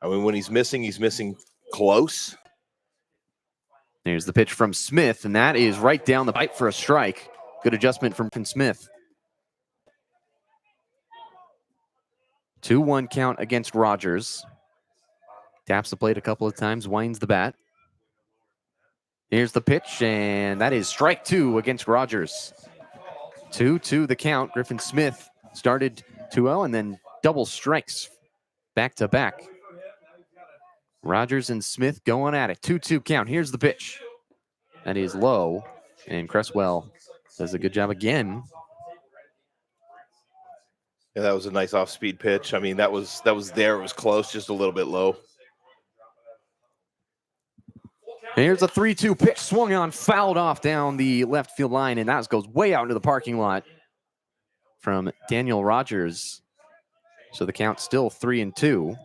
I mean, when he's missing close. There's the pitch from Smith, and that is right down the pipe for a strike. Good adjustment from Smith. 2-1 count against Rogers. Taps the plate a couple of times, winds the bat. Here's the pitch, and that is strike 2 against Rogers. 2-2 the count. Griffin Smith started 2-0 and then double strikes back to back. Rogers and Smith going at it. 2-2 count. Here's the pitch. That is low, and Cresswell does a good job again. Yeah, that was a nice off-speed pitch. I mean, that was there. It was close, just a little bit low. Here's a 3-2 pitch, swung on, fouled off down the left field line, and that goes way out into the parking lot from Daniel Rogers. So the count's still 3-2.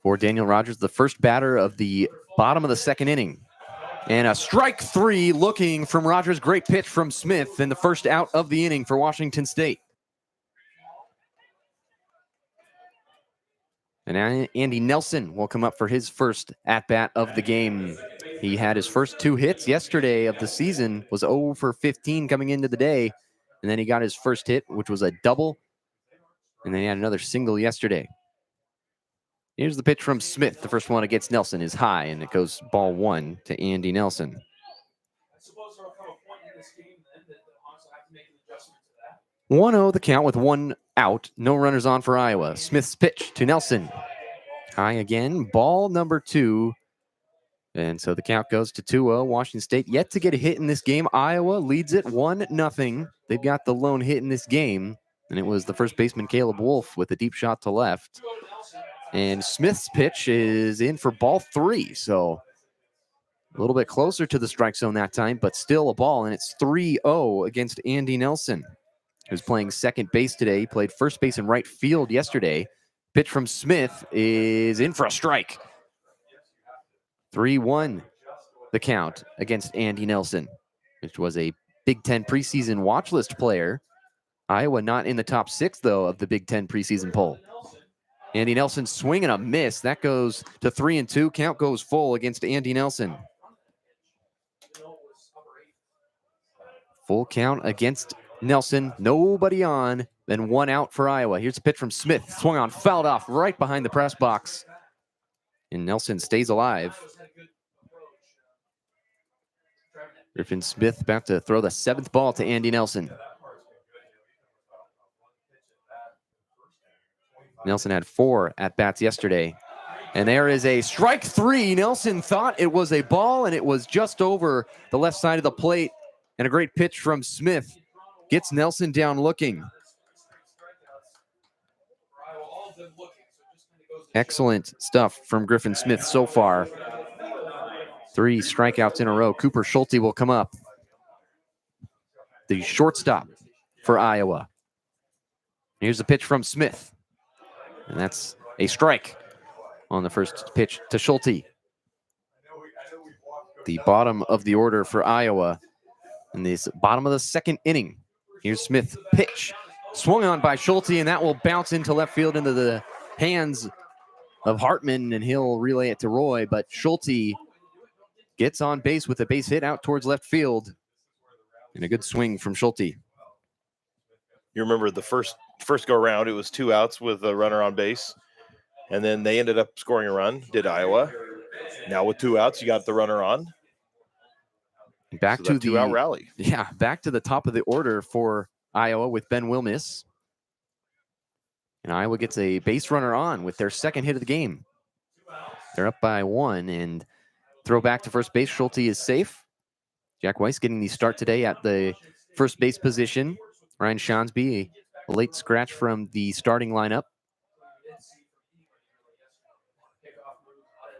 For Daniel Rogers, the first batter of the bottom of the second inning. And a strike 3 looking from Rogers. Great pitch from Smith, and the first out of the inning for Washington State. And Andy Nelson will come up for his first at-bat of the game. He had his first 2 hits yesterday of the season, was 0 for 15 coming into the day. And then he got his first hit, which was a double. And then he had another single yesterday. Here's the pitch from Smith. The first one against Nelson is high, and it goes ball 1 to Andy Nelson. 1-0 the count with 1 out. No runners on for Iowa. Smith's pitch to Nelson. High again. Ball number 2. And so the count goes to 2-0. Washington State yet to get a hit in this game. Iowa leads it 1-0. They've got the lone hit in this game. And it was the first baseman, Caleb Wolf, with a deep shot to left. And Smith's pitch is in for ball 3. So a little bit closer to the strike zone that time, but still a ball. And it's 3-0 against Andy Nelson, who's playing second base today. He played first base and right field yesterday. Pitch from Smith is in for a strike. 3-1 the count against Andy Nelson, which was a Big Ten preseason watch list player. Iowa not in the top 6, though, of the Big Ten preseason poll. Andy Nelson swing and a miss. That goes to 3-2. Count goes full against Andy Nelson. Full count against Nelson. Nobody on. Then 1 out for Iowa. Here's a pitch from Smith. Swung on, fouled off right behind the press box. And Nelson stays alive. Griffin Smith about to throw the 7th ball to Andy Nelson. Nelson had 4 at-bats yesterday. And there is a strike 3. Nelson thought it was a ball, and it was just over the left side of the plate. And a great pitch from Smith gets Nelson down looking. Excellent stuff from Griffin Smith so far. 3 strikeouts in a row. Cooper Schulte will come up, the shortstop for Iowa. Here's the pitch from Smith. And that's a strike on the first pitch to Schulte. The bottom of the order for Iowa in this bottom of the second inning. Here's Smith pitch. Swung on by Schulte, and that will bounce into left field into the hands of Hartman, and he'll relay it to Roy. But Schulte gets on base with a base hit out towards left field. And a good swing from Schulte. You remember the first go around, it was 2 outs with a runner on base. And then they ended up scoring a run, did Iowa. Now with 2 outs, you got the runner on. Back to the 2-out rally. Yeah, back to the top of the order for Iowa with Ben Wilmis. And Iowa gets a base runner on with their second hit of the game. They're up by 1, and throw back to first base. Schulte is safe. Jack Weiss getting the start today at the first base position. Ryan Shonsby, a late scratch from the starting lineup.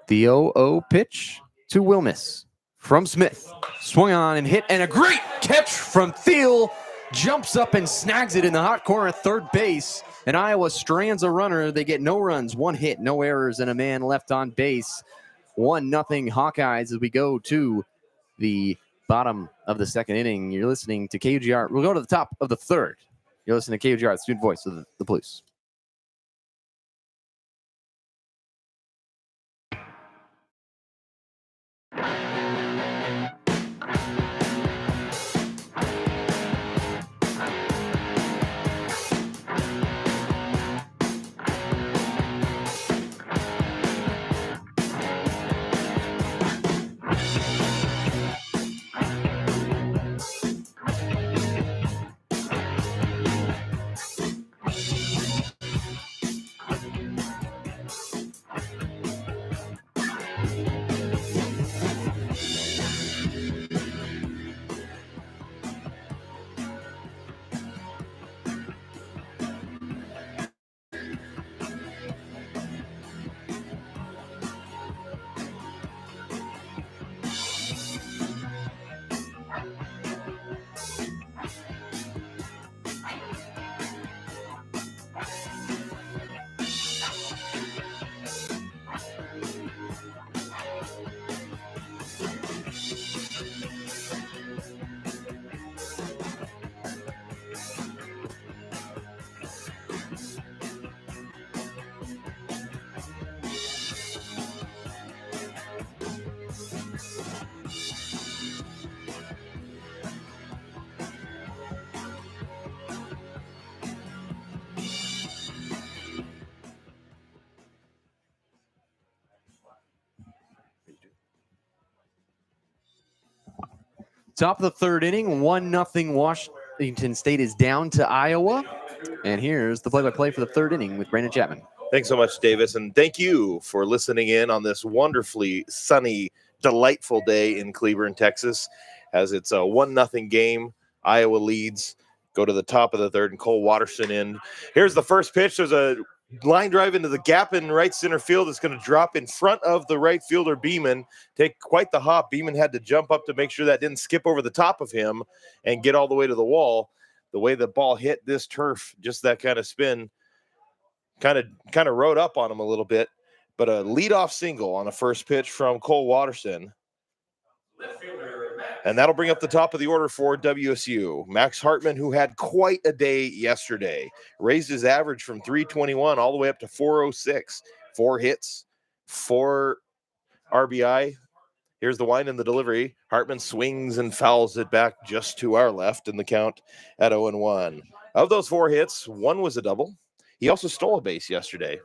The 0-0 pitch to Wilmis from Smith. Swung on and hit, and a great catch from Thiel. Jumps up and snags it in the hot corner at third base. And Iowa strands a runner. They get no runs, 1 hit, no errors, and a man left on base. 1-0 Hawkeyes as we go to the bottom of the second inning. You're listening to KUGR. We'll go to the top of the third. You're listening to KUGR, the student voice of the Blues. Top of the third inning, 1-0 Washington State is down to Iowa. And here's the play-by-play for the third inning with Brandon Chapman. Thanks so much, Davis, and thank you for listening in on this wonderfully sunny, delightful day in Cleburne, Texas, as it's a 1-0 game. Iowa leads. Go to the top of the third, and Cole Watterson in. Here's the first pitch. There's a line drive into the gap in right center field. It's going to drop in front of the right fielder, Beeman. Take quite the hop. Beeman had to jump up to make sure that didn't skip over the top of him and get all the way to the wall. The way the ball hit this turf, just that kind of spin, kind of rode up on him a little bit. But a leadoff single on a first pitch from Cole Watterson. And that'll bring up the top of the order for WSU. Max Hartman, who had quite a day yesterday, raised his average from 321 all the way up to 406. 4 hits, 4 RBI. Here's the wind and the delivery. Hartman swings and fouls it back just to our left in the count at 0-1. Of those 4 hits, 1 was a double. He also stole a base yesterday.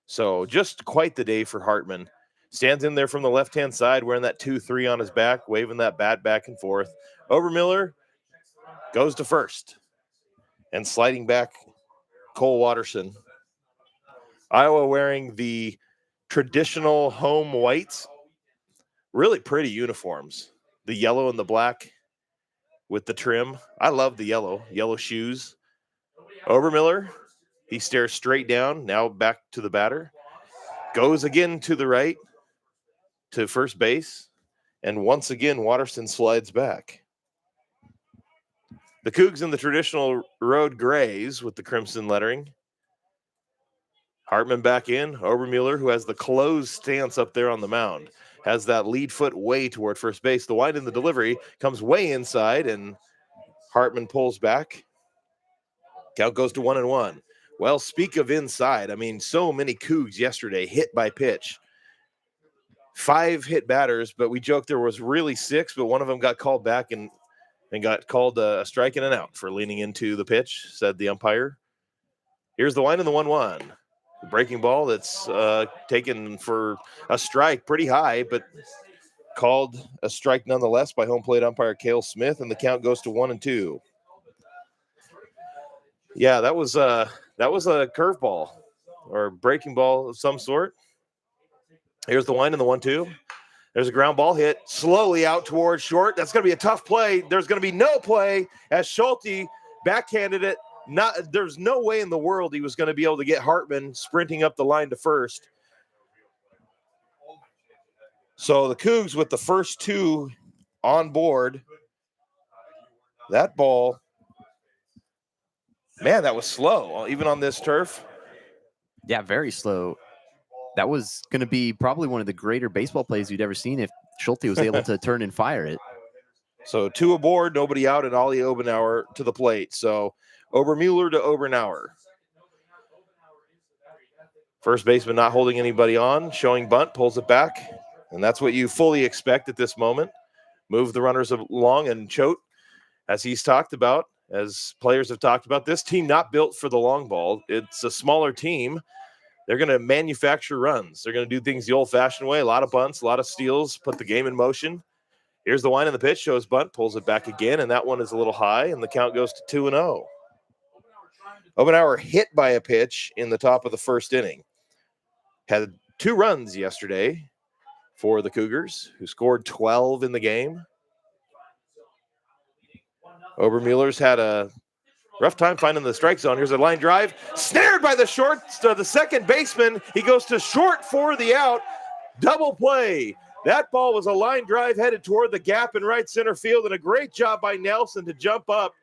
So just quite the day for Hartman. Stands in there from the left-hand side, wearing that 2-3 on his back, waving that bat back and forth. Obermiller goes to first. And sliding back, Cole Watterson. Iowa wearing the traditional home whites. Really pretty uniforms. The yellow and the black with the trim. I love the yellow shoes. Obermiller, he stares straight down, now back to the batter. Goes again to the right, to first base, and once again Watterson slides back. The Cougs in the traditional road grays with the crimson lettering. Hartman back in. Obermiller, who has the closed stance up there on the mound, has that lead foot way toward first base. The wind in the delivery comes way inside, and Hartman pulls back. Count goes to 1-1. Well, speak of inside. I mean, so many Cougs yesterday hit by pitch. 5 hit batters, but we joked there was really 6, but one of them got called back and got called a strike and an out for leaning into the pitch, said the umpire. Here's the wind and the 1-1. The breaking ball that's taken for a strike pretty high, but called a strike nonetheless by home plate umpire Cale Smith, and the count goes to 1-2. Yeah, that was a curveball or breaking ball of some sort. Here's the wind and the 1-2. There's a ground ball hit slowly out towards short. That's going to be a tough play. There's going to be no play as Schulte backhanded it. There's no way in the world he was going to be able to get Hartman sprinting up the line to first. So the Cougs with the first 2 on board. That ball, man, that was slow, even on this turf. Yeah, very slow. That was going to be probably one of the greater baseball plays you'd ever seen if Schulte was able to turn and fire it. So 2 aboard, nobody out, and Ollie Obenauer to the plate. So Obermuller to Obenauer. First baseman not holding anybody on, showing bunt, pulls it back. And that's what you fully expect at this moment. Move the runners along, and Choate, as he's talked about, as players have talked about, this team not built for the long ball. It's a smaller team. They're going to manufacture runs. They're going to do things the old-fashioned way. A lot of bunts, a lot of steals, put the game in motion. Here's the wind and the pitch, shows bunt, pulls it back again, and that one is a little high, and the count goes to 2-0. Obenauer hit by a pitch in the top of the first inning. Had 2 runs yesterday for the Cougars, who scored 12 in the game. Obermuller's had a rough time finding the strike zone. Here's a line drive. Snared by the the second baseman. He goes to short for the out. Double play. That ball was a line drive headed toward the gap in right center field, and a great job by Nelson to jump up.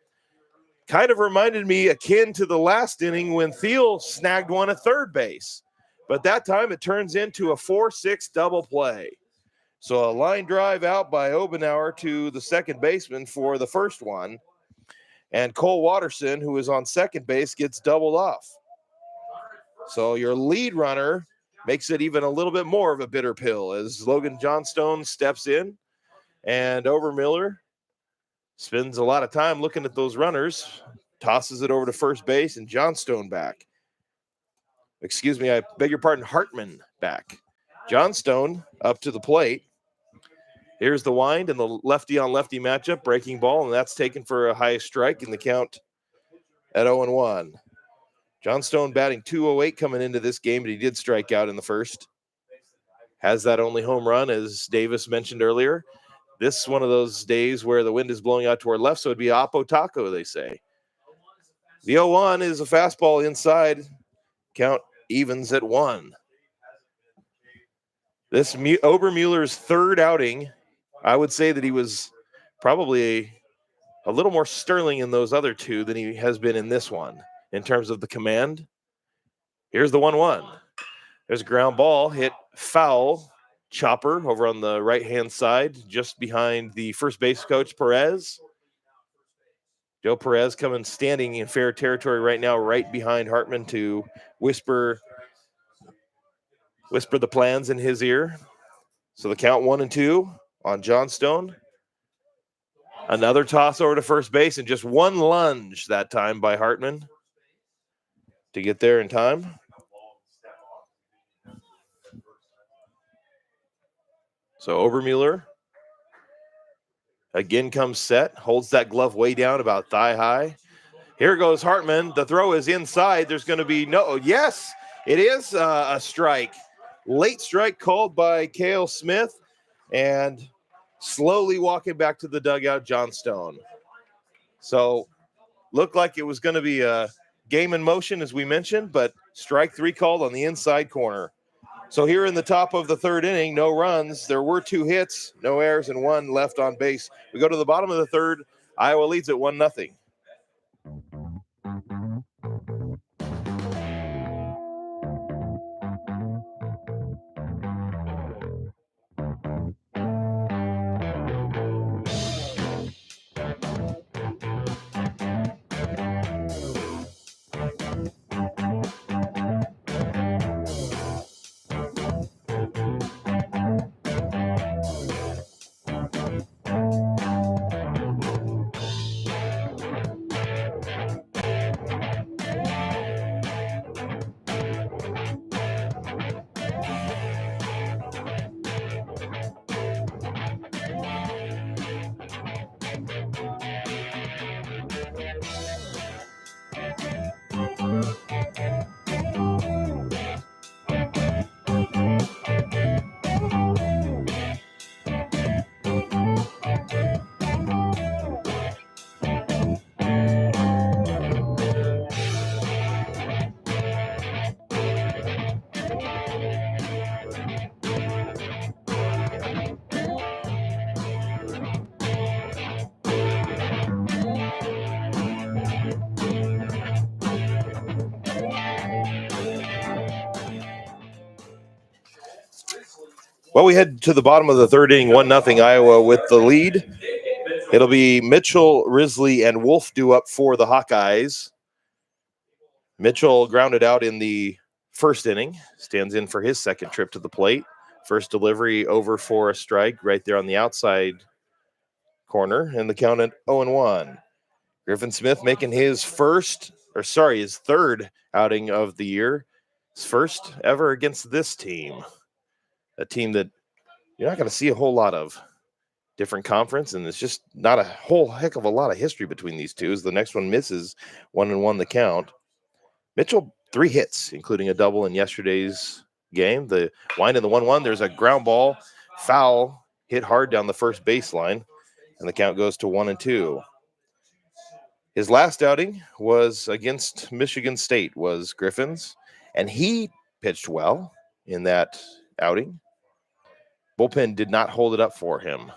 Kind of reminded me akin to the last inning when Thiel snagged one at third base. But that time it turns into a 4-6 double play. So a line drive out by Obenauer to the second baseman for the first one. And Cole Watterson, who is on second base, gets doubled off. So your lead runner makes it even a little bit more of a bitter pill as Logan Johnstone steps in, and Obermiller spends a lot of time looking at those runners, tosses it over to first base, and Johnstone back. Excuse me, I beg your pardon, Hartman back. Johnstone up to the plate. Here's the wind and the lefty on lefty matchup, breaking ball, and that's taken for a high strike in the count at 0-1. Johnstone batting .208 coming into this game, but he did strike out in the first. Has that only home run, as Davis mentioned earlier. This is one of those days where the wind is blowing out to our left, so it'd be Oppo Taco, they say. The 0-1 is a fastball inside. Count evens at 1. This Obermuller's third outing, I would say that he was probably a little more sterling in those other two than he has been in this one in terms of the command. Here's the 1-1. There's a ground ball hit foul. Chopper over on the right-hand side, just behind the first base coach, Perez. Joe Perez coming standing in fair territory right now, right behind Hartman to whisper the plans in his ear. So the count 1-2 on Johnstone. Another toss over to first base and just one lunge that time by Hartman to get there in time. So Obermuller again comes set, holds that glove way down about thigh high. Here goes Hartman. The throw is inside. There's going to be no, yes, it is a strike. Late strike called by Cale Smith, and slowly walking back to the dugout, Johnstone. So looked like it was going to be a game in motion, as we mentioned, but strike 3 called on the inside corner. So here in the top of the third inning, no runs. There were 2 hits, no errors, and 1 left on base. We go to the bottom of the third. Iowa leads at 1-0. Well, we head to the bottom of the third inning, 1-0 Iowa with the lead. It'll be Mitchell, Risley, and Wolf due up for the Hawkeyes. Mitchell grounded out in the first inning, stands in for his second trip to the plate. First delivery over for a strike right there on the outside corner, and the count at 0-1. Griffin Smith making his third outing of the year. His first ever against this team. A team that you're not going to see a whole lot of. Different conference, and it's just not a whole heck of a lot of history between these two, as the next one misses 1-1 the count. Mitchell, 3 hits, including a double in yesterday's game. The wind in the 1-1, there's a ground ball, foul, hit hard down the first baseline, and the count goes to 1-2. His last outing was against Michigan State, was Griffin's, and he pitched well in that outing. Bullpen did not hold it up for him.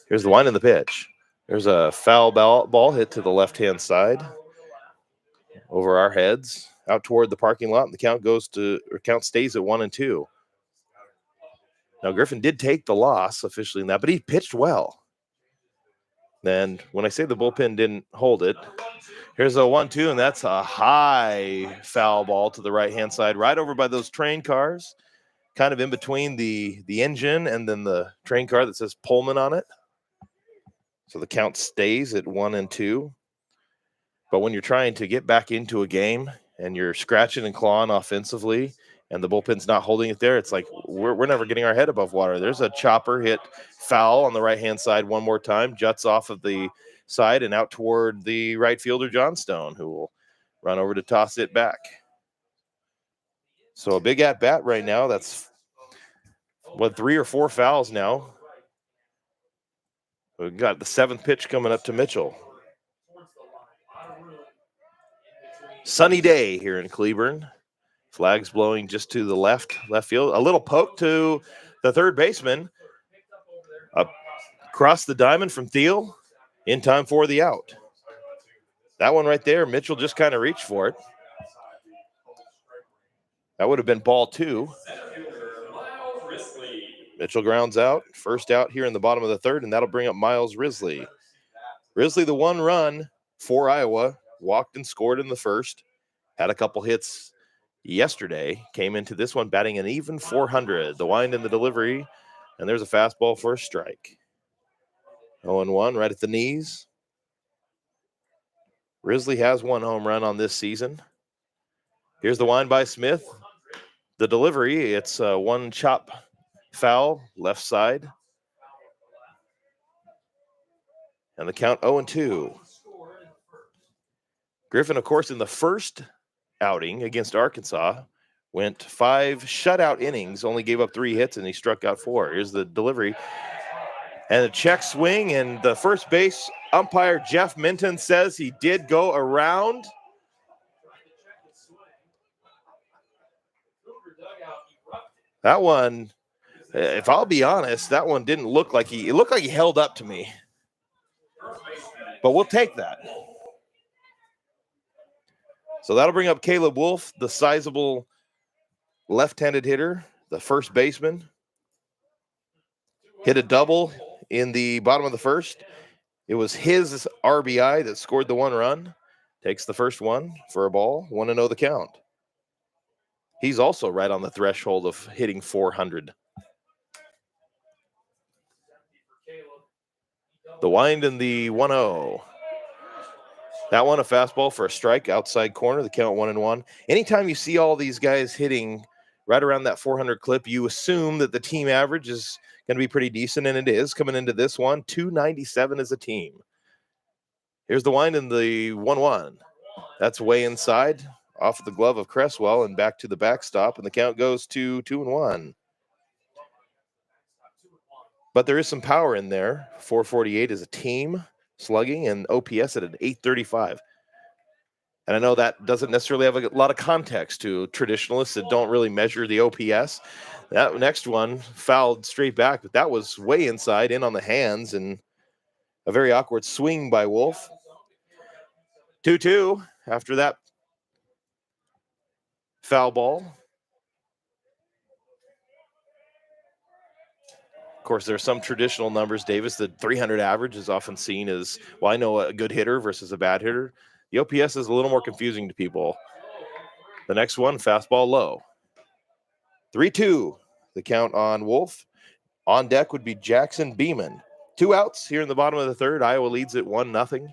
Here's the wind and the pitch. There's a foul ball hit to the left-hand side over our heads, out toward the parking lot, and the count stays at 1-2. Now, Griffin did take the loss officially in that, but he pitched well. And when I say the bullpen didn't hold it, here's a 1-2, and that's a high foul ball to the right-hand side, right over by those train cars, kind of in between the engine and then the train car that says Pullman on it. So the count stays at 1-2. But when you're trying to get back into a game and you're scratching and clawing offensively and the bullpen's not holding it there, it's like we're never getting our head above water. There's a chopper hit foul on the right-hand side one more time, juts off of the side and out toward the right fielder, Johnstone, who will run over to toss it back. So a big at-bat right now. That's, 3 or 4 fouls now. We've got the 7th pitch coming up to Mitchell. Sunny day here in Cleburne. Flags blowing just to the left field. A little poke to the third baseman. Across the diamond from Thiel, in time for the out. That one right there, Mitchell just kind of reached for it. That would have been ball 2. Mitchell grounds out. First out here in the bottom of the third, and that'll bring up Miles Risley. Risley, the 1 run for Iowa, walked and scored in the first. Had a couple hits yesterday. Came into this one batting an even 400. The wind and the delivery, and there's a fastball for a strike. 0-1 right at the knees. Risley has 1 home run on this season. Here's the wind by Smith. The delivery, it's 1 chop foul, left side. And the count 0-2. Griffin, of course, in the first outing against Arkansas, went 5 shutout innings, only gave up 3 hits, and he struck out 4. Here's the delivery. And a check swing, and the first base umpire, Jeff Minton, says he did go around. That one, if I'll be honest, that one didn't look like it looked like he held up to me. But we'll take that. So that'll bring up Caleb Wolf, the sizable left-handed hitter, the first baseman. Hit a double in the bottom of the first. It was his RBI that scored the 1 run. Takes the first one for a ball. 1-0 the count. He's also right on the threshold of hitting 400. The wind and the 1-0. That one, a fastball for a strike, outside corner, the count 1-1. Anytime you see all these guys hitting right around that 400 clip, you assume that the team average is going to be pretty decent, and it is coming into this one. 297 as a team. Here's the wind and the 1-1. That's way inside, off the glove of Cresswell and back to the backstop, and the count goes to 2-1. But there is some power in there. 448 as a team slugging, and OPS at an 835. And I know that doesn't necessarily have a lot of context to traditionalists that don't really measure the OPS. That next one fouled straight back, but that was way inside, in on the hands, and a very awkward swing by Wolf. 2-2 after that foul ball. Of course, there are some traditional numbers, Davis. The 300 average is often seen as, well, I know a good hitter versus a bad hitter. The OPS is a little more confusing to people. The next one, fastball low. 3-2, the count on Wolf. On deck would be Jackson Beeman. 2 outs here in the bottom of the third. Iowa leads it 1-0.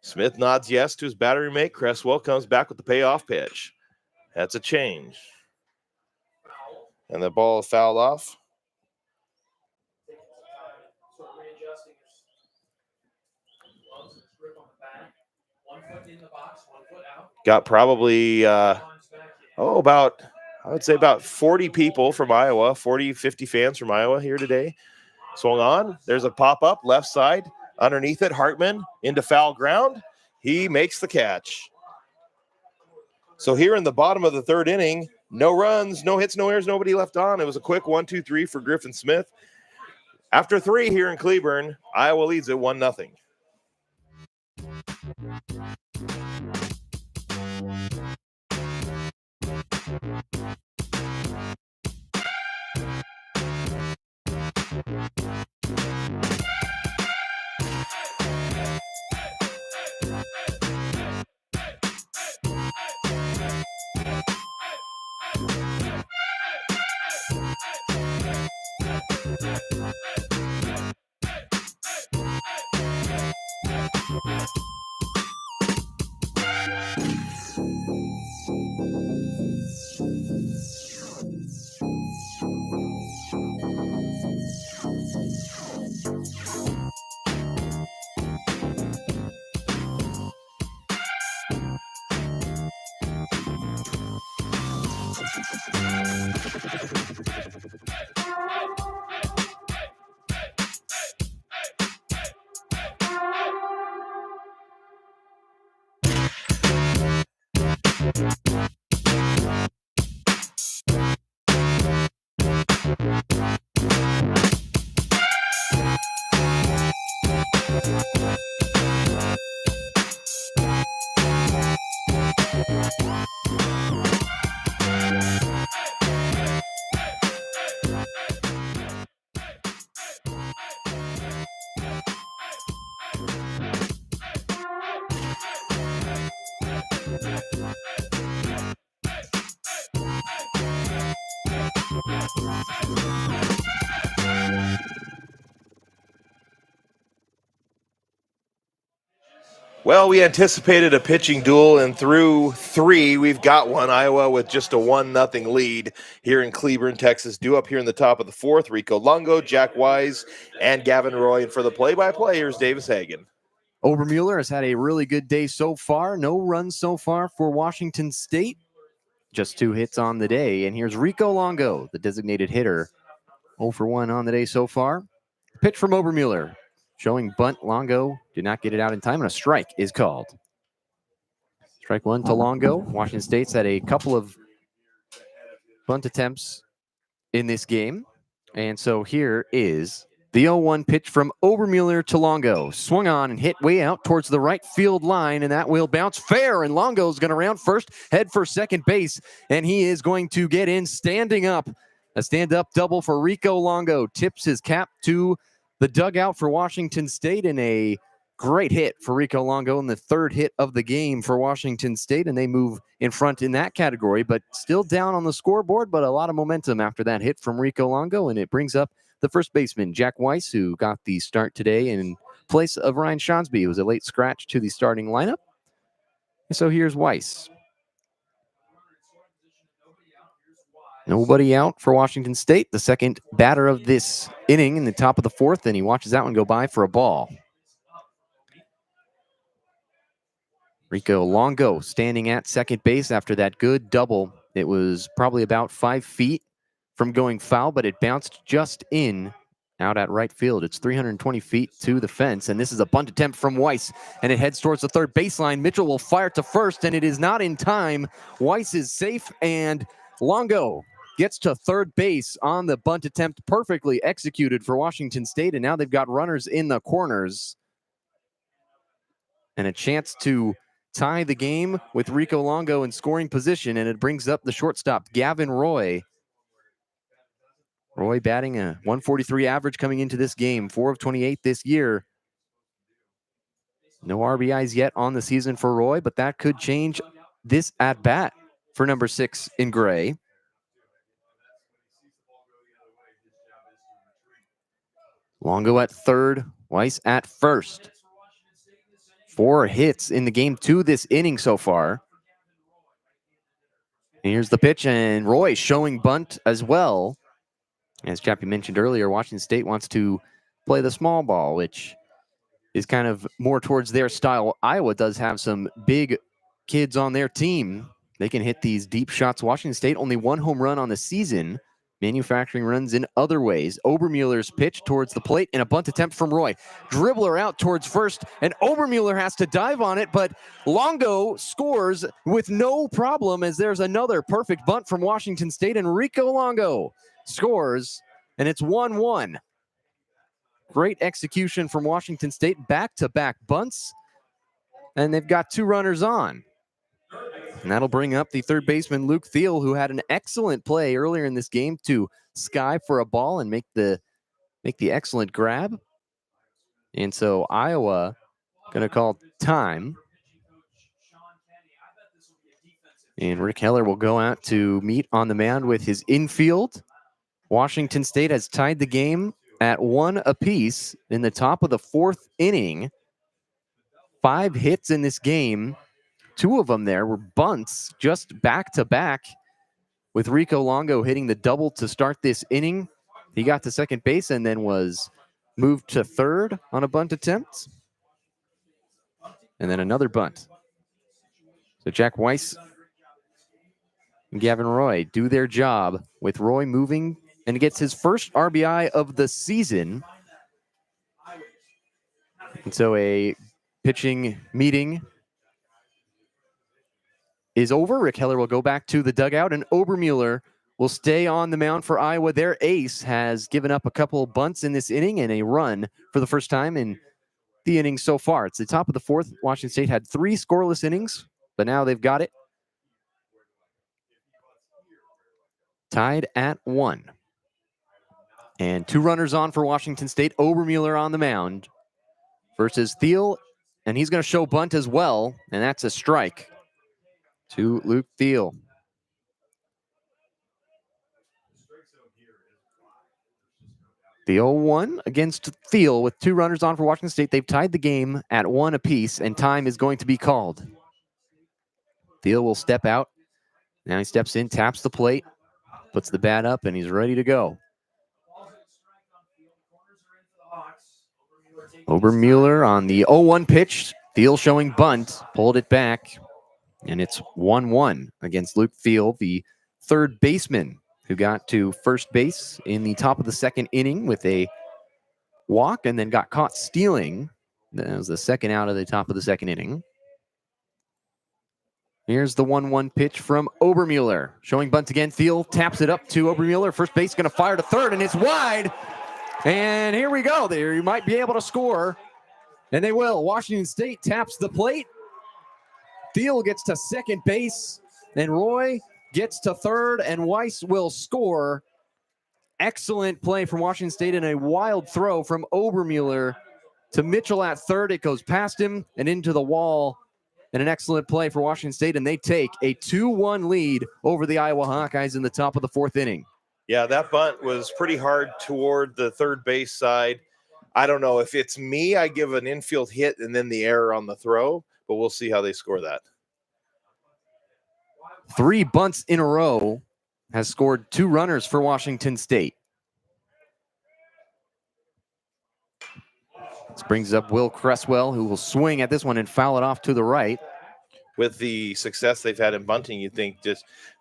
Smith nods yes to his battery mate. Cresswell comes back with the payoff pitch. That's a change. And the ball is fouled off. Got probably, about 40 people from Iowa, 40, 50 fans from Iowa here today. Swung on. There's a pop-up left side. Underneath it, Hartman into foul ground. He makes the catch. So here in the bottom of the third inning, no runs, no hits, no errors, nobody left on. It was a quick 1-2-3 for Griffin Smith. After 3 here in Cleburne, Iowa leads it 1-0. Well, we anticipated a pitching duel, and through three, we've got one. Iowa with just a 1-0 lead here in Cleburne, Texas. Due up here in the top of the fourth, Rico Longo, Jack Wise, and Gavin Roy. And for the play-by-play, here's Davis Hagan. Obermuller has had a really good day so far. No runs so far for Washington State. Just 2 hits on the day. And here's Rico Longo, the designated hitter. 0 for 1 on the day so far. Pitch from Obermuller. Showing bunt. Longo did not get it out in time, and a strike is called. Strike 1 to Longo. Washington State's had a couple of bunt attempts in this game. And so here is the 0-1 pitch from Obermuller to Longo. Swung on and hit way out towards the right field line, and that will bounce fair. And Longo's going to round first, head for second base, and he is going to get in standing up. A stand-up double for Rico Longo. Tips his cap to the dugout for Washington State, and a great hit for Rico Longo in the 3rd hit of the game for Washington State, and they move in front in that category, but still down on the scoreboard, but a lot of momentum after that hit from Rico Longo, and it brings up the first baseman, Jack Weiss, who got the start today in place of Ryan Shonsby, who was a late scratch to the starting lineup. And so here's Weiss. Nobody out for Washington State. The second batter of this inning in the top of the 4th, and he watches that one go by for a ball. Rico Longo standing at second base after that good double. It was probably about 5 feet from going foul, but it bounced just in out at right field. It's 320 feet to the fence, and this is a bunt attempt from Weiss, and it heads towards the third baseline. Mitchell will fire to first, and it is not in time. Weiss is safe, and Longo gets to third base on the bunt attempt, perfectly executed for Washington State, and now they've got runners in the corners and a chance to tie the game with Rico Longo in scoring position, and it brings up the shortstop, Gavin Roy. Roy batting a 143 average coming into this game, 4 of 28 this year. No RBIs yet on the season for Roy, but that could change this at-bat for number 6 in gray. Longo at third, Weiss at first. 4 hits in the game 2 this inning so far. And here's the pitch, and Roy showing bunt as well. As Chappie mentioned earlier, Washington State wants to play the small ball, which is kind of more towards their style. Iowa does have some big kids on their team. They can hit these deep shots. Washington State only 1 home run on the season, manufacturing runs in other ways. Obermuller's pitch towards the plate and a bunt attempt from Roy. Dribbler out towards first, and Obermuller has to dive on it, but Longo scores with no problem as there's another perfect bunt from Washington State, and Rico Longo scores, and it's 1-1. Great execution from Washington State, back-to-back bunts, and they've got 2 runners on. And that'll bring up the third baseman, Luke Thiel, who had an excellent play earlier in this game to sky for a ball and make the excellent grab. And so Iowa going to call time. And Rick Heller will go out to meet on the mound with his infield. Washington State has tied the game at 1 apiece in the top of the 4th inning. 5 hits in this game. 2 of them there were bunts, just back-to-back, with Rico Longo hitting the double to start this inning. He got to second base and then was moved to third on a bunt attempt. And then another bunt. So Jack Weiss and Gavin Roy do their job, with Roy moving and gets his first RBI of the season. And so a pitching meeting is over. Rick Heller will go back to the dugout, and Obermueller will stay on the mound for Iowa. Their ace has given up a couple bunts in this inning and a run for the first time in the inning so far. It's the top of the fourth. Washington State had 3 scoreless innings, but now they've got it tied at 1. And 2 runners on for Washington State. Obermueller on the mound versus Thiel, and he's going to show bunt as well, and that's a strike to Luke Thiel. The 0-1 against Thiel with 2 runners on for Washington State. They've tied the game at 1 apiece, and time is going to be called. Thiel will step out. Now he steps in, taps the plate, puts the bat up, and he's ready to go. Obermueller on the 0-1 pitch. Thiel showing bunt, pulled it back, and it's 1-1 against Luke Thiel, the third baseman who got to first base in the top of the second inning with a walk and then got caught stealing. That was the second out of the top of the second inning. Here's the 1-1 pitch from Obermueller. Showing bunt again. Thiel taps it up to Obermueller. First base going to fire to third, and it's wide. And here we go. There, you might be able to score. And they will. Washington State taps the plate. Thiel gets to second base. And Roy gets to third, and Weiss will score. Excellent play from Washington State, and a wild throw from Obermueller to Mitchell at third. It goes past him and into the wall, and an excellent play for Washington State, and they take a 2-1 lead over the Iowa Hawkeyes in the top of the fourth inning. Yeah, that bunt was pretty hard toward the third base side. I don't know. If it's me, I give an infield hit and then the error on the throw, but we'll see how they score that. 3 bunts in a row, has scored 2 runners for Washington State. This brings up Will Cresswell, who will swing at this one and foul it off to the right. With the success they've had in bunting, you think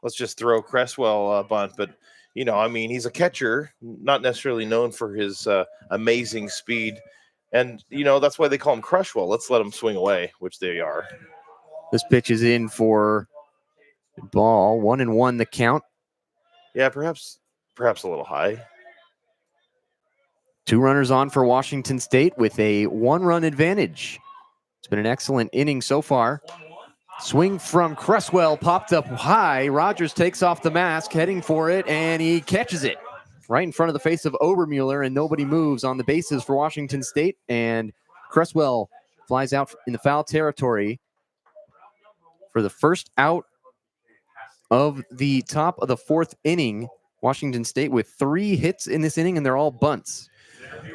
let's just throw Cresswell a bunt. But, you know, I mean, he's a catcher, not necessarily known for his amazing speed. And, you know, that's why they call him Crushwell. Let's let him swing away, which they are. This pitch is in for ball. 1-1 the count. Yeah, perhaps a little high. 2 runners on for Washington State with a 1-run advantage. It's been an excellent inning so far. Swing from Cresswell popped up high. Rogers takes off the mask, heading for it, and he catches it right in front of the face of Obermueller, and nobody moves on the bases for Washington State. And Cresswell flies out in the foul territory for the first out of the top of the fourth inning. Washington State with 3 hits in this inning, and they're all bunts.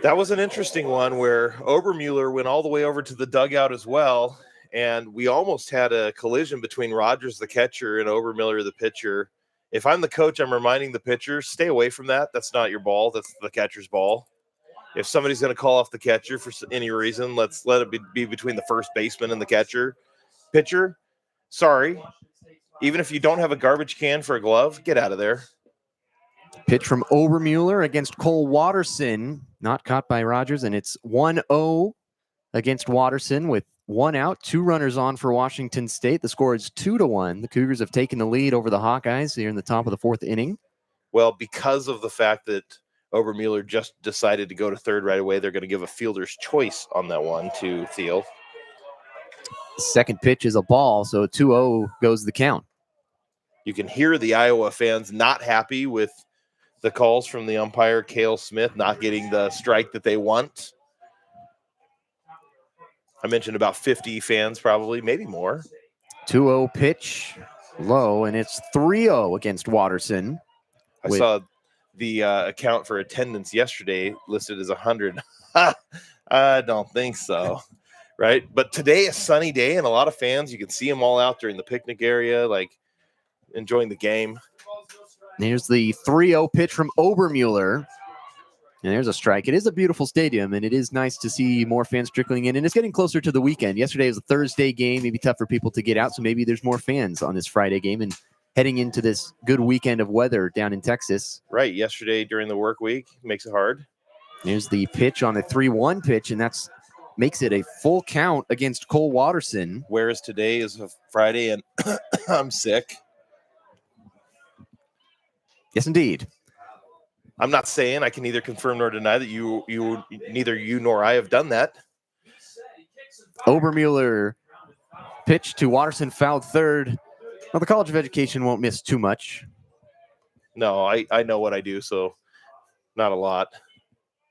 That was an interesting one where Obermueller went all the way over to the dugout as well, and we almost had a collision between Rogers, the catcher, and Obermueller, the pitcher. If I'm the coach, I'm reminding the pitcher, stay away from that. That's not your ball. That's the catcher's ball. If somebody's going to call off the catcher for any reason, let's let it be between the first baseman and the pitcher. Sorry. Even if you don't have a garbage can for a glove, get out of there. Pitch from Obermueller against Cole Watterson, not caught by Rogers, and it's 1-0 against Watterson with 1 out, 2 runners on for Washington State. The score is 2-1. The Cougars have taken the lead over the Hawkeyes here in the top of the fourth inning. Well, because of the fact that Obermueller just decided to go to third right away, they're going to give a fielder's choice on that one to Thiel. The second pitch is a ball, so 2-0 goes the count. You can hear the Iowa fans not happy with the calls from the umpire, Cale Smith, not getting the strike that they want. I mentioned about 50 fans, probably, maybe more. 2-0 pitch, low, and it's 3-0 against Watterson. I saw the account for attendance yesterday listed as 100. I don't think so, right? But today, a sunny day, and a lot of fans, you can see them all out during the picnic area, like enjoying the game. Here's the 3-0 pitch from Obermueller. And there's a strike. It is a beautiful stadium, and it is nice to see more fans trickling in. And it's getting closer to the weekend. Yesterday was a Thursday game, maybe tough for people to get out, so maybe there's more fans on this Friday game. And heading into this good weekend of weather down in Texas. Right. Yesterday during the work week makes it hard. Here's the pitch on the 3-1 pitch, and that's makes it a full count against Cole Watterson. Whereas today is a Friday and I'm sick. Yes, indeed. I'm not saying I can neither confirm nor deny that neither you nor I have done that. Obermuller pitch to Watterson, fouled third. Well, the College of Education won't miss too much. No, I know what I do, so not a lot.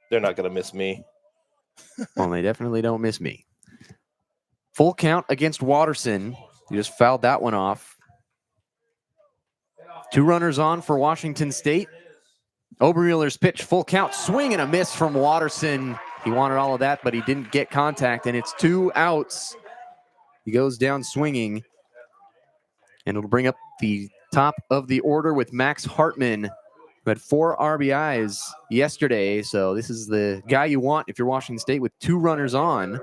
They're not going to miss me. Well, they definitely don't miss me. Full count against Watterson. He just fouled that one off. 2 runners on for Washington State. Obermuller's pitch, full count, swing and a miss from Watterson. He wanted all of that, but he didn't get contact, and it's 2 outs. He goes down swinging, and it'll bring up the top of the order with Max Hartman, who had 4 RBIs yesterday. So this is the guy you want if you're Washington State with 2 runners on.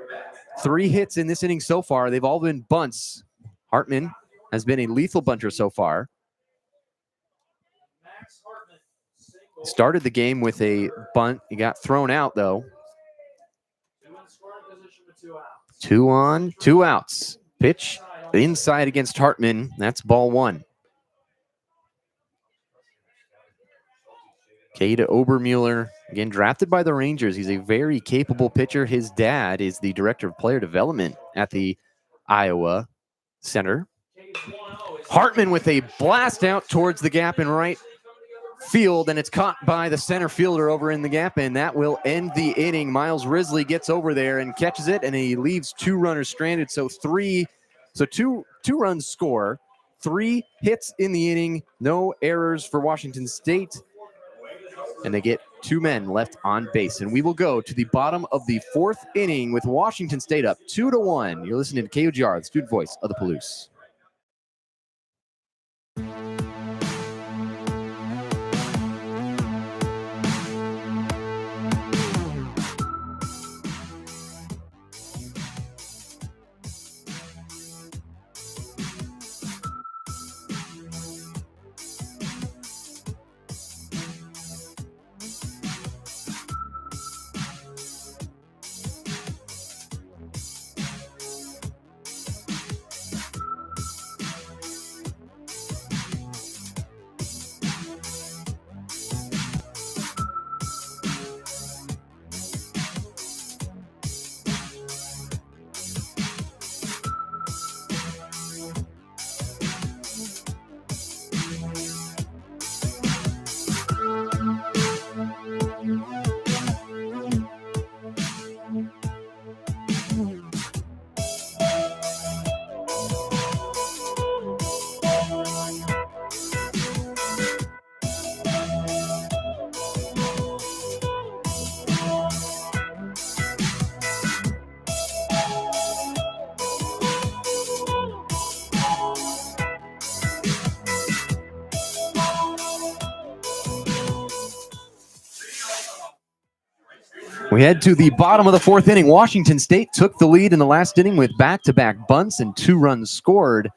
3 hits in this inning so far. They've all been bunts. Hartman has been a lethal bunter so far. Started the game with a bunt. He got thrown out, though. 2 on, 2 outs. Pitch inside against Hartman. That's ball 1. Cade Obermuller, again, drafted by the Rangers. He's a very capable pitcher. His dad is the director of player development at the Iowa Center. Hartman with a blast out towards the gap in right field, and it's caught by the center fielder over in the gap, and that will end the inning. Miles Risley gets over there and catches it, and he leaves 2 runners stranded. So two runs score, 3 hits in the inning, no errors for Washington State, and they get 2 men left on base. And we will go to the bottom of the 4th inning with Washington State up 2-1. You're listening to KOGR, the student voice of the Palouse. We head to the bottom of the 4th inning. Washington State took the lead in the last inning with back-to-back bunts and 2 runs scored.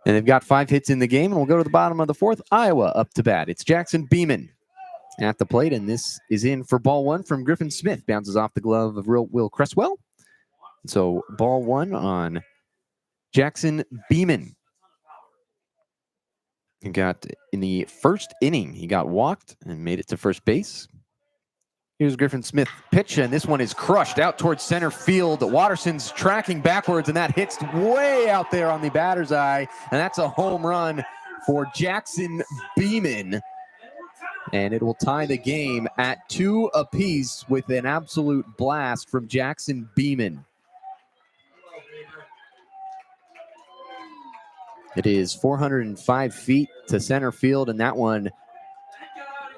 And they've got 5 hits in the game, and we'll go to the bottom of the 4th. Iowa up to bat. It's Jackson Beeman at the plate, and this is in for ball 1 from Griffin Smith. Bounces off the glove of Will Cresswell. So ball 1 on Jackson Beeman. He got in the 1st inning, he got walked and made it to first base. Here's Griffin Smith pitch, and this one is crushed out towards center field. Watterson's tracking backwards, and that hits way out there on the batter's eye, and that's a home run for Jackson Beeman. And it will tie the game at 2 apiece with an absolute blast from Jackson Beeman. It is 405 feet to center field, and that one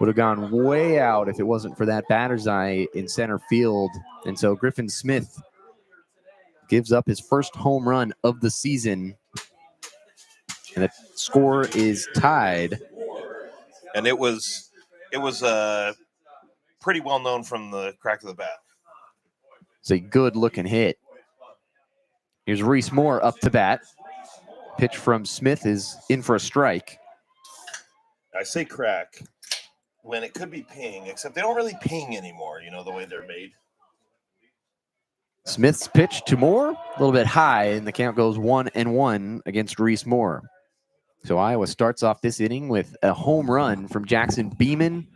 would have gone way out if it wasn't for that batter's eye in center field. And so Griffin Smith gives up his first home run of the season. And the score is tied. And it was pretty well known from the crack of the bat. It's a good looking hit. Here's Reese Moore up to bat. pitch from Smith is in for a strike. I say crack when it could be ping, except they don't really ping anymore, the way they're made. Smith's pitch to Moore, a little bit high, and the count goes 1-1 against Reese Moore. So Iowa starts off this inning with a home run from Jackson Beeman,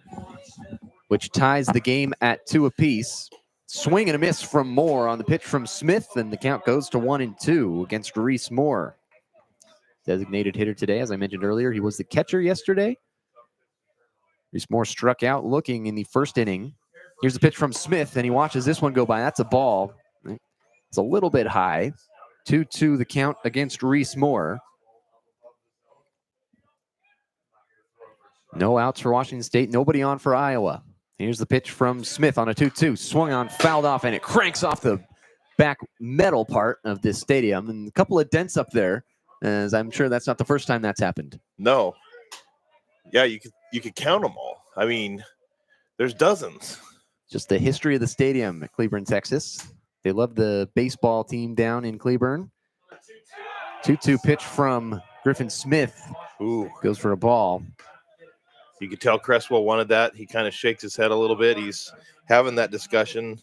which ties the game at 2 apiece. Swing and a miss from Moore on the pitch from Smith, and the count goes to 1-2 against Reese Moore. Designated hitter today, as I mentioned earlier. He was the catcher yesterday. Reese Moore struck out looking in the first inning. Here's the pitch from Smith, and he watches this one go by. That's a ball. It's a little bit high. 2-2 the count against Reese Moore. No outs for Washington State. Nobody on for Iowa. Here's the pitch from Smith on a 2-2. Swung on, fouled off, and it cranks off the back metal part of this stadium. And a couple of dents up there, as I'm sure that's not the first time that's happened. No. Yeah, you could count them all. I mean, there's dozens. Just the history of the stadium at Cleburne, Texas. They love the baseball team down in Cleburne. 2-2 pitch from Griffin Smith. Ooh. Goes for a ball. You could tell Cresswell wanted that. He kind of shakes his head a little bit. He's having that discussion.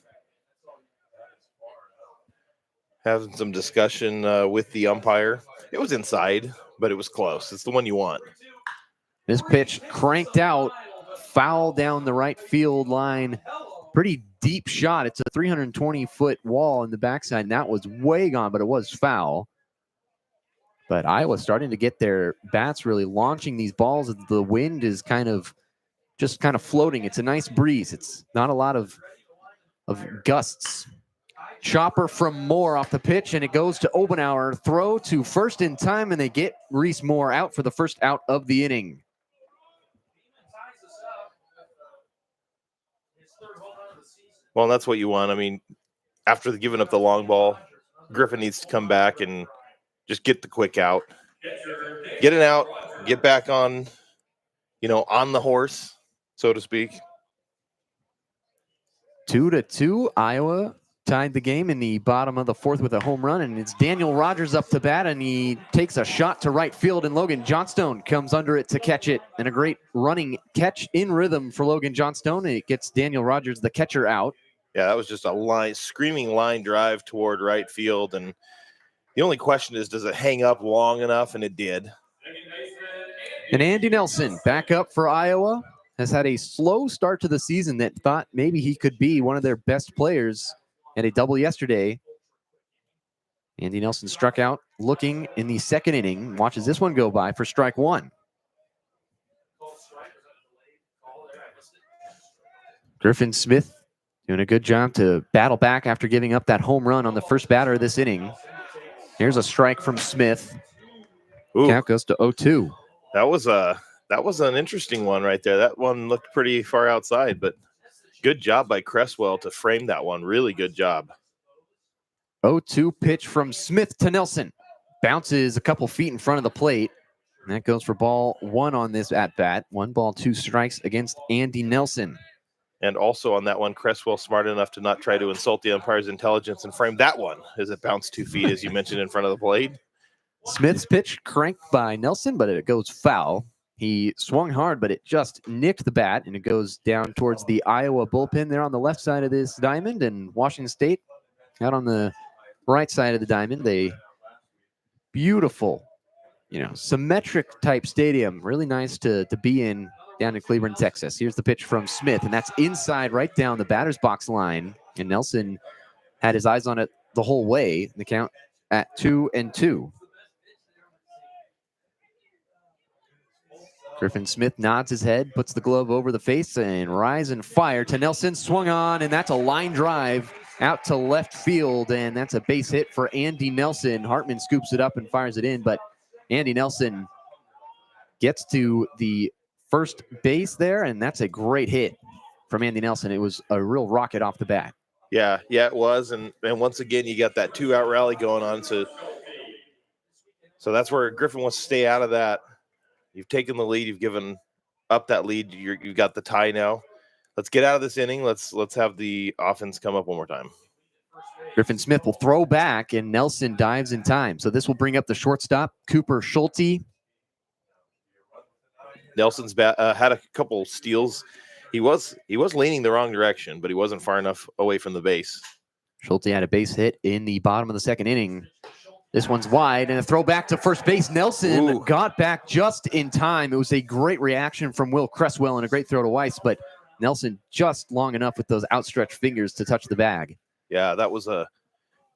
Having some discussion with the umpire. It was inside, but it was close. It's the one you want. This pitch cranked out, foul down the right field line. Pretty deep shot. It's a 320-foot wall in the backside, and that was way gone, but it was foul. But Iowa's starting to get their bats really launching these balls. The wind is kind of floating. It's a nice breeze. It's not a lot of gusts. Chopper from Moore off the pitch, and it goes to Obenauer. Throw to first in time, and they get Reese Moore out for the first out of the inning. Well, that's what you want. I mean, after giving up the long ball, Griffin needs to come back and just get the quick out. Get it out, get back on, on the horse, so to speak. 2-2, Iowa tied the game in the bottom of the fourth with a home run, and it's Daniel Rogers up to bat, and he takes a shot to right field, and Logan Johnstone comes under it to catch it, and a great running catch in rhythm for Logan Johnstone. It gets Daniel Rogers, the catcher, out. Yeah, that was just a screaming line drive toward right field, and the only question is, does it hang up long enough? And it did. And Andy Nelson, back up for Iowa, has had a slow start to the season that thought maybe he could be one of their best players. And a double yesterday. Andy Nelson struck out looking in the second inning. Watches this one go by for strike one. Griffin Smith doing a good job to battle back after giving up that home run on the first batter of this inning. Here's a strike from Smith. Ooh. Count goes to 0-2. That was an interesting one right there. That one looked pretty far outside, but good job by Cresswell to frame that one. Really good job. 0-2 pitch from Smith to Nelson. Bounces a couple feet in front of the plate. And that goes for ball one on this at-bat. 1 ball, 2 strikes against Andy Nelson. And also on that one, Cresswell smart enough to not try to insult the umpire's intelligence and frame that one as it bounced 2 feet, as you mentioned, in front of the plate. Smith's pitch cranked by Nelson, but it goes foul. He swung hard, but it just nicked the bat, and it goes down towards the Iowa bullpen there on the left side of this diamond, and Washington State out on the right side of the diamond. They beautiful, symmetric type stadium. Really nice to be in down in Cleburne, Texas. Here's the pitch from Smith, and that's inside right down the batter's box line, and Nelson had his eyes on it the whole way. The count at 2-2. Griffin Smith nods his head, puts the glove over the face, and rise and fire to Nelson. Swung on, and that's a line drive out to left field, and that's a base hit for Andy Nelson. Hartman scoops it up and fires it in, but Andy Nelson gets to the first base there, and that's a great hit from Andy Nelson. It was a real rocket off the bat. Yeah, it was, and once again, you got that 2-out rally going on, so that's where Griffin wants to stay out of that. You've taken the lead. You've given up that lead. You've got the tie now. Let's get out of this inning. Let's have the offense come up one more time. Griffin Smith will throw back, and Nelson dives in time. So this will bring up the shortstop, Cooper Schulte. Nelson's had a couple steals. He was leaning the wrong direction, but he wasn't far enough away from the base. Schulte had a base hit in the bottom of the second inning. This one's wide, and a throw back to first base. Nelson got back just in time. It was a great reaction from Will Cresswell and a great throw to Weiss, but Nelson just long enough with those outstretched fingers to touch the bag. Yeah, that was a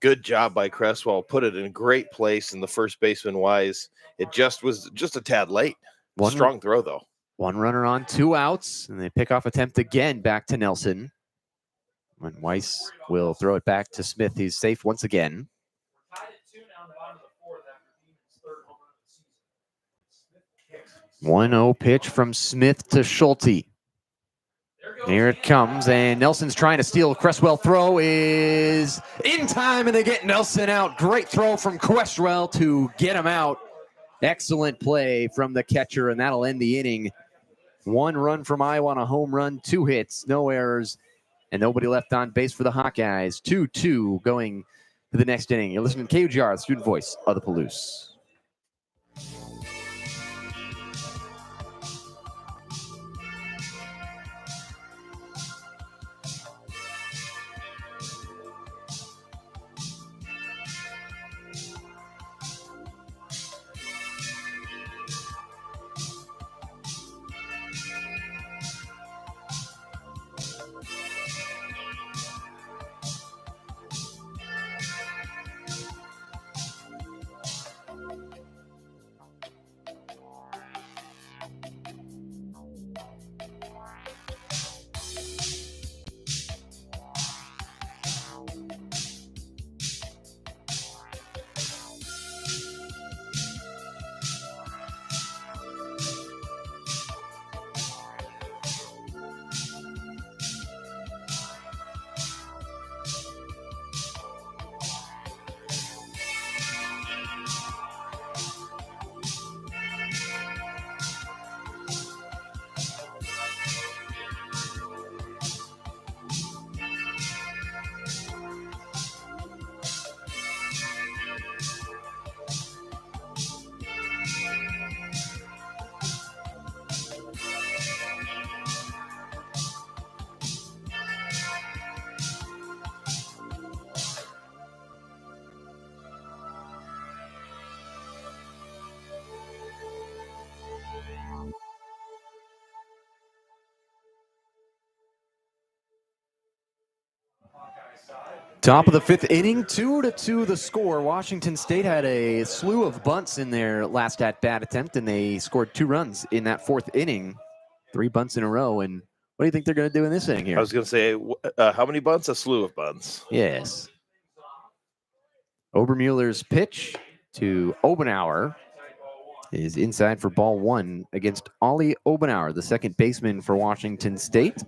good job by Cresswell. Put it in a great place, and the first baseman Wise. It just was just a tad late. Strong throw, though. One runner on, 2 outs, and they pick off attempt again back to Nelson. When Weiss will throw it back to Smith, he's safe once again. 1-0 pitch from Smith to Schulte. Here it comes, and Nelson's trying to steal. Cresswell throw is in time, and they get Nelson out. Great throw from Cresswell to get him out. Excellent play from the catcher, and that'll end the inning. 1 run from Iowa on a home run, 2 hits, no errors, and nobody left on base for the Hawkeyes. 2-2 going to the next inning. You're listening to KUGR, the student voice of the Palouse. Top of the 5th inning, 2-2 the score. Washington State had a slew of bunts in their last at-bat attempt, and they scored 2 runs in that 4th inning. 3 bunts in a row, and what do you think they're going to do in this inning here? I was going to say, how many bunts? A slew of bunts. Yes. Obermuller's pitch to Obenauer is inside for ball 1 against Ollie Obenauer, the second baseman for Washington State.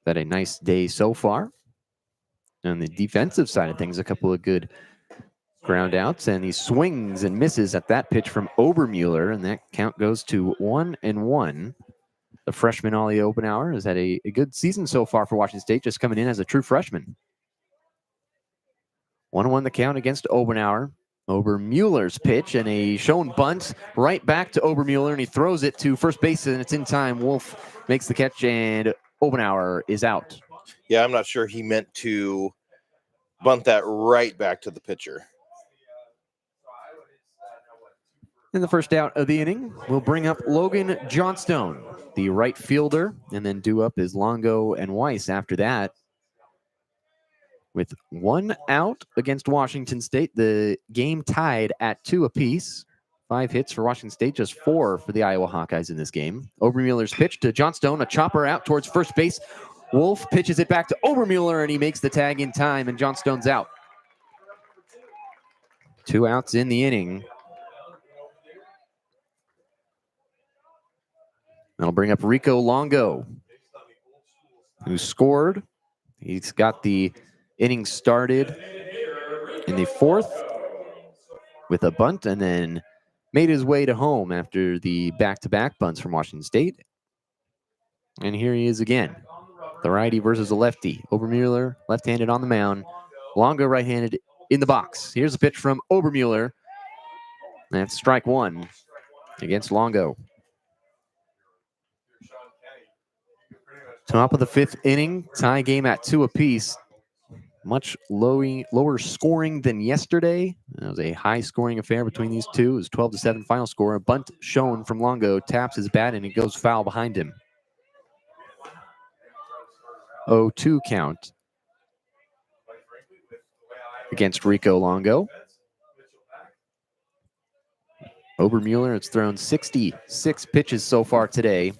Had a nice day so far. On the defensive side of things, a couple of good ground outs, and he swings and misses at that pitch from Obermuller, and that count goes to 1-1. The freshman Ollie Obenauer has had a good season so far for Washington State, just coming in as a true freshman. 1-1 the count against Obenauer. Obermuller's pitch, and a shown bunt right back to Obermuller, and he throws it to first base, and it's in time. Wolf makes the catch, and Obenauer is out. Yeah, I'm not sure he meant to bunt that right back to the pitcher. In the first out of the inning, we'll bring up Logan Johnstone, the right fielder, and then do up is Longo and Weiss after that. With 1 out against Washington State, the game tied at 2 apiece. 5 hits for Washington State, just 4 for the Iowa Hawkeyes in this game. Obermuller's pitch to Johnstone, a chopper out towards first base. Wolf pitches it back to Obermuller, and he makes the tag in time, and Johnstone's out. 2 outs in the inning. That'll bring up Rico Longo, who scored. He's got the inning started in the 4th with a bunt, and then made his way to home after the back-to-back bunts from Washington State. And here he is again. The righty versus a lefty. Obermueller, left-handed on the mound. Longo, right-handed in the box. Here's a pitch from Obermueller. That's strike one against Longo. Top of the fifth inning, tie game at 2 apiece. Much lower scoring than yesterday. It was a high-scoring affair between these two. It was 12-7 final score. A bunt shown from Longo, taps his bat, and it goes foul behind him. 0-2 count against Rico Longo. Obermueller has thrown 66 pitches so far today.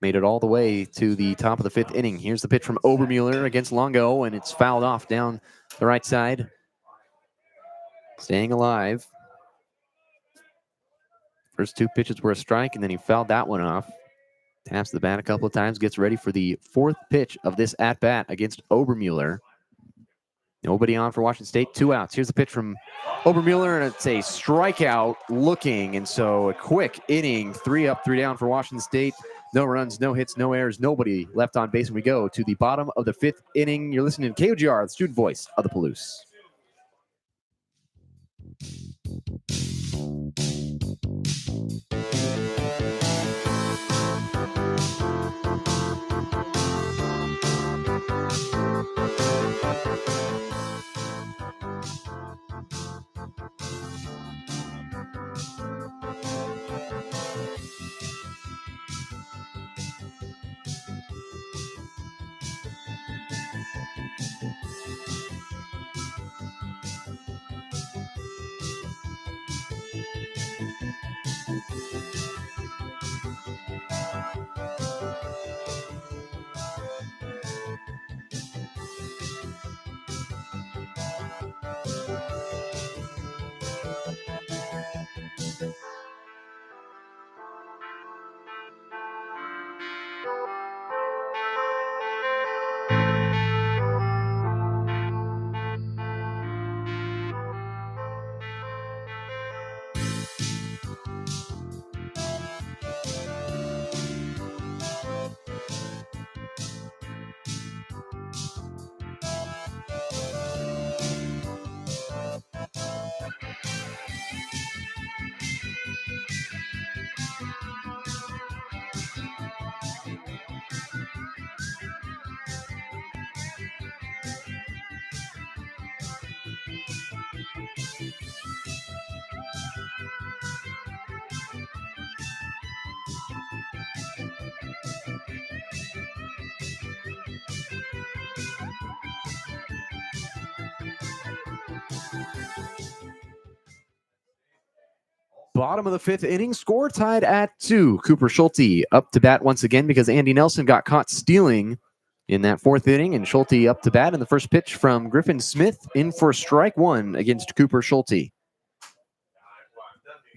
Made it all the way to the top of the fifth inning. Here's the pitch from Obermueller against Longo, and it's fouled off down the right side. Staying alive. First 2 pitches were a strike, and then he fouled that one off. Taps the bat a couple of times, gets ready for the 4th pitch of this at-bat against Obermueller. Nobody on for Washington State, 2 outs. Here's the pitch from Obermueller, and it's a strikeout looking, and so a quick inning, 3 up, 3 down for Washington State. No runs, no hits, no errors, nobody left on base. And we go to the bottom of the 5th inning. You're listening to KOGR, the student voice of the Palouse. Bottom of the 5th inning, score tied at 2. Cooper Schulte up to bat once again because Andy Nelson got caught stealing in that 4th inning, and Schulte up to bat. And the first pitch from Griffin Smith in for strike 1 against Cooper Schulte.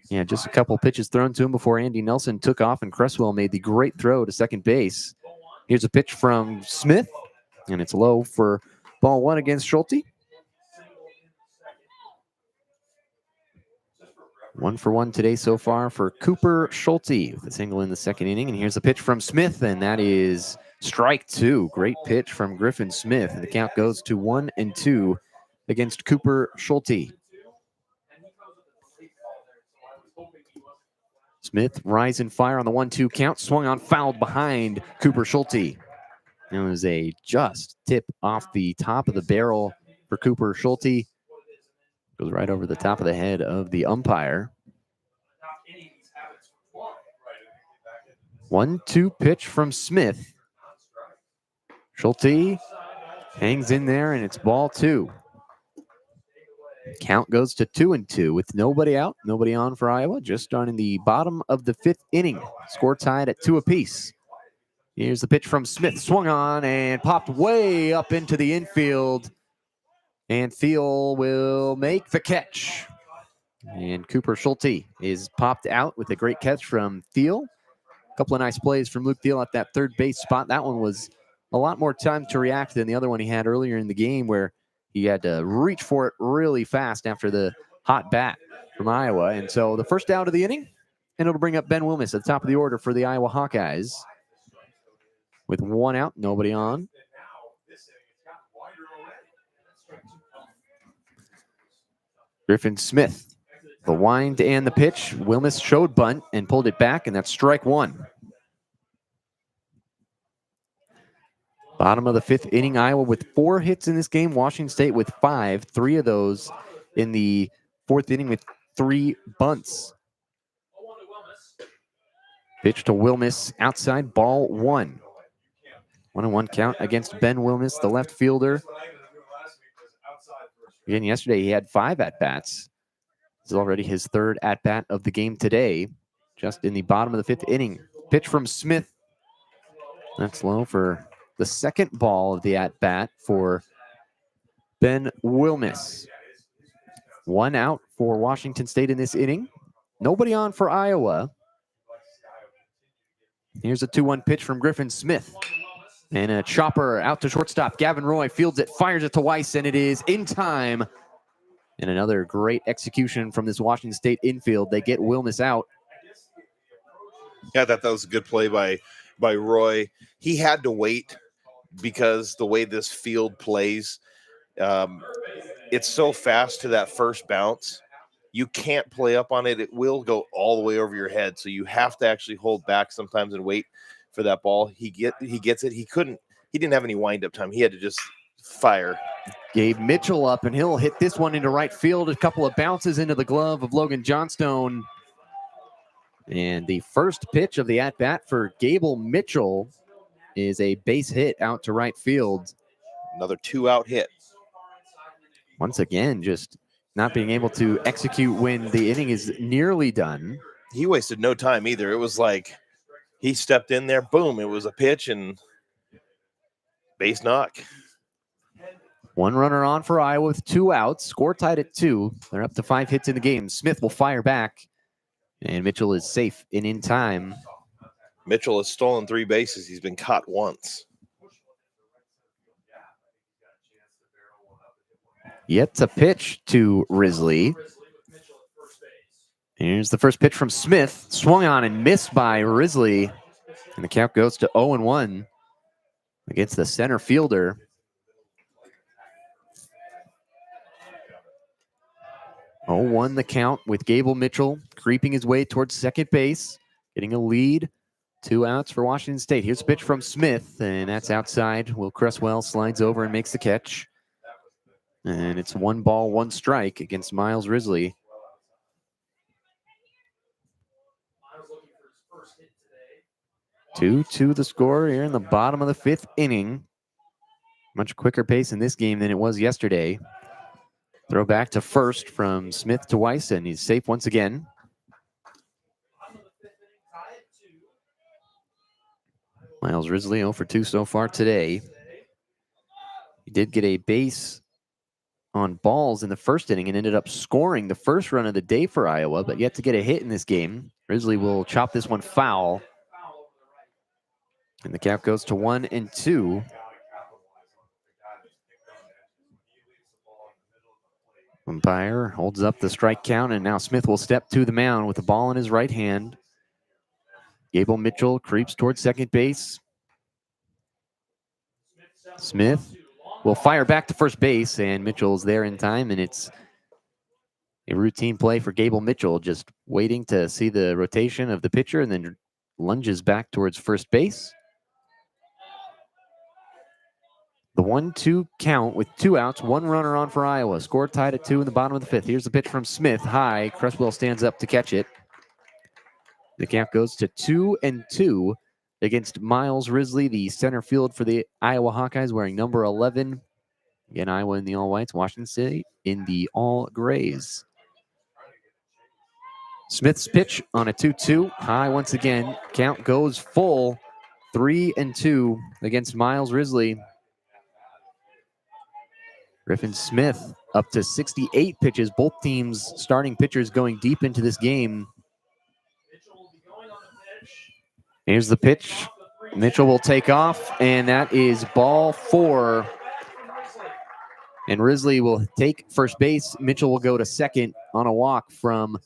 Yeah, just a couple pitches thrown to him before Andy Nelson took off, and Cresswell made the great throw to second base. Here's a pitch from Smith, and it's low for ball 1 against Schulte. 1 for 1 today so far for Cooper Schulte with a single in the 2nd inning. And here's a pitch from Smith, and that is strike 2. Great pitch from Griffin Smith. And the count goes to 1-2 against Cooper Schulte. Smith rise and fire on the 1-2 count. Swung on, fouled behind Cooper Schulte. It was a just tip off the top of the barrel for Cooper Schulte. Goes right over the top of the head of the umpire. 1-2 pitch from Smith. Schulte hangs in there, and it's ball 2. Count goes to 2-2 with nobody out, nobody on for Iowa. Just starting the bottom of the 5th inning. Score tied at 2 apiece. Here's the pitch from Smith. Swung on and popped way up into the infield. And Thiel will make the catch. And Cooper Schulte is popped out with a great catch from Thiel. A couple of nice plays from Luke Thiel at that third base spot. That one was a lot more time to react than the other one he had earlier in the game, where he had to reach for it really fast after the hot bat from Iowa. And so the first out of the inning, and it'll bring up Ben Wilmus at the top of the order for the Iowa Hawkeyes. With 1 out, nobody on. Griffin Smith, the wind and the pitch. Wilmus showed bunt and pulled it back, and that's strike one. Bottom of the fifth inning, Iowa with 4 hits in this game. Washington State with 5. 3 of those in the fourth inning with 3 bunts. Pitch to Wilmus, outside, ball 1. 1-1 count against Ben Wilmus, the left fielder. Again, yesterday he had 5 at-bats. This is already his 3rd at-bat of the game today, just in the bottom of the 5th inning. Pitch from Smith. That's low for the second ball of the at-bat for Ben Wilmus. 1 out for Washington State in this inning. Nobody on for Iowa. Here's a 2-1 pitch from Griffin Smith. And a chopper out to shortstop. Gavin Roy fields it, fires it to Weiss, and it is in time. And another great execution from this Washington State infield. They get Wilmus out. Yeah, I thought that was a good play by Roy. He had to wait because the way this field plays, it's so fast to that first bounce. You can't play up on it. It will go all the way over your head. So you have to actually hold back sometimes and wait for that ball. He gets it. He didn't have any wind-up time. He had to just fire. Gabe Mitchell up, and he'll hit this one into right field. A couple of bounces into the glove of Logan Johnstone. And the first pitch of the at-bat for Gable Mitchell is a base hit out to right field. Another 2-out hit. Once again, just not being able to execute when the inning is nearly done. He wasted no time either. It was like he stepped in there, boom, it was a pitch and base knock. 1 runner on for Iowa with 2 outs. Score tied at 2. They're up to 5 hits in the game. Smith will fire back, and Mitchell is safe and in time. Mitchell has stolen 3 bases. He's been caught once. Yet to pitch to Risley. Here's the first pitch from Smith. Swung on and missed by Risley. And the count goes to 0-1 against the center fielder. Oh, the count with Gable Mitchell creeping his way towards second base, getting a lead. 2 outs for Washington State. Here's a pitch from Smith, and that's outside. Will Cresswell slides over and makes the catch. And it's 1 ball, 1 strike against Miles Risley. Two the score here in the bottom of the 5th inning. Much quicker pace in this game than it was yesterday. Throw back to first from Smith to Weiss, and he's safe once again. Miles Risley 0 for 2 so far today. He did get a base on balls in the first inning and ended up scoring the first run of the day for Iowa, but yet to get a hit in this game. Risley will chop this one foul. And the count goes to 1-2. Umpire holds up the strike count, and now Smith will step to the mound with the ball in his right hand. Gable Mitchell creeps towards second base. Smith will fire back to first base, and Mitchell's there in time, and it's a routine play for Gable Mitchell, just waiting to see the rotation of the pitcher and then lunges back towards first base. The 1-2 count with 2 outs, 1 runner on for Iowa. Score tied at 2 in the bottom of the 5th. Here's the pitch from Smith. High. Cresswell stands up to catch it. The count goes to 2-2 against Miles Risley, the center field for the Iowa Hawkeyes, wearing number 11. Again, Iowa in the all-whites, Washington State in the all-grays. Smith's pitch on a 2-2. High once again. Count goes full. 3-2 against Miles Risley. Griffin Smith up to 68 pitches. Both teams starting pitchers going deep into this game. Here's the pitch. Mitchell will take off, and that is ball 4. And Risley will take first base. Mitchell will go to second on a walk from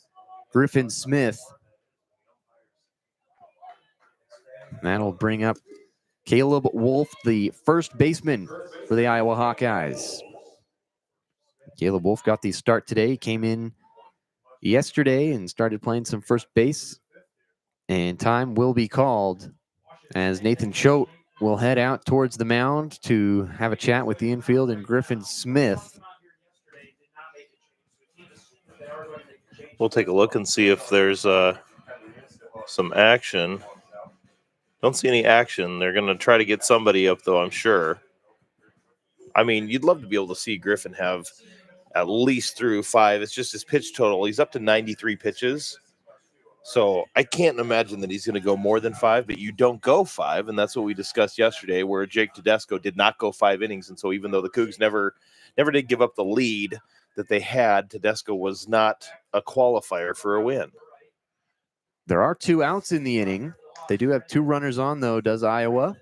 Griffin Smith. That'll bring up Caleb Wolf, the first baseman for the Iowa Hawkeyes. Caleb Wolf got the start today. He came in yesterday and started playing some first base. And time will be called as Nathan Choate will head out towards the mound to have a chat with the infield and Griffin Smith. We'll take a look and see if there's some action. Don't see any action. They're going to try to get somebody up, though, I'm sure. I mean, you'd love to be able to see Griffin have at least through 5. It's just his pitch total. He's up to 93 pitches. So I can't imagine that he's going to go more than 5, but you don't go 5. And that's what we discussed yesterday, where Jake Tedesco did not go 5 innings. And so even though the Cougs never did give up the lead that they had, Tedesco was not a qualifier for a win. There are 2 outs in the inning. They do have 2 runners on, though, does Iowa.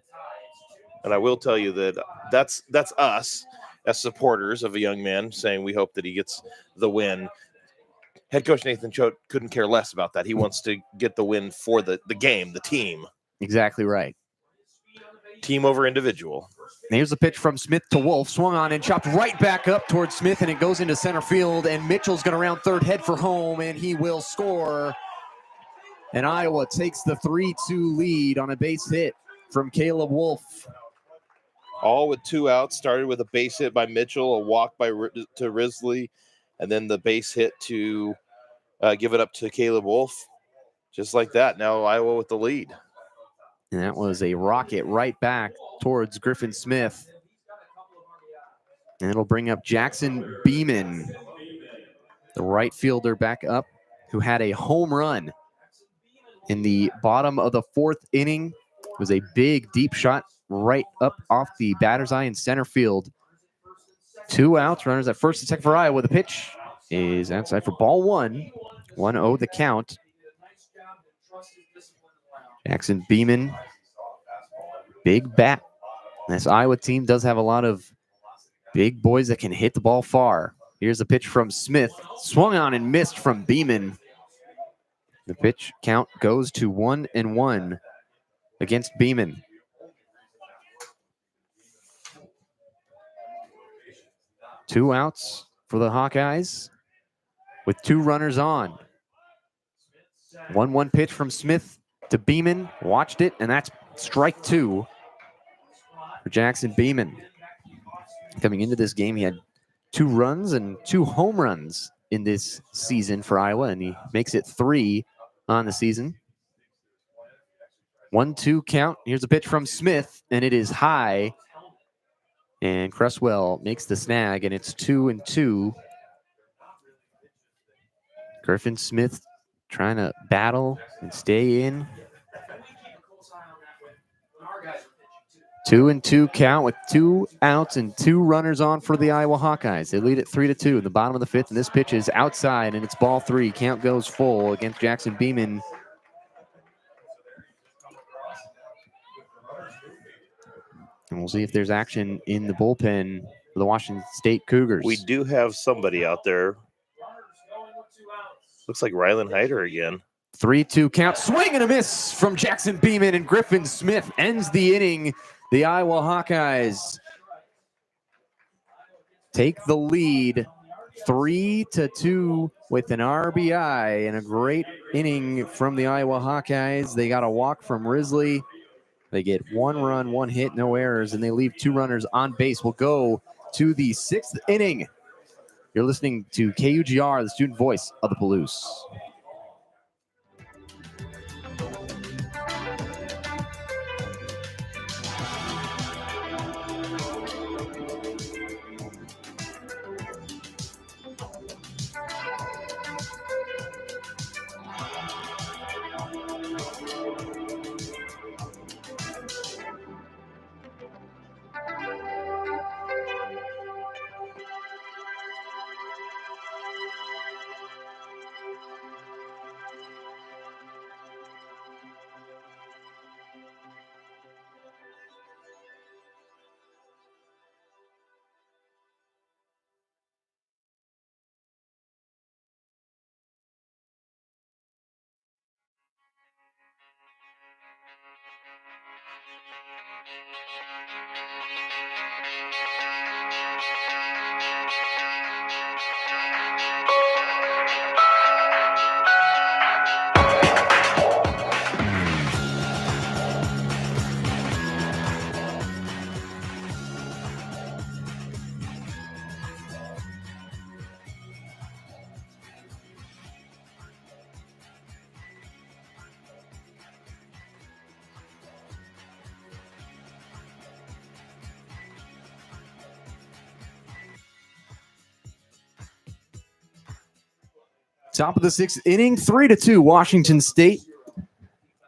And I will tell you that that's us as supporters of a young man saying we hope that he gets the win. Head coach Nathan Choate couldn't care less about that. He wants to get the win for the game, the team. Exactly right. Team over individual. And here's a pitch from Smith to Wolf. Swung on and chopped right back up towards Smith, and it goes into center field. And Mitchell's going to round third, head for home, and he will score. And Iowa takes the 3-2 lead on a base hit from Caleb Wolf. All with 2 outs. Started with a base hit by Mitchell, a walk to Risley, and then the base hit to give it up to Caleb Wolf. Just like that. Now Iowa with the lead. And that was a rocket right back towards Griffin Smith. And it'll bring up Jackson Beeman, the right fielder back up, who had a home run in the bottom of the 4th inning. It was a big, deep shot right up off the batter's eye in center field. 2 outs, runners at first and second for Iowa. The pitch is outside for ball 1. 1-0 the count. Jackson Beeman, big bat. This Iowa team does have a lot of big boys that can hit the ball far. Here's a pitch from Smith. Swung on and missed from Beeman. The pitch count goes to 1-1 against Beeman. Two outs for the Hawkeyes with 2 runners on. 1-1 pitch from Smith to Beeman. Watched it, and that's strike 2 for Jackson Beeman. Coming into this game, he had 2 runs and 2 home runs in this season for Iowa, and he makes it 3 on the season. 1-2 count. Here's a pitch from Smith, and it is high. And Cresswell makes the snag, and it's 2-2. Griffin Smith trying to battle and stay in. 2-2 count with 2 outs and 2 runners on for the Iowa Hawkeyes. They lead it 3-2 in the bottom of the 5th, and this pitch is outside, and it's ball 3. Count goes full against Jackson Beeman. And we'll see if there's action in the bullpen for the Washington State Cougars. We do have somebody out there. Looks like Rylan Hyder again. 3-2 count. Swing and a miss from Jackson Beeman, and Griffin Smith ends the inning. The Iowa Hawkeyes take the lead 3-2 with an RBI and a great inning from the Iowa Hawkeyes. They got a walk from Risley. They get 1 run, 1 hit, no errors, and they leave 2 runners on base. We'll go to the 6th inning. You're listening to KUGR, the student voice of the Palouse. Top of the 6th inning, 3-2, Washington State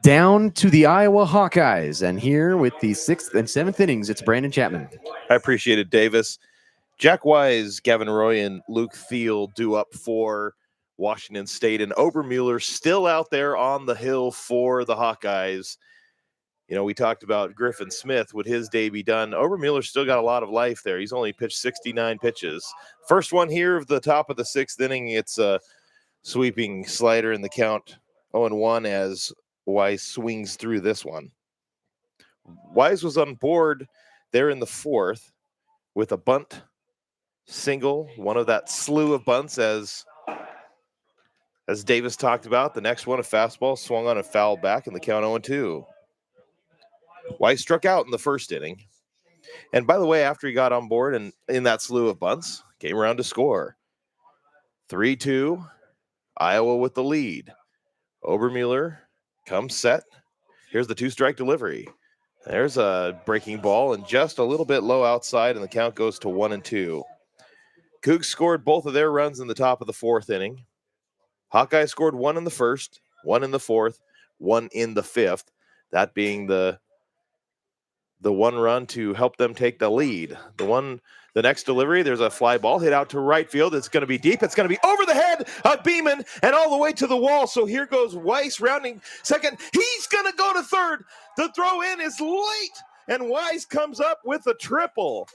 down to the Iowa Hawkeyes. And here with the 6th and 7th innings, it's Brandon Chapman. I appreciate it, Davis. Jack Wise, Gavin Roy, and Luke Thiel do up for Washington State, and Obermueller still out there on the hill for the Hawkeyes. You know, we talked about Griffin Smith. Would his day be done? Obermueller still got a lot of life there. He's only pitched 69 pitches. First one here of the top of the 6th inning. It's a sweeping slider in the count 0-1 as Wise swings through this one. Wise was on board there in the 4th with a bunt single, one of that slew of bunts as Davis talked about. The next one, a fastball swung on a foul back in the count 0-2. Wise struck out in the 1st inning. And by the way, after he got on board and in that slew of bunts, came around to score. 3-2, Iowa with the lead. Obermueller comes set. Here's the 2-strike delivery. There's a breaking ball and just a little bit low outside, and the count goes to 1-2. Cougs scored both of their runs in the top of the 4th inning. Hawkeye scored 1 in the 1st, 1 in the 4th, 1 in the 5th. That being the one run to help them take the lead. The next delivery, there's a fly ball hit out to right field. It's going to be deep. It's going to be over the head of Beeman and all the way to the wall. So here goes Weiss rounding second. He's going to go to third. The throw in is late, and Weiss comes up with a triple.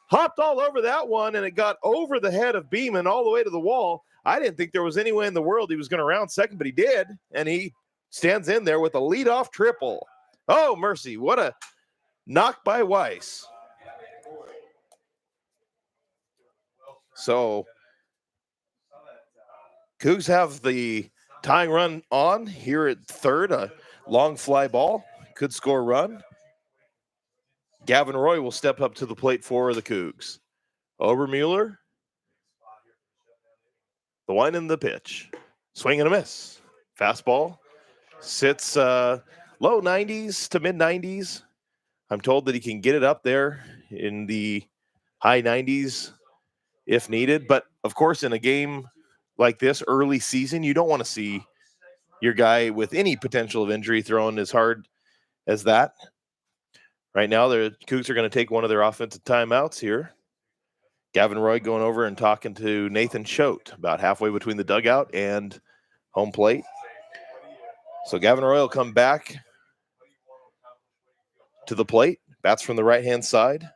Hopped all over that one, and it got over the head of Beeman all the way to the wall. I didn't think there was any way in the world he was going to round second, but he did, and he stands in there with a leadoff triple. Oh, mercy. What a knock by Weiss. So Cougs have the tying run on here at third. A long fly ball could score a run. Gavin Roy will step up to the plate for the Cougs. Obermueller, the one in the pitch. Swing and a miss. Fastball sits low 90s to mid 90s. I'm told that he can get it up there in the high 90s if needed. But, of course, in a game like this, early season, you don't want to see your guy with any potential of injury throwing as hard as that. Right now, the Cougs are going to take one of their offensive timeouts here. Gavin Roy going over and talking to Nathan Choate about halfway between the dugout and home plate. So Gavin Roy will come back to the plate. Bats from the right-hand side.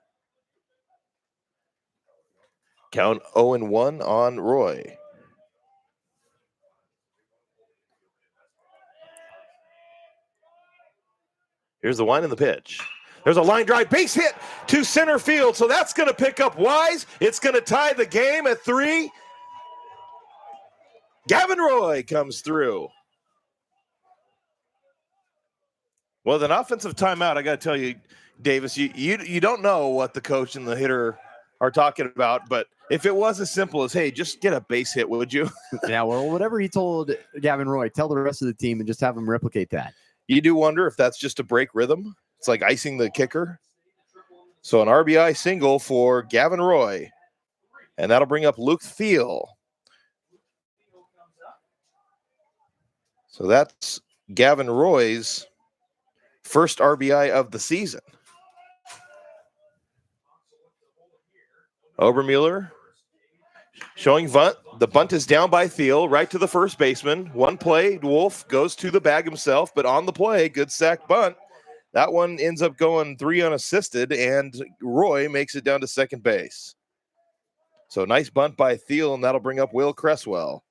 Count 0-1 on Roy. Here's the wind and the pitch. There's a line drive base hit to center field, so that's going to pick up Wise. It's going to tie the game at 3. Gavin Roy comes through. Well, with an offensive timeout, I got to tell you, Davis, you don't know what the coach and the hitter are talking about, but if it was as simple as, hey, just get a base hit, would you? Yeah, well, whatever he told Gavin Roy, tell the rest of the team and just have them replicate that. You do wonder if that's just to break rhythm. It's like icing the kicker. So an RBI single for Gavin Roy, and that'll bring up Luke Thiel. So that's Gavin Roy's first RBI of the season. Obermueller showing bunt. The bunt is down by Thiel, right to the first baseman. One play, Wolf goes to the bag himself, but on the play, good sack bunt. That one ends up going 3 unassisted, and Roy makes it down to second base. So nice bunt by Thiel, and that'll bring up Will Cresswell.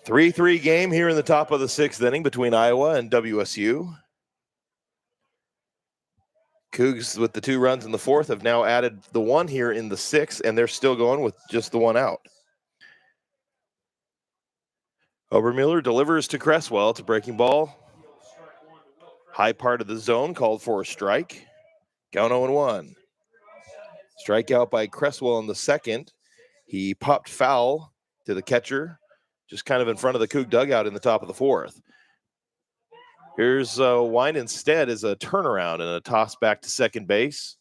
3-3 game here in the top of the 6th inning between Iowa and WSU. Cougs with the 2 runs in the 4th have now added the 1 here in the 6th, and they're still going with just the 1 out. Obermueller delivers to Cresswell. It's a breaking ball. High part of the zone, called for a strike. Count 0-1. Strikeout by Cresswell in the 2nd. He popped foul to the catcher, just kind of in front of the Coug dugout in the top of the 4th. Here's Wine instead is a turnaround and a toss back to second base.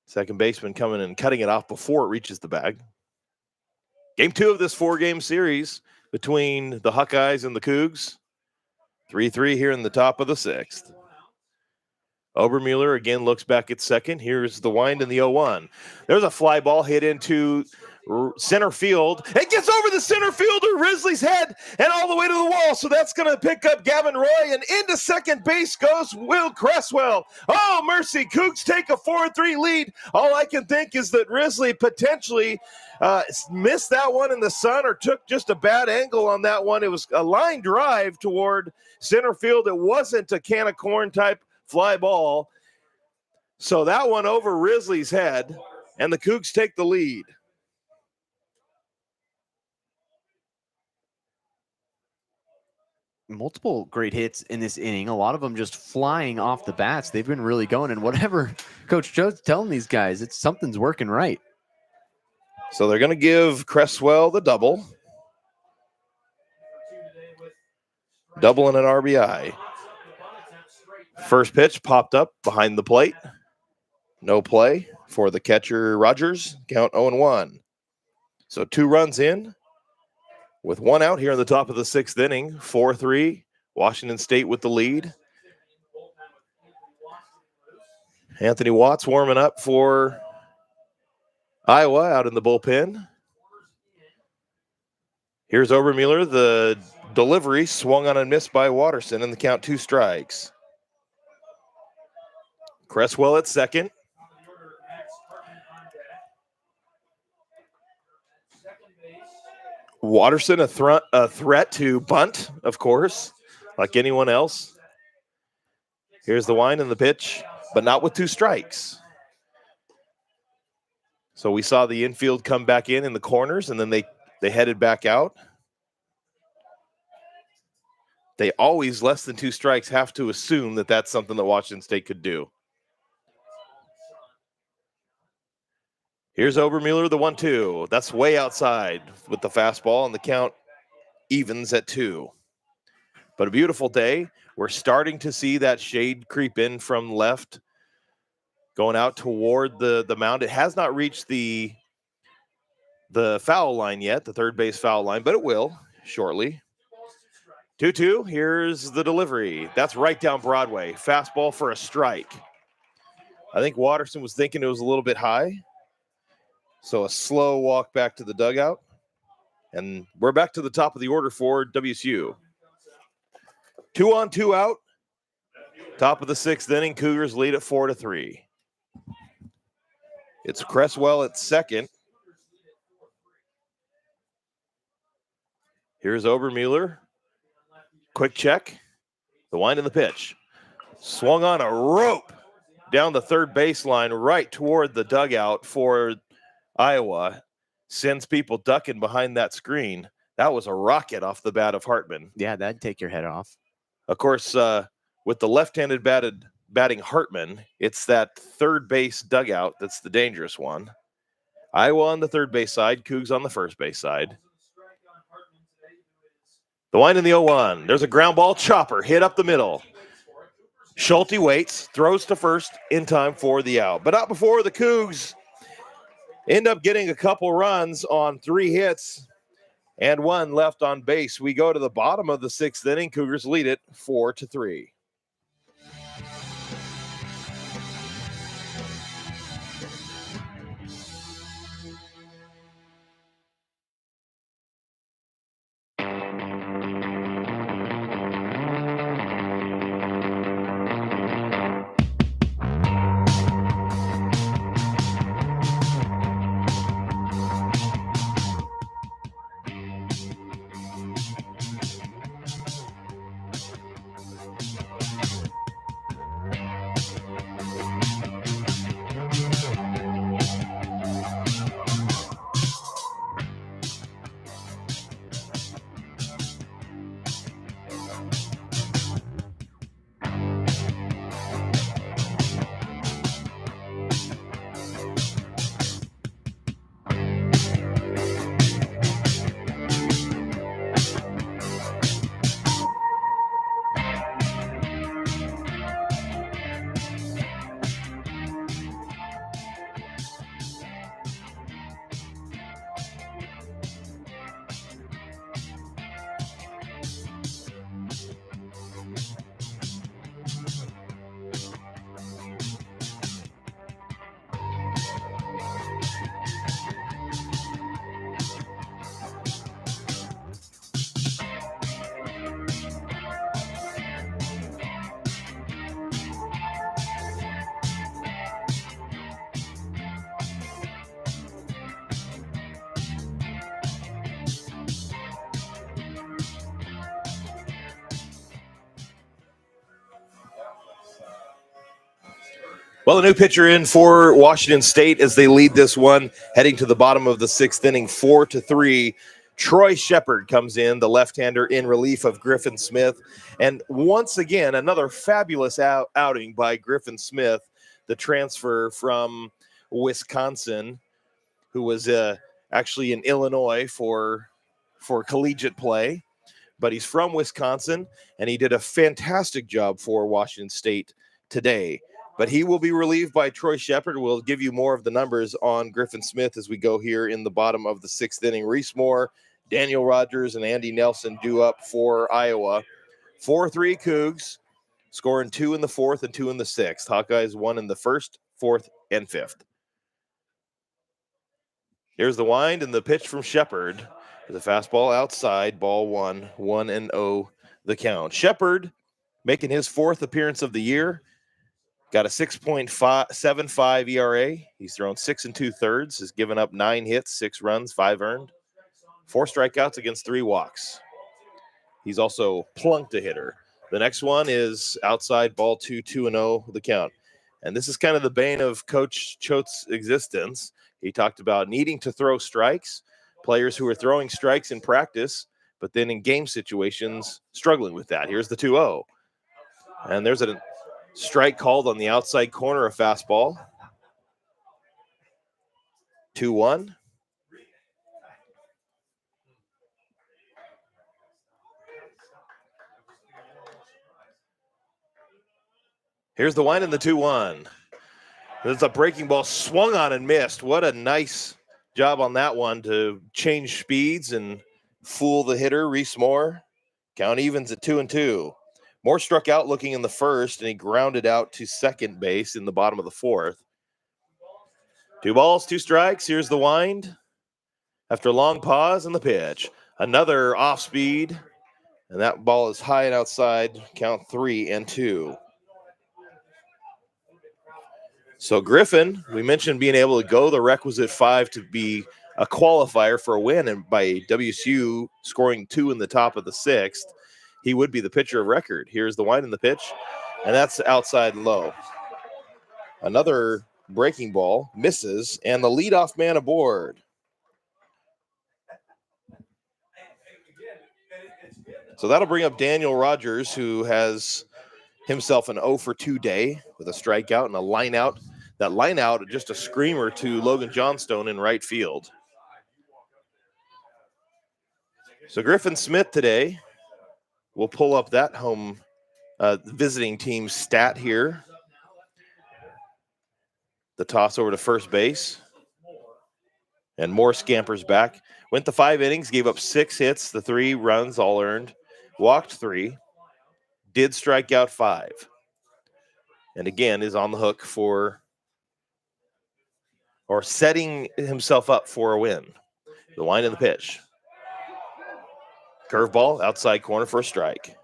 Second baseman coming and cutting it off before it reaches the bag. Game 2 of this 4-game series between the Huckeyes and the Cougs. 3-3 here in the top of the 6th. Obermueller again looks back at second. Here's the wind in the 0-1. There's a fly ball hit into center field. It gets over the center fielder, Risley's head, and all the way to the wall. So that's going to pick up Gavin Roy, and into second base goes Will Cresswell. Oh, mercy. Cougs take a 4-3 lead. All I can think is that Risley potentially missed that one in the sun or took just a bad angle on that one. It was a line drive toward center field. It wasn't a can of corn type fly ball. So that one over Risley's head, and the Cougs take the lead. Multiple great hits in this inning, a lot of them just flying off the bats. They've been really going, and whatever Coach Joe's telling these guys, something's working right. So they're going to give Cresswell the double. Double and an RBI. First pitch popped up behind the plate. No play for the catcher, Rogers. Count 0-1. So 2 runs in with 1 out here in the top of the 6th inning. 4-3. Washington State with the lead. Anthony Watts warming up for Iowa out in the bullpen. Here's Obermueller. The delivery swung on and missed by Watterson, and the count 2 strikes. Cresswell at second. Watterson a threat to bunt, of course, like anyone else. Here's the wind and the pitch, but not with 2 strikes. So we saw the infield come back in the corners, and then they headed back out. They always, less than 2 strikes, have to assume that that's something that Washington State could do. Here's Obermueller, the 1-2. That's way outside with the fastball, and the count evens at 2. But a beautiful day. We're starting to see that shade creep in from left, going out toward the mound. It has not reached the foul line yet, the third base foul line, but it will shortly. 2-2, here's the delivery. That's right down Broadway. Fastball for a strike. I think Watterson was thinking it was a little bit high. So a slow walk back to the dugout. And we're back to the top of the order for WSU. 2 on, 2 out. Top of the 6th inning, Cougars lead at 4-3. It's Cresswell at second. Here's Obermueller. Quick check. The wind and the pitch. Swung on a rope down the third baseline right toward the dugout for Iowa. Sends people ducking behind that screen. That was a rocket off the bat of Hartman. Yeah, that'd take your head off. Of course, with the left-handed batting Hartman, it's that third base dugout that's the dangerous one. Iowa on the third base side, Cougs on the first base side. The wind in the 0-1. There's a ground ball chopper hit up the middle. Schulte waits, throws to first in time for the out. But not before the Cougs end up getting a couple runs on 3 hits and 1 left on base. We go to the bottom of the 6th inning. Cougars lead it 4-3. Well, a new pitcher in for Washington State as they lead this one, heading to the bottom of the 6th inning, 4-3. Troy Shepard comes in, the left-hander, in relief of Griffin Smith. And once again, another fabulous outing by Griffin Smith, the transfer from Wisconsin, who was actually in Illinois for collegiate play. But he's from Wisconsin, and he did a fantastic job for Washington State today. But he will be relieved by Troy Shepard. We'll give you more of the numbers on Griffin Smith as we go here in the bottom of the 6th inning. Reese Moore, Daniel Rogers, and Andy Nelson due up for Iowa. 4-3 Cougs, scoring 2 in the 4th and 2 in the 6th. Hawkeyes 1 in the 1st, 4th, and 5th. Here's the wind and the pitch from Shepard. The fastball outside, ball 1, 1-0 the count. Shepard making his 4th appearance of the year. Got a 6.75 ERA. He's thrown 6 2/3, has given up 9 hits, 6 runs, 5 earned, 4 strikeouts against 3 walks. He's also plunked a hitter. The next one is outside, ball 2, 2-0 the count. And this is kind of the bane of Coach Choate's existence. He talked about needing to throw strikes, players who are throwing strikes in practice, but then in game situations struggling with that. Here's the 2-0. And there's a strike called on the outside corner, a fastball. 2-1. Here's the wind and the 2-1. There's a breaking ball swung on and missed. What a nice job on that one to change speeds and fool the hitter, Reese Moore. Count evens at 2-2. Moore struck out looking in the 1st, and he grounded out to second base in the bottom of the 4th. 2 balls, 2 strikes. Here's the wind. After a long pause and the pitch. Another off speed, and that ball is high and outside. Count 3-2. So Griffin, we mentioned being able to go the requisite 5 to be a qualifier for a win, and by WSU scoring 2 in the top of the 6th, he would be the pitcher of record. Here's the wind in the pitch, and that's outside low. Another breaking ball misses, and the leadoff man aboard. So that'll bring up Daniel Rogers, who has himself an 0-for-2 day with a strikeout and a line out. That line out, just a screamer to Logan Johnstone in right field. So Griffin Smith today, we'll pull up that home visiting team stat here. The toss over to first base. And Moore scampers back. Went the 5 innings, gave up 6 hits, the 3 runs all earned. Walked 3. Did strike out 5. And again is on the hook for, or setting himself up for a win. The line in the pitch. Curveball, outside corner for a strike.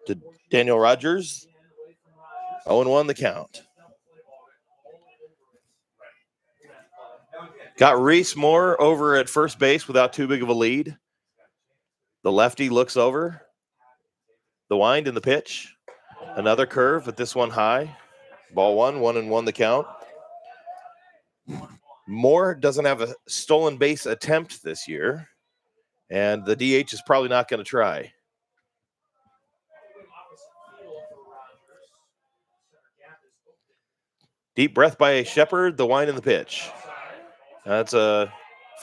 To Daniel Rogers. 0-1 the count. Got Reese Moore over at first base without too big of a lead. The lefty looks over. The wind in the pitch. Another curve, but this one high. Ball 1, 1-1 the count. Moore doesn't have a stolen base attempt this year, and the DH is probably not going to try. Deep breath by Shepard, the wind in the pitch. That's a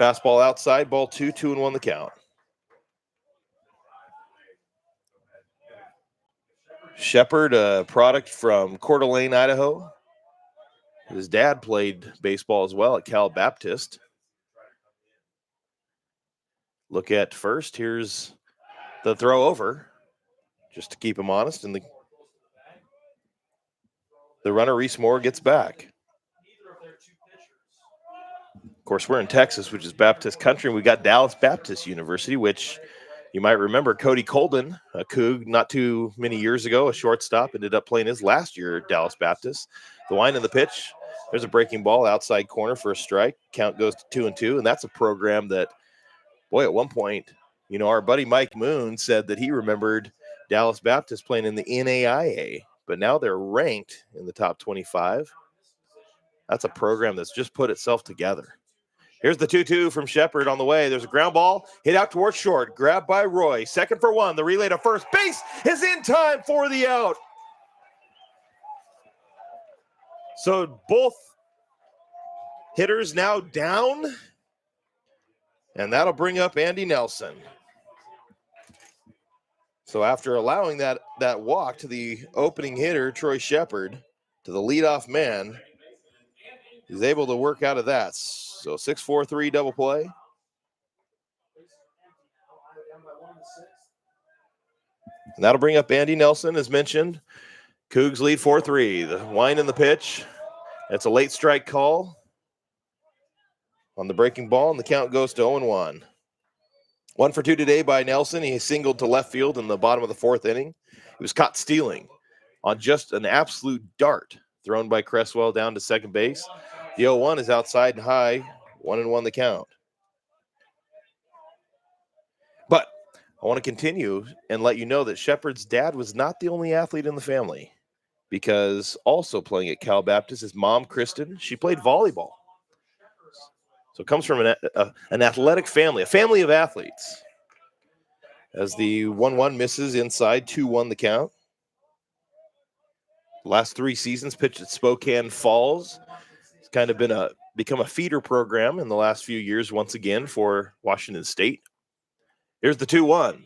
fastball outside, ball 2, 2-1 the count. Shepard, a product from Coeur d'Alene, Idaho. His dad played baseball as well at Cal Baptist. Look at first. Here's the throw over, just to keep him honest. And the runner, Reese Moore, gets back. Of course, we're in Texas, which is Baptist country, and we got Dallas Baptist University, which you might remember Cody Colden, a Coug not too many years ago, a shortstop, ended up playing his last year at Dallas Baptist. The wind and the pitch. There's a breaking ball outside corner for a strike. Count goes to 2-2, and that's a program that, boy, at one point, you know, our buddy Mike Moon said that he remembered Dallas Baptist playing in the NAIA but now they're ranked in the top 25. That's a program that's just put itself together. Here's the 2-2 from Shepard on the way. There's a ground ball hit out towards short. Grabbed by Roy. Second for one. The relay to first base is in time for the out. So both hitters now down. And that'll bring up Andy Nelson. So after allowing that walk to the opening hitter, Troy Shepard, to the leadoff man, he's able to work out of that. So 6-4-3 double play. And that'll bring up Andy Nelson, as mentioned. Cougs lead 4-3. The wind in the pitch. That's a late strike call on the breaking ball, and the count goes to 0-1. 1 for 2 today by Nelson. He singled to left field in the bottom of the fourth inning. He was caught stealing on just an absolute dart thrown by Cresswell down to second base. The 0-1 is outside and high. 1-1 the count. But I want to continue and let you know that Shepard's dad was not the only athlete in the family, because also playing at Cal Baptist is mom, Kristen. She played volleyball. So it comes from an athletic family, a family of athletes. As the 1-1 misses inside, 2-1 the count. Last 3 seasons pitched at Spokane Falls. It's kind of become a feeder program in the last few years once again for Washington State. Here's the 2-1.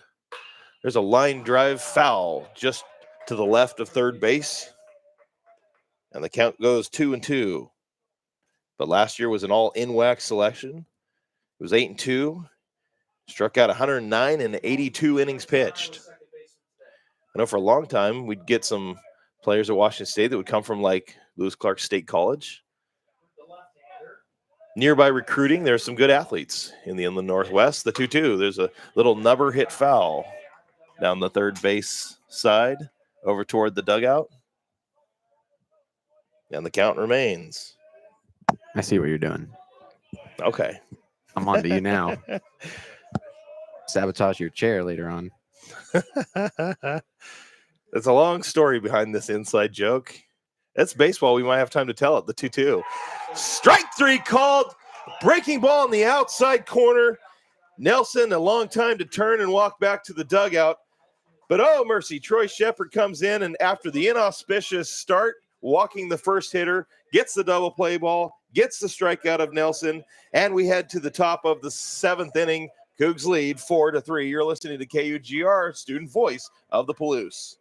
There's a line drive foul just to the left of third base. And the count goes 2-2. But last year was an all NWAC selection. It was 8-2. Struck out 109 in 82 innings pitched. I know for a long time we'd get some players at Washington State that would come from like Lewis Clark State College. Nearby recruiting, there's some good athletes in the Inland Northwest. The 2-2, there's a little nubber hit foul down the third base side over toward the dugout. And the count remains. I see what you're doing. Okay. I'm on to you now. Sabotage your chair later on. There's a long story behind this inside joke. It's baseball. We might have time to tell it. The 2-2. Strike 3 called. Breaking ball in the outside corner. Nelson, a long time to turn and walk back to the dugout. But oh, mercy, Troy Shepard comes in, and after the inauspicious start, walking the first hitter, gets the double play ball, gets the strikeout of Nelson, and we head to the top of the 7th inning. Cougs lead 4-3. You're listening to KUGR, student voice of the Palouse.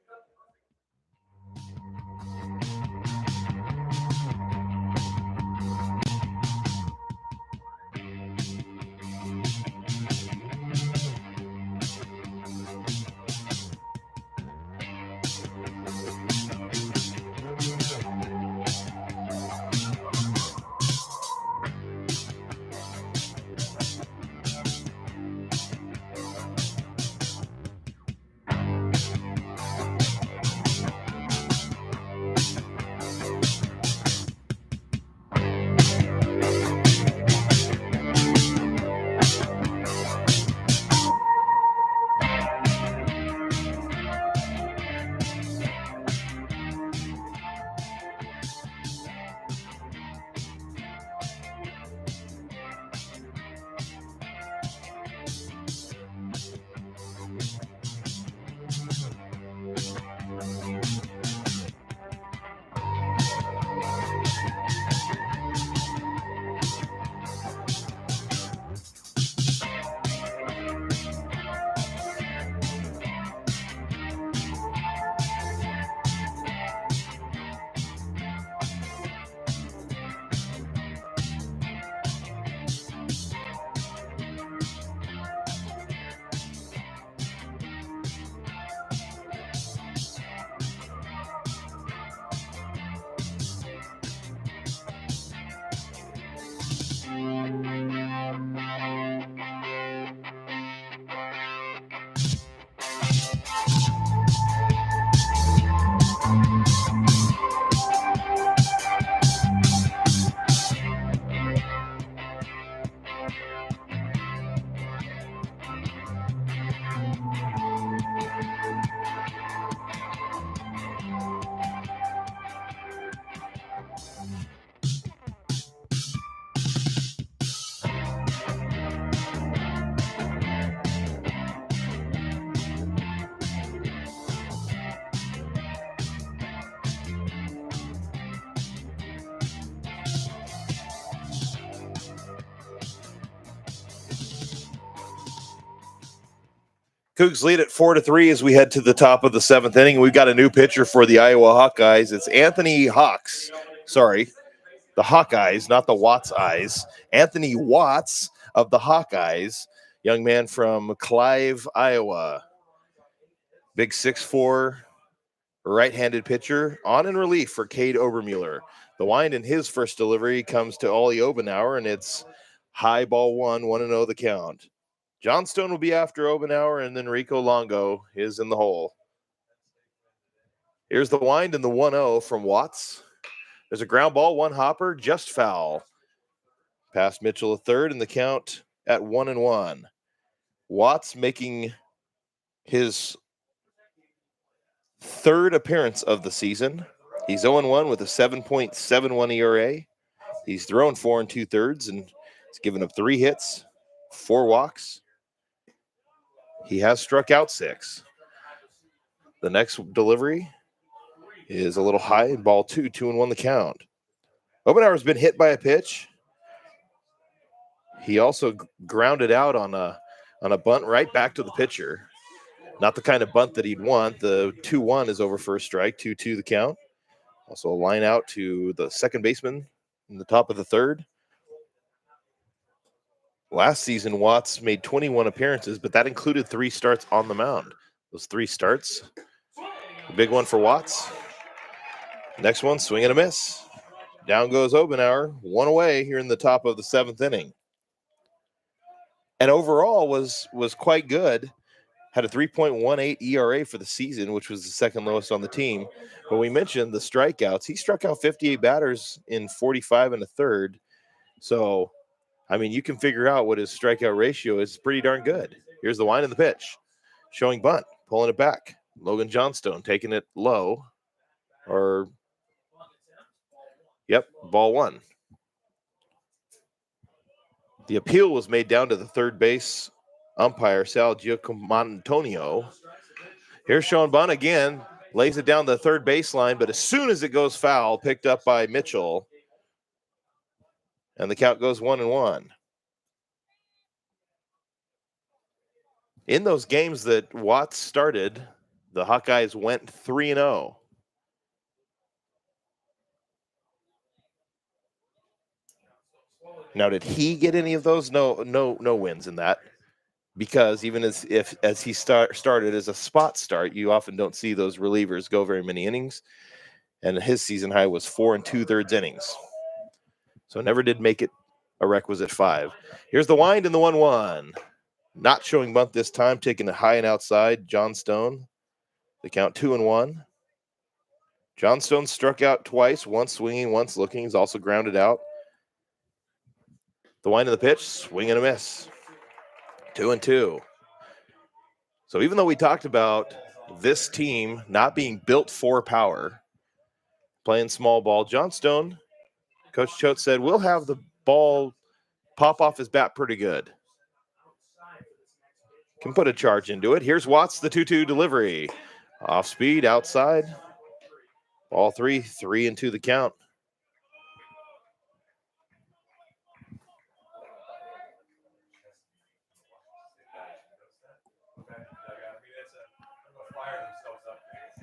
Cougs lead at 4-3 as we head to the top of the 7th inning. We've got a new pitcher for the Iowa Hawkeyes. It's Anthony Hawks. Sorry, the Hawkeyes, not the Watts Eyes. Anthony Watts of the Hawkeyes, young man from Clive, Iowa. Big 6'4", right-handed pitcher, on in relief for Cade Obermueller. The wind in his first delivery comes to Ollie Obenauer, and it's high ball 1-0 the count. Johnstone will be after Obenauer, and then Rico Longo is in the hole. Here's the wind and the 1-0 from Watts. There's a ground ball, one hopper, just foul. Past Mitchell a third, and the count at 1-1. Watts making his third appearance of the season. He's 0-1 with a 7.71 ERA. He's thrown 4 2/3, and he's given up 3 hits, 4 walks. He has struck out 6. The next delivery is a little high, ball 2, 2-1 the count. Obenauer's been hit by a pitch. He also grounded out on a bunt right back to the pitcher. Not the kind of bunt that he'd want. The 2-1 is over for a strike, 2-2 the count. Also a line out to the second baseman in the top of the third. Last season, Watts made 21 appearances, but that included 3 starts on the mound. Those 3 starts. A big one for Watts. Next one, swing and a miss. Down goes Obenauer, 1 away here in the top of the 7th inning. And overall was quite good. Had a 3.18 ERA for the season, which was the second lowest on the team. But we mentioned the strikeouts. He struck out 58 batters in 45 1/3. So, I mean, you can figure out what his strikeout ratio is. Pretty darn good. Here's the wind and the pitch. Showing bunt, pulling it back. Logan Johnstone taking it low. Ball 1. The appeal was made down to the third base umpire, Sal Giacomontonio. Here's showing bunt again. Lays it down the third baseline, but as soon as it goes foul, picked up by Mitchell. And the count goes 1-1. In those games that Watts started, the Hawkeyes went 3-0. Now, did he get any of those? No wins in that. Because even as he started as a spot start, you often don't see those relievers go very many innings. And his season high was 4 2/3 innings. So never did make it a requisite 5. Here's the wind and the 1-1. Not showing bunt this time, taking it high and outside. Johnstone. The count 2-1. Johnstone struck out twice, once swinging, once looking. He's also grounded out. The wind of the pitch, swing and a miss. 2-2. So even though we talked about this team not being built for power, playing small ball, Johnstone, Coach Choate said, we'll have the ball pop off his bat pretty good. Can put a charge into it. Here's Watts, the 2-2 delivery. Off speed, outside. Ball 3, 3-2 the count.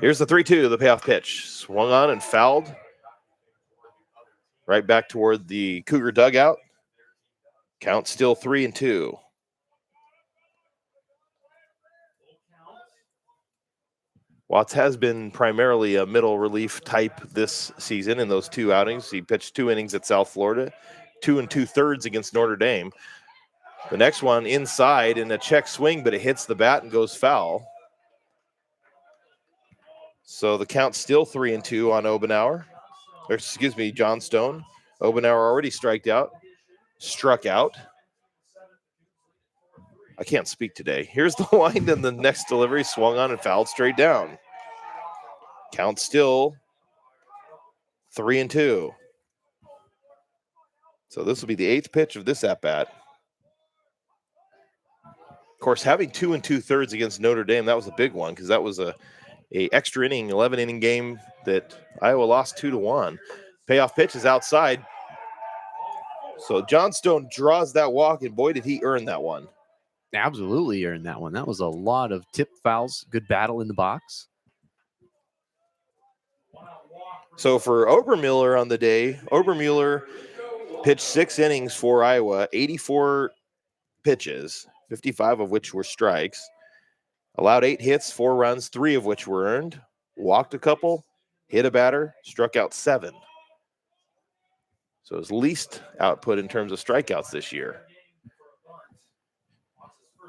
Here's the 3-2, the payoff pitch. Swung on and fouled. Right back toward the Cougar dugout. Count still 3-2. Watts has been primarily a middle relief type this season in those 2 outings. He pitched 2 innings at South Florida, 2 2/3 against Notre Dame. The next one inside in a check swing, but it hits the bat and goes foul. So the count's still 3-2 on Johnstone. Obenauer already struck out. I can't speak today. Here's the wind and the next delivery, swung on and fouled straight down. Count still 3-2. So this will be the 8th pitch of this at-bat. Of course, having 2 2/3 against Notre Dame, that was a big one because that was a extra inning, 11-inning game that Iowa lost 2-1. Payoff pitch is outside. So Johnstone draws that walk, and boy, did he earn that one. absolutely earned that one. That was a lot of tip fouls. Good battle in the box. So for Obermuller on the day, Obermuller pitched 6 innings for Iowa, 84 pitches, 55 of which were strikes, allowed 8 hits, 4 runs, 3 of which were earned, walked a couple, hit a batter, struck out 7. So his least output in terms of strikeouts this year.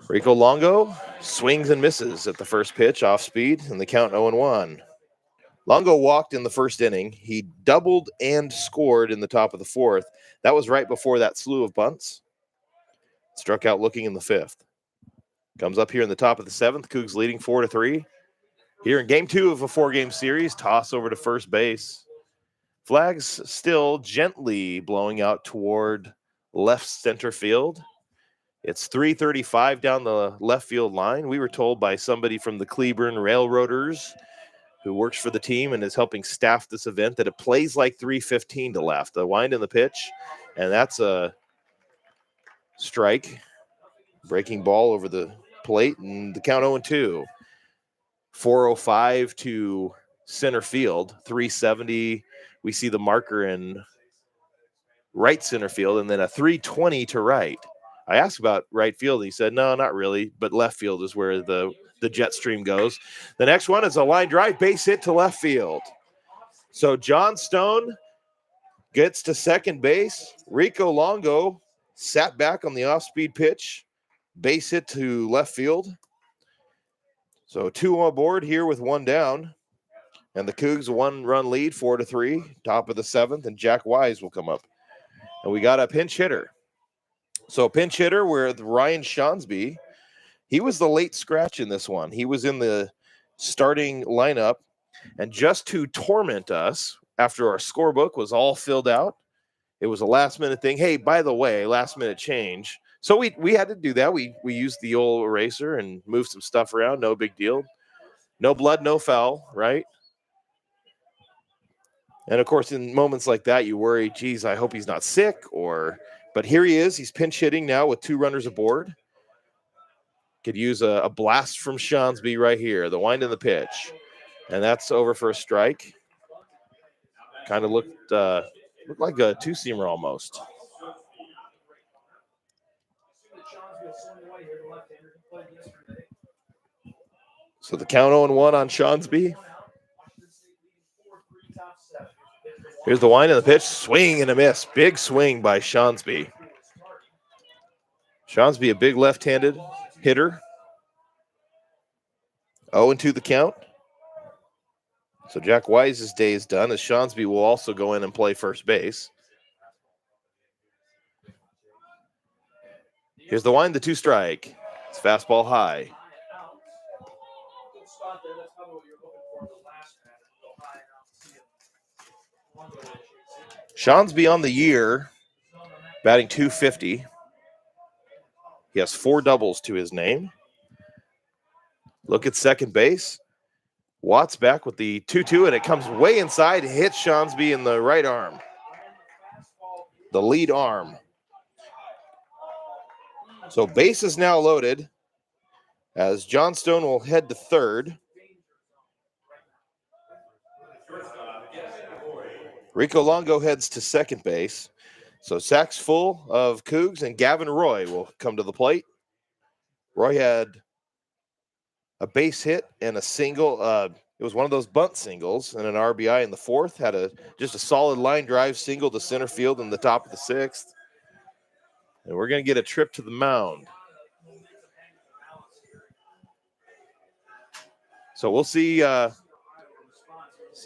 Rico Longo swings and misses at the first pitch, off speed, and the count 0-1. Longo walked in the first inning. He doubled and scored in the top of the 4th. That was right before that slew of bunts. Struck out looking in the 5th. Comes up here in the top of the 7th. Cougs leading 4-3. Here in game 2 of a 4-game series, toss over to first base. Flags still gently blowing out toward left center field. It's 3:35 down the left field line. We were told by somebody from the Cleburne Railroaders who works for the team and is helping staff this event that it plays like 3:15 to left. The wind in the pitch, and that's a strike. Breaking ball over the plate, and the count 0-2. 4:05 to center field, 370. We see the marker in right center field, and then a 320 to right. I asked about right field. He said, no, not really, but left field is where the jet stream goes. The next one is a line drive, base hit to left field. So John Stone gets to second base. Rico Longo sat back on the off-speed pitch, base hit to left field. So 2 on board here with 1 down. And the Cougs 1-run lead, 4-3, top of the 7th, and Jack Wise will come up. And we got a pinch hitter. So pinch hitter with Ryan Shonsby. He was the late scratch in this one. He was in the starting lineup. And just to torment us, after our scorebook was all filled out, it was a last-minute thing. Hey, by the way, last-minute change. So we had to do that. We used the old eraser and moved some stuff around. No big deal. No blood, no foul, right? And, of course, in moments like that, you worry, geez, I hope he's not sick. But here he is. He's pinch hitting now with 2 runners aboard. Could use a blast from Shonsby right here. The wind in the pitch. And that's over for a strike. Kind of looked like a 2-seamer almost. So the count 0-1 on Shonsby. Here's the wind in the pitch. Swing and a miss. Big swing by Shonsby. Shonsby, a big left-handed hitter. 0-2 the count. So Jack Wise's day is done, as Shonsby will also go in and play first base. Here's the wind, the 2-strike. It's fastball high. Shonsby on the year, batting .250. He has 4 doubles to his name. Look at second base. Watts back with the 2-2, and it comes way inside, hits Shonsby in the right arm. The lead arm. So base is now loaded as John Stone will head to third. Rico Longo heads to second base. So sacks full of Cougs, and Gavin Roy will come to the plate. Roy had a base hit and a single. It was one of those bunt singles and an RBI in the 4th. Had just a solid line drive single to center field in the top of the 6th. And we're going to get a trip to the mound. So we'll see how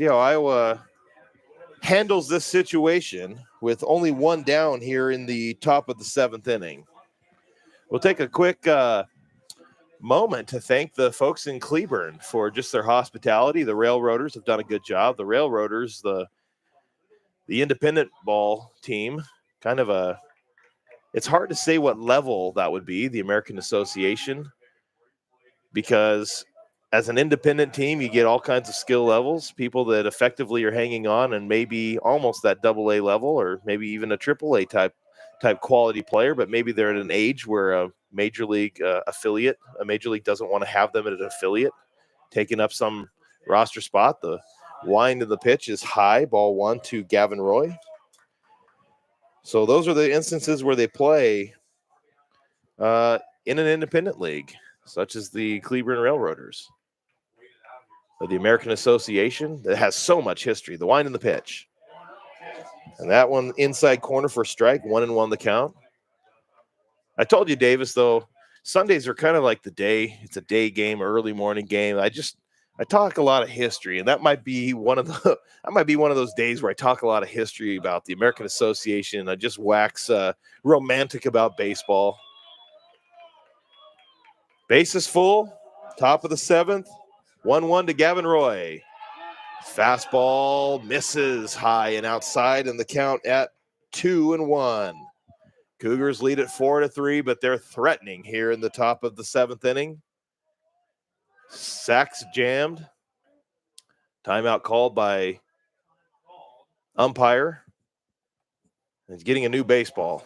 Iowa handles this situation with only 1 down here in the top of the 7th inning. We'll take a quick moment to thank the folks in Cleburne for just their hospitality. The Railroaders have done a good job. The Railroaders, the independent ball team, it's hard to say what level that would be, the American Association, because as an independent team, you get all kinds of skill levels, people that effectively are hanging on and maybe almost that AA level or maybe even a AAA type quality player, but maybe they're at an age where major league affiliate. A major league doesn't want to have them at an affiliate, taking up some roster spot. The wind of the pitch is high. Ball 1 to Gavin Roy. So those are the instances where they play in an independent league, such as the Cleveland Railroaders. The American Association that has so much history. The wind and the pitch. And that one inside corner for a strike, 1-1 the count. I told you, Davis, though, Sundays are kind of like the day. It's a day game, early morning game. I talk a lot of history, and that might be one of those days where I talk a lot of history about the American Association. I just wax romantic about baseball. Bases full, top of the 7th, 1-1 to Gavin Roy. Fastball misses high and outside, and the count at 2-1. Cougars lead at 4-3, but they're threatening here in the top of the 7th inning. Sacks jammed. Timeout called by umpire. He's getting a new baseball.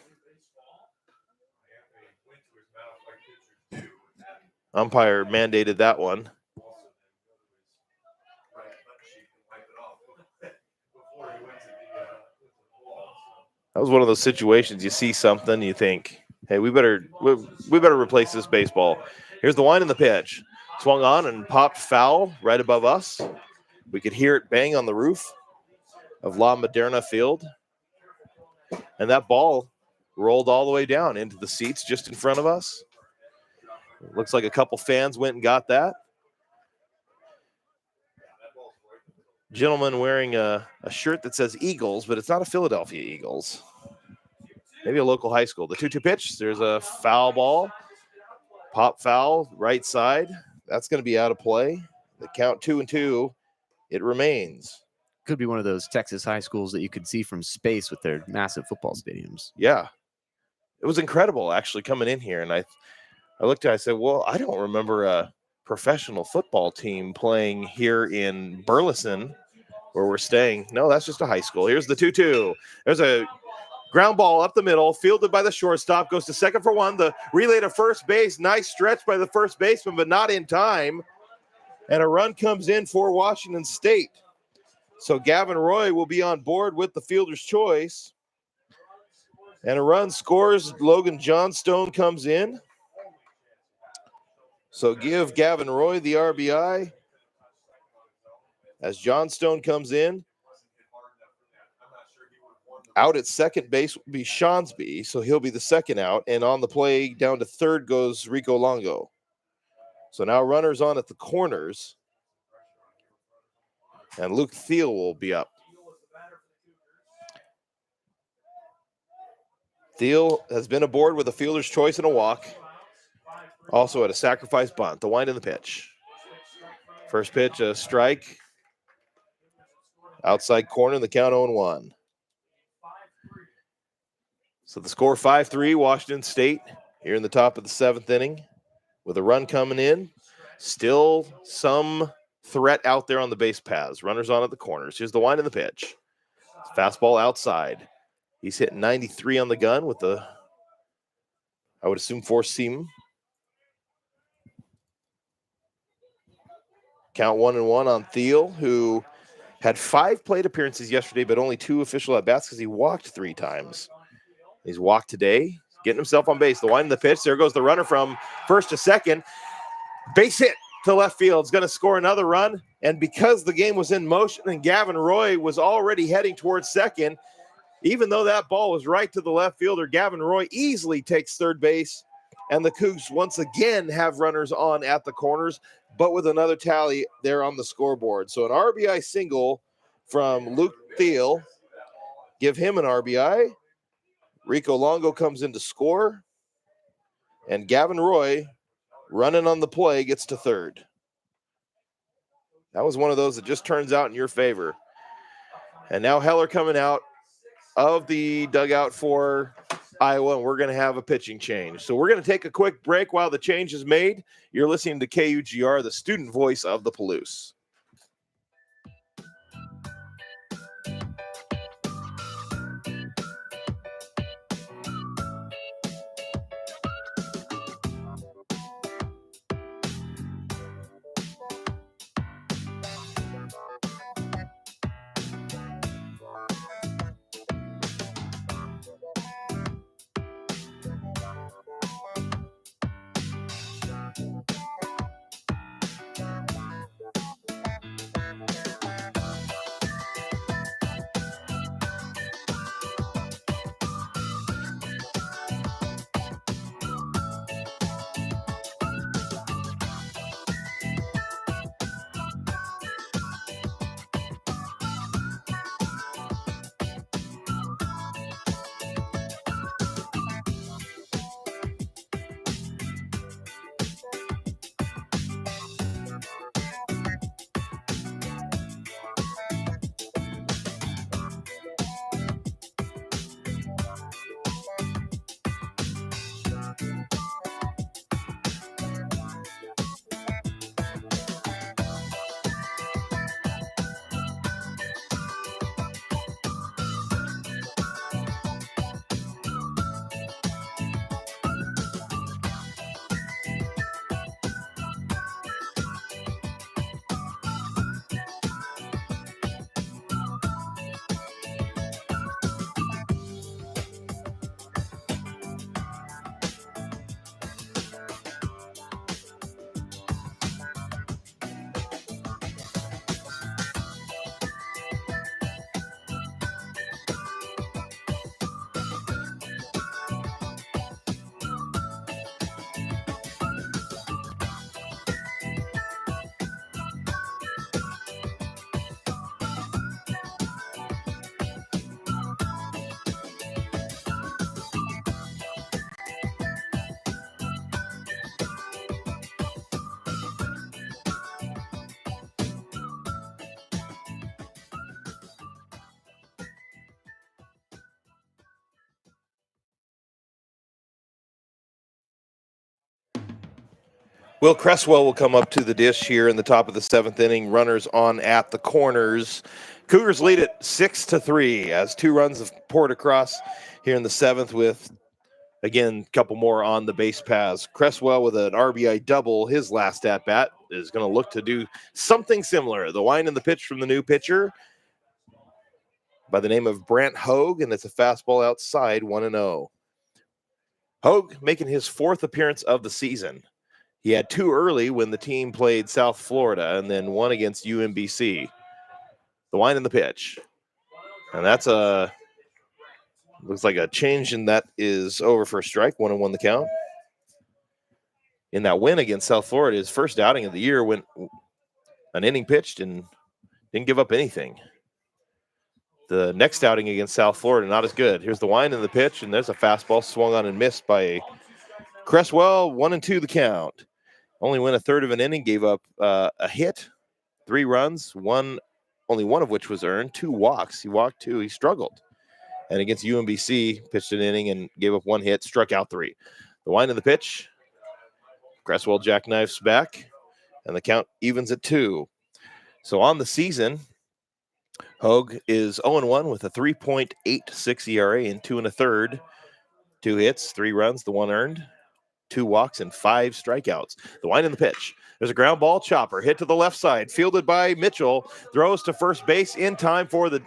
Umpire mandated that one. That was one of those situations you see something, you think, hey, we better replace this baseball. Here's the wind and the pitch. Swung on and popped foul right above us. We could hear it bang on the roof of La Moderna Field. And that ball rolled all the way down into the seats just in front of us. It looks like a couple fans went and got that. Gentleman wearing a shirt that says Eagles, but it's not a Philadelphia Eagles. Maybe a local high school. The 2-2 pitch, there's a foul ball. Pop foul, right side. That's going to be out of play. The count 2-2. It remains. Could be one of those Texas high schools that you could see from space with their massive football stadiums. Yeah. It was incredible actually coming in here. And I looked at it, I said, well, I don't remember a professional football team playing here in Burleson where we're staying. No, that's just a high school. Here's the 2-2. There's a ground ball up the middle, fielded by the shortstop, goes to second for one. The relay to first base. Nice stretch by the first baseman, but not in time. And a run comes in for Washington State. So Gavin Roy will be on board with the fielder's choice. And a run scores. Logan Johnstone comes in. So give Gavin Roy the RBI as Johnstone comes in. Out at second base will be Shawnsby, so he'll be the second out. And on the play down to third goes Rico Longo. So now runners on at the corners. And Luke Thiel will be up. Thiel has been aboard with a fielder's choice and a walk. Also at a sacrifice bunt. The wind in the pitch. First pitch, a strike. Outside corner, the count 0-1. So the score 5-3, Washington State here in the top of the 7th inning with a run coming in. Still some threat out there on the base paths. Runners on at the corners. Here's the wind in the pitch. Fastball outside. He's hit 93 on the gun with the, I would assume, four-seam. Count 1-1 on Thiel, who had 5 plate appearances yesterday, but only 2 official at-bats because he walked 3 times. He's walked today, getting himself on base. The wind in the pitch. There goes the runner from first to second. Base hit to left field. Is going to score another run. And because the game was in motion and Gavin Roy was already heading towards second, even though that ball was right to the left fielder, Gavin Roy easily takes third base. And the Cougs once again have runners on at the corners, but with another tally there on the scoreboard. So an RBI single from Luke Thiel. Give him an RBI. Rico Longo comes in to score. And Gavin Roy, running on the play, gets to third. That was one of those that just turns out in your favor. And now Heller coming out of the dugout for Iowa, and we're going to have a pitching change. So we're going to take a quick break while the change is made. You're listening to KUGR, the student voice of the Palouse. Will Cresswell will come up to the dish here in the top of the 7th inning. Runners on at the corners. Cougars lead it 6-3 as 2 runs have poured across here in the 7th with, again, a couple more on the base paths. Cresswell with an RBI double. His last at-bat is going to look to do something similar. The wind and the pitch from the new pitcher by the name of Brant Hogue, and it's a fastball outside, 1-0. Hogue making his 4th appearance of the season. He had 2 early when the team played South Florida and then 1 against UMBC. The wind and the pitch. And that's looks like a change, and that is over for a strike. 1-1 the count. In that win against South Florida, his first outing of the year, went an inning pitched and didn't give up anything. The next outing against South Florida, not as good. Here's the wind and the pitch, and there's a fastball swung on and missed by Cresswell. 1-2 the count. Only went a third of an inning, gave up a hit, 3 runs, only one of which was earned, 2 walks. He walked 2. He struggled. And against UMBC, pitched an inning and gave up 1 hit, struck out 3. The wind of the pitch. Cresswell jackknifes back, and the count evens at 2. So on the season, Hogue is 0-1 with a 3.86 ERA and 2 1/3. 2 hits, 3 runs, the 1 earned, 2 walks, and 5 strikeouts. The wind and the pitch. There's a ground ball chopper hit to the left side, fielded by Mitchell, throws to first base in time for the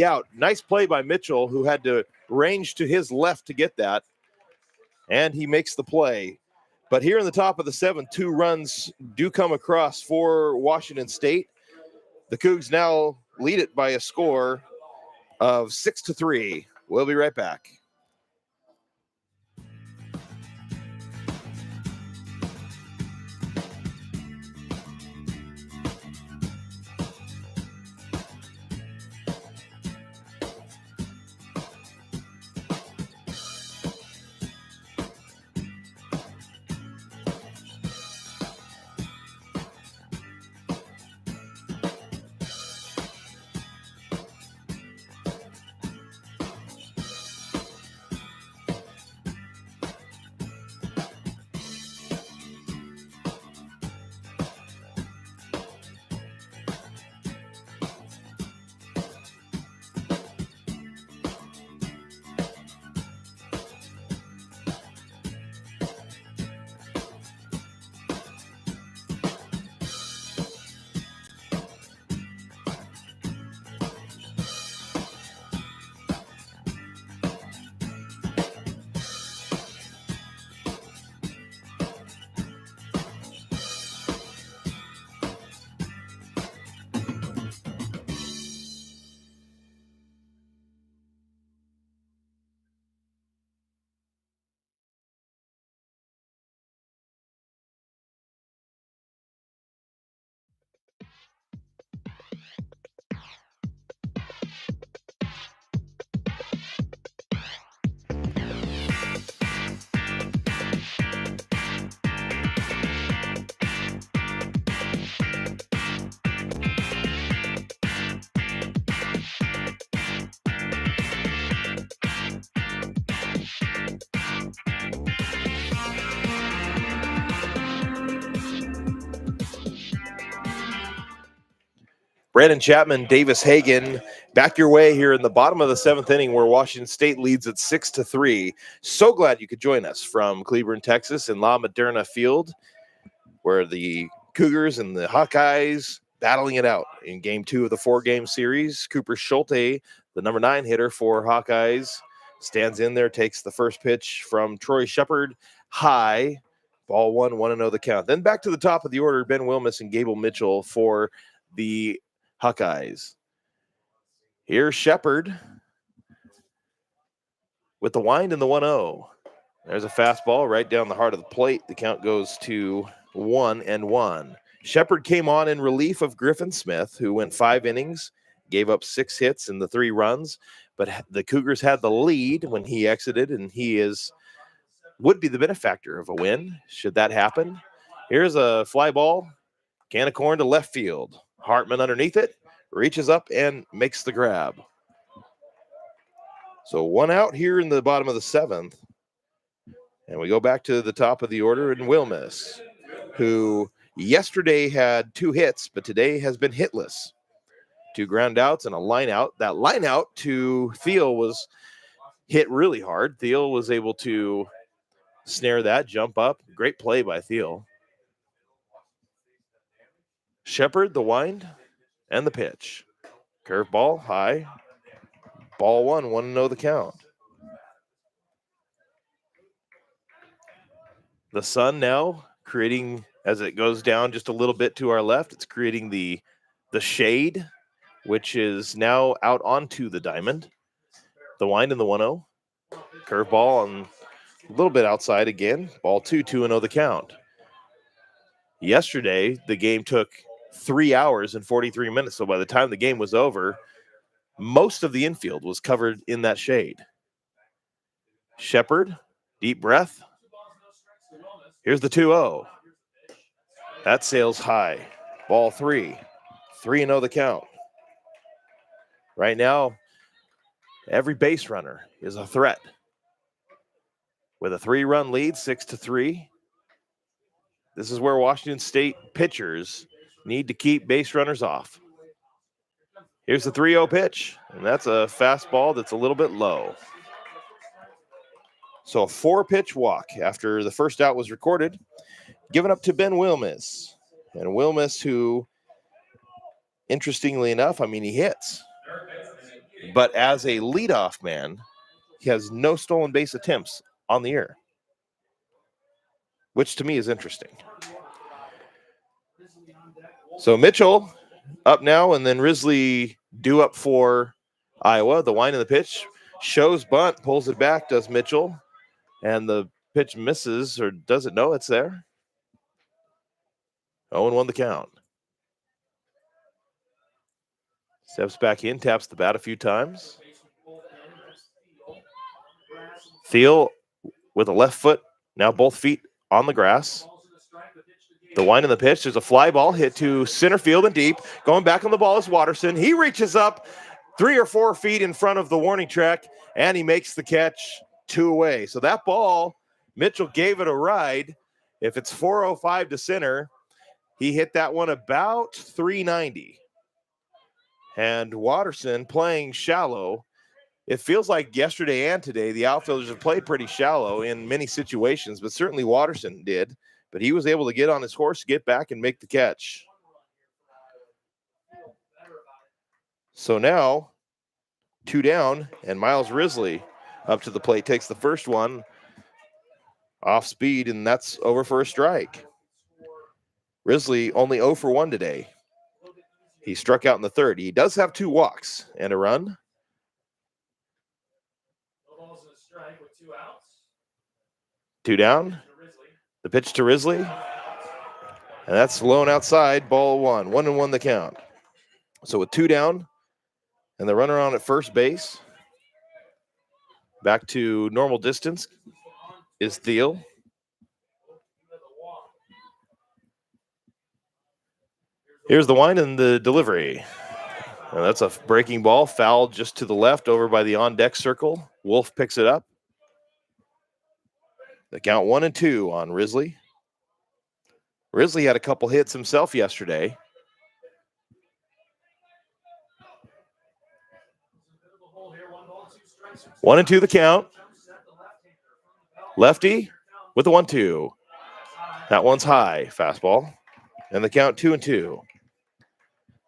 out. Nice play by Mitchell, who had to range to his left to get that, and he makes the play. But here in the top of the 7th, 2 runs do come across for Washington State. The Cougs now lead it by a score of 6-3. We'll be right back. Brandon Chapman, Davis Hagan, back your way here in the bottom of the 7th inning where Washington State leads at 6-3. So glad you could join us from Cleburne, Texas in La Moderna Field, where the Cougars and the Hawkeyes battling it out in game 2 of the 4-game series. Cooper Schulte, the number 9 hitter for Hawkeyes, stands in there, takes the first pitch from Troy Shepard, high, ball 1, 1-0 the count. Then back to the top of the order, Ben Wilmus and Gable Mitchell for the Hawkeyes. Here's Shepard with the wind and the 1-0. There's a fastball right down the heart of the plate. The count goes to 1-1. Shepard came on in relief of Griffin Smith, who went 5 innings, gave up 6 hits and the 3 runs. But the Cougars had the lead when he exited, and he would be the benefactor of a win should that happen. Here's a fly ball, can of corn to left field. Hartman underneath it, reaches up and makes the grab. So 1 out here in the bottom of the 7th. And we go back to the top of the order, and Wilmus who yesterday had 2 hits, but today has been hitless. 2 ground outs and a line out. That line out to Thiel was hit really hard. Thiel was able to snare that, jump up. Great play by Thiel. Shepard, the wind, and the pitch. Curveball, high. Ball 1, 1-0 the count. The sun now creating, as it goes down just a little bit to our left, it's creating the shade, which is now out onto the diamond. The wind and the 1-0. Curveball on a little bit outside again. Ball 2, 2-0 the count. Yesterday, the game took 3 hours and 43 minutes. So by the time the game was over, most of the infield was covered in that shade. Shepard, deep breath. Here's the 2-0. That sails high. Ball 3, 3-0 the count. Right now, every base runner is a threat. With a 3-run lead, 6-3. This is where Washington State pitchers need to keep base runners off. Here's the 3-0 pitch, and that's a fastball that's a little bit low. So a 4-pitch walk after the first out was recorded, given up to Ben Wilmes. And Wilmes, who, interestingly enough, I mean, he hits. But as a leadoff man, he has no stolen base attempts on the year, which to me is interesting. So Mitchell up now, and then Risley due up for Iowa. The wind of the pitch shows bunt, pulls it back, does Mitchell, and the pitch misses, or does it? No, it's there. 0-1 the count. Steps back in, taps the bat a few times. Thiel with a left foot, now both feet on the grass. The wind in the pitch, there's a fly ball hit to center field and deep. Going back on the ball is Watterson. He reaches up 3 or 4 feet in front of the warning track, and he makes the catch 2 away. So that ball, Mitchell gave it a ride. If it's 405 to center, he hit that one about 390. And Watterson playing shallow. It feels like yesterday and today the outfielders have played pretty shallow in many situations, but certainly Watterson did. But he was able to get on his horse, get back, and make the catch. So now, 2 down, and Miles Risley up to the plate, takes the first one off speed, and that's over for a strike. Risley only 0 for 1 today. He struck out in the 3rd. He does have 2 walks and a run. Two down. The pitch to Risley. And that's blown outside. Ball 1. 1-1 the count. So with 2 down and the runner on at first base, back to normal distance is Thiel. Here's the wind and the delivery. And that's a breaking ball, fouled just to the left over by the on-deck circle. Wolf picks it up. The count 1-2 on Risley. Risley had a couple hits himself yesterday. One and two the count. Lefty with the 1-2. That one's high, fastball. And the count 2-2.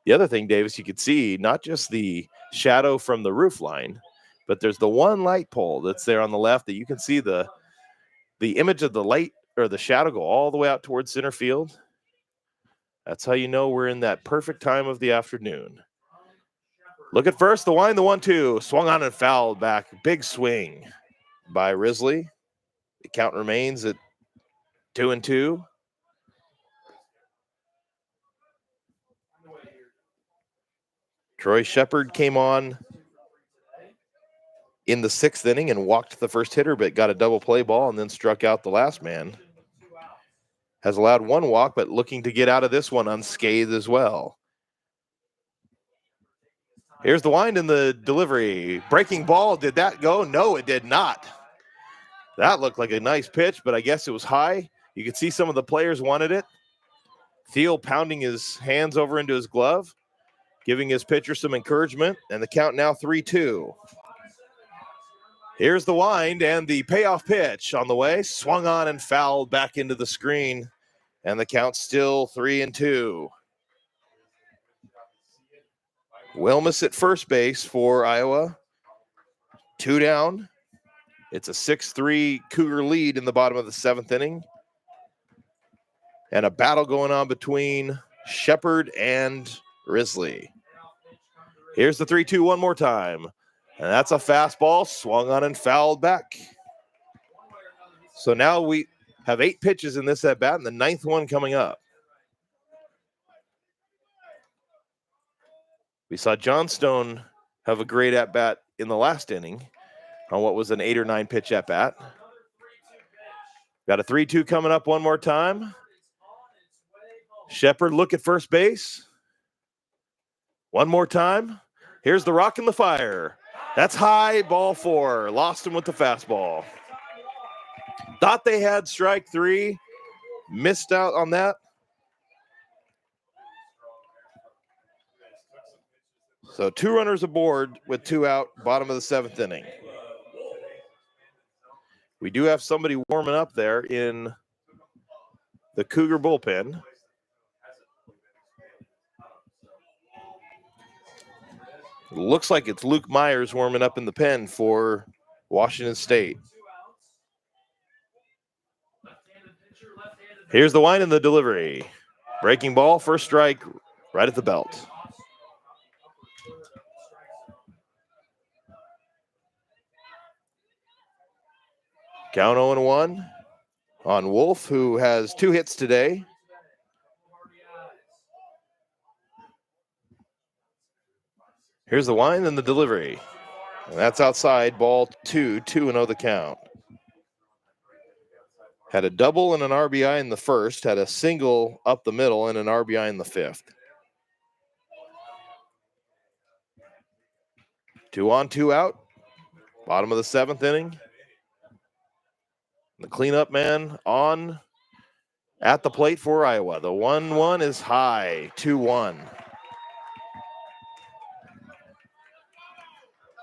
The other thing, Davis, you could see not just the shadow from the roof line, but there's the one light pole that's there on the left that you can see the image of the light or the shadow go all the way out towards center field. That's how you know we're in that perfect time of the afternoon. Look at first, the wind, the 1-2. Swung on and fouled back. Big swing by Risley. The count remains at 2-2. Troy Shepard came on in the 6th inning and walked the first hitter, but got a double play ball and then struck out the last man. Has allowed 1 walk, but looking to get out of this one unscathed as well. Here's the wind and the delivery. Breaking ball, did that go? No, it did not. That looked like a nice pitch, but I guess it was high. You could see some of the players wanted it. Thiel pounding his hands over into his glove, giving his pitcher some encouragement, and the count now 3-2. Here's the wind and the payoff pitch on the way. Swung on and fouled back into the screen, and the count's still 3-2. Wilmus at first base for Iowa. 2 down. It's a 6-3 Cougar lead in the bottom of the 7th inning. And a battle going on between Shepard and Risley. Here's the 3-2 one more time. And that's a fastball swung on and fouled back. So now we have 8 pitches in this at bat and the 9th one coming up. We saw Johnstone have a great at bat in the last inning on what was an 8 or 9 pitch at bat. Got a 3-2 coming up one more time. Shepard look at first base. One more time. Here's the rock and the fire. That's high, ball 4. Lost him with the fastball. Thought they had strike 3. Missed out on that. So 2 runners aboard with 2 out, bottom of the 7th inning. We do have somebody warming up there in the Cougar bullpen. Looks like it's Luke Myers warming up in the pen for Washington State. Here's the wind and the delivery. Breaking ball, first strike, right at the belt. Count 0-1 on Wolf, who has 2 hits today. Here's the wind and the delivery. And that's outside, ball 2, 2-0 the count. Had a double and an RBI in the first, had a single up the middle and an RBI in the 5th. 2 on, 2 out, bottom of the 7th inning. The cleanup man on at the plate for Iowa. The 1-1 is high, 2-1.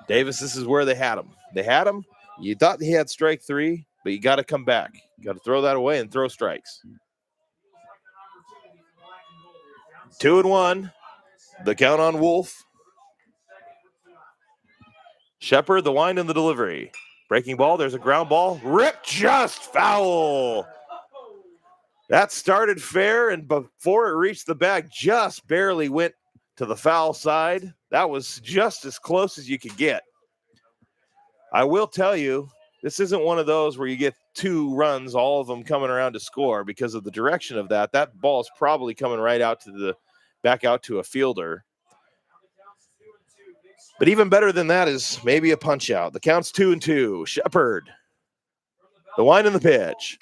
Davis, this is where they had him. They had him. You thought he had strike 3, but you got to come back. You got to throw that away and throw strikes. 2-1. The count on Wolf. Shepard, the wind and the delivery. Breaking ball, there's a ground ball. Ripped just foul. That started fair, and before it reached the bag, just barely went to the foul side. That was just as close as you could get. I will tell you, this isn't one of those where you get 2 runs, all of them coming around to score because of the direction of that. That ball is probably coming right out to the back out to a fielder. But even better than that is maybe a punch out. The count's 2-2. Shepard. The wind and the pitch.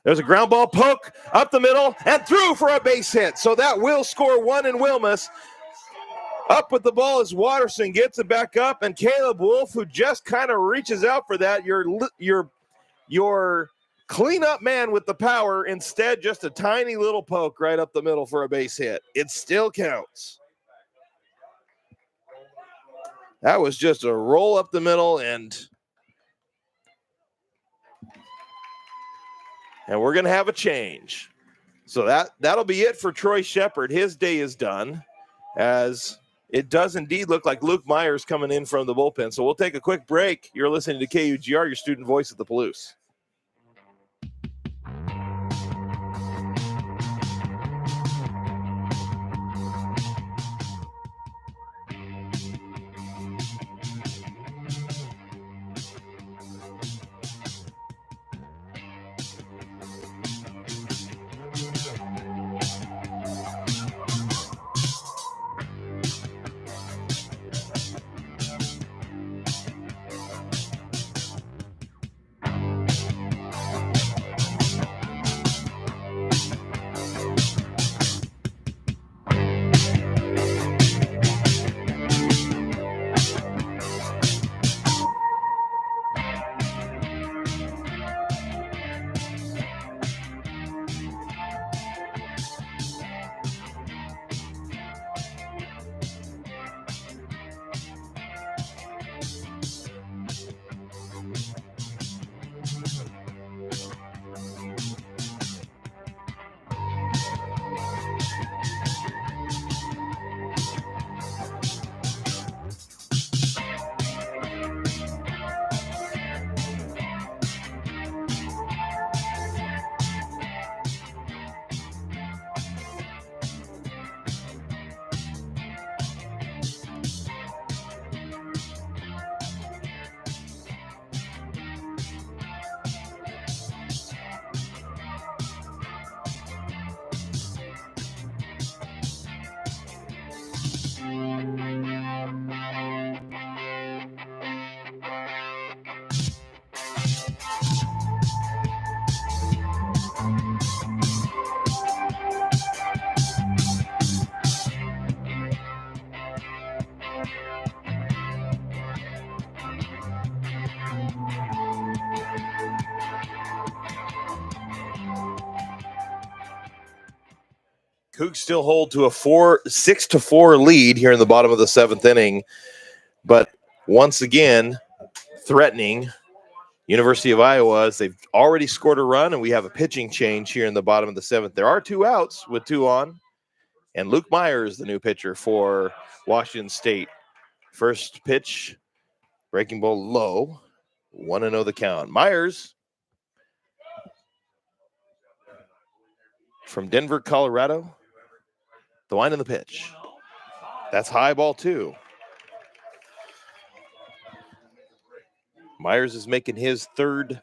There's a ground ball poke up the middle and through for a base hit. So that will score 1 in Wilmus. Up with the ball as Watterson gets it back up, and Caleb Wolf, who just kind of reaches out for that, your cleanup man with the power, instead just a tiny little poke right up the middle for a base hit. It still counts. That was just a roll up the middle, and we're going to have a change. So that'll be it for Troy Shepard. His day is done, as it does indeed look like Luke Myers coming in from the bullpen. So we'll take a quick break. You're listening to KUGR, your student voice at the Palouse. Cougs still hold to a 6-4 lead here in the bottom of the 7th inning, but once again, threatening University of Iowa as they've already scored a run, and we have a pitching change here in the bottom of the 7th. There are 2 outs with 2 on, and Luke Myers, the new pitcher for Washington State. First pitch, breaking ball low, 1-0 the count. Myers from Denver, Colorado. The line in the pitch. That's high ball 2. Myers is making his 3rd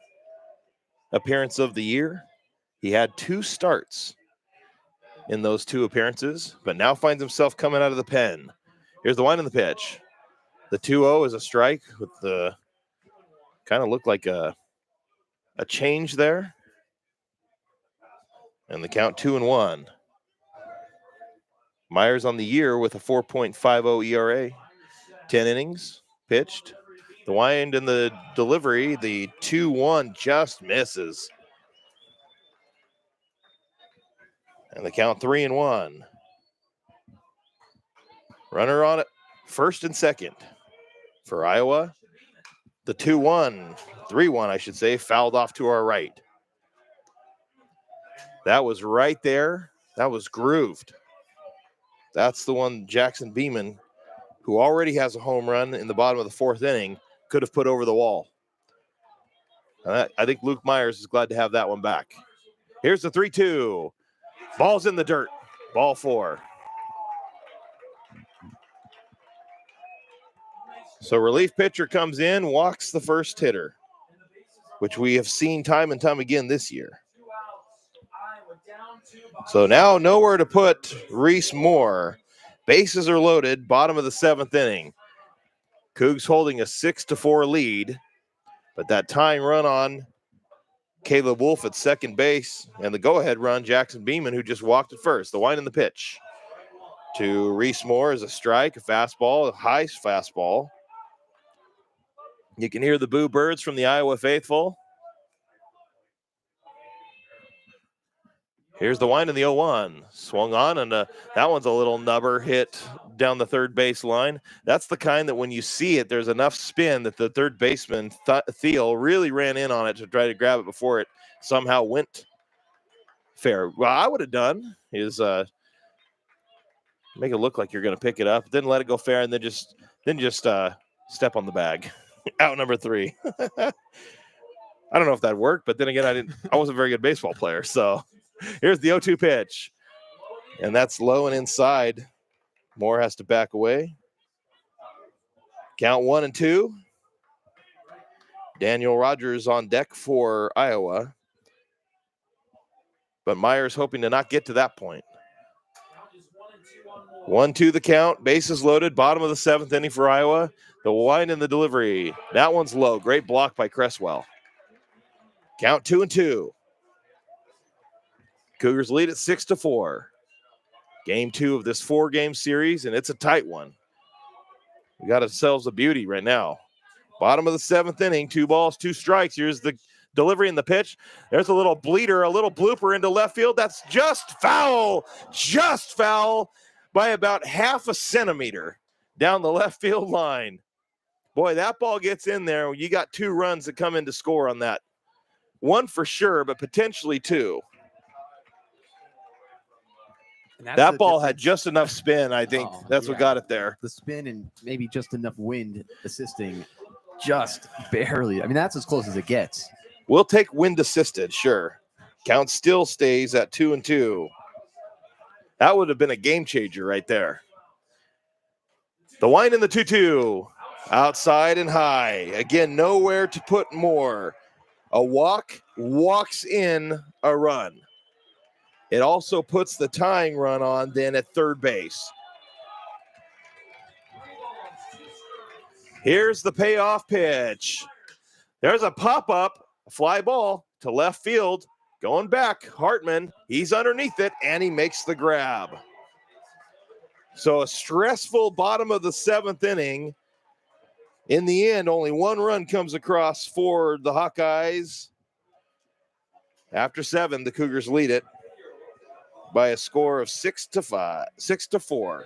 appearance of the year. He had 2 starts in those 2 appearances, but now finds himself coming out of the pen. Here's the line in the pitch. The 2-0 is a strike with the kind of looked like a change there. And the count 2-1. Myers on the year with a 4.50 ERA, 10 innings pitched. The wind and the delivery, the 2-1 just misses. And the count 3-1. Runner on it, first and second for Iowa. The 3-1, I should say, fouled off to our right. That was right there. That was grooved. That's the one Jackson Beeman, who already has a home run in the bottom of the 4th inning, could have put over the wall. I think Luke Myers is glad to have that one back. Here's the 3-2. Ball's in the dirt. Ball 4. So relief pitcher comes in, walks the first hitter, which we have seen time and time again this year. So now nowhere to put Reese Moore. Bases are loaded, bottom of the 7th inning. Cougs holding a 6-4 lead, but that tying run on Caleb Wolf at second base, and the go-ahead run, Jackson Beeman, who just walked at first. The wind in the pitch to Reese Moore is a strike, a fastball, a high fastball. You can hear the boo birds from the Iowa faithful. Here's the wind in the 0-1. Swung on, and that one's a little nubber hit down the third base line. That's the kind that when you see it, there's enough spin that the third baseman, Thiel, really ran in on it to try to grab it before it somehow went fair. What I would have done is make it look like you're going to pick it up, then let it go fair, and then just step on the bag. Out number 3. I don't know if that worked, but then again, I wasn't a very good baseball player, so... Here's the 0-2 pitch, and that's low and inside. Moore has to back away. Count 1-2. Daniel Rogers on deck for Iowa, but Myers hoping to not get to that point. 1-2 the count, bases loaded, bottom of the 7th inning for Iowa. The wind and the delivery. That one's low. Great block by Cresswell. Count 2-2. Cougars lead at 6-4. Game 2 of this 4-game series, and it's a tight one. We got ourselves a beauty right now. Bottom of the 7th inning, 2 balls, 2 strikes. Here's the delivery and the pitch. There's a little bleeder, a little blooper into left field. That's just foul by about half a centimeter down the left field line. Boy, that ball gets in there. You got 2 runs that come in to score on that. 1 for sure, but potentially 2. That ball had just enough spin, I think. That's what got it there. The spin and maybe just enough wind assisting, just barely. I mean, that's as close as it gets. We'll take wind assisted, sure. Count still stays at 2-2. That would have been a game changer right there. The wind in the 2-2. Outside and high. Again, nowhere to put Moore. A walk, walks in a run. It also puts the tying run on then at third base. Here's the payoff pitch. There's a pop-up, a fly ball to left field. Going back, Hartman, he's underneath it, and he makes the grab. So a stressful bottom of the 7th inning. In the end, only 1 run comes across for the Hawkeyes. After 7, the Cougars lead it by a score of 6-4.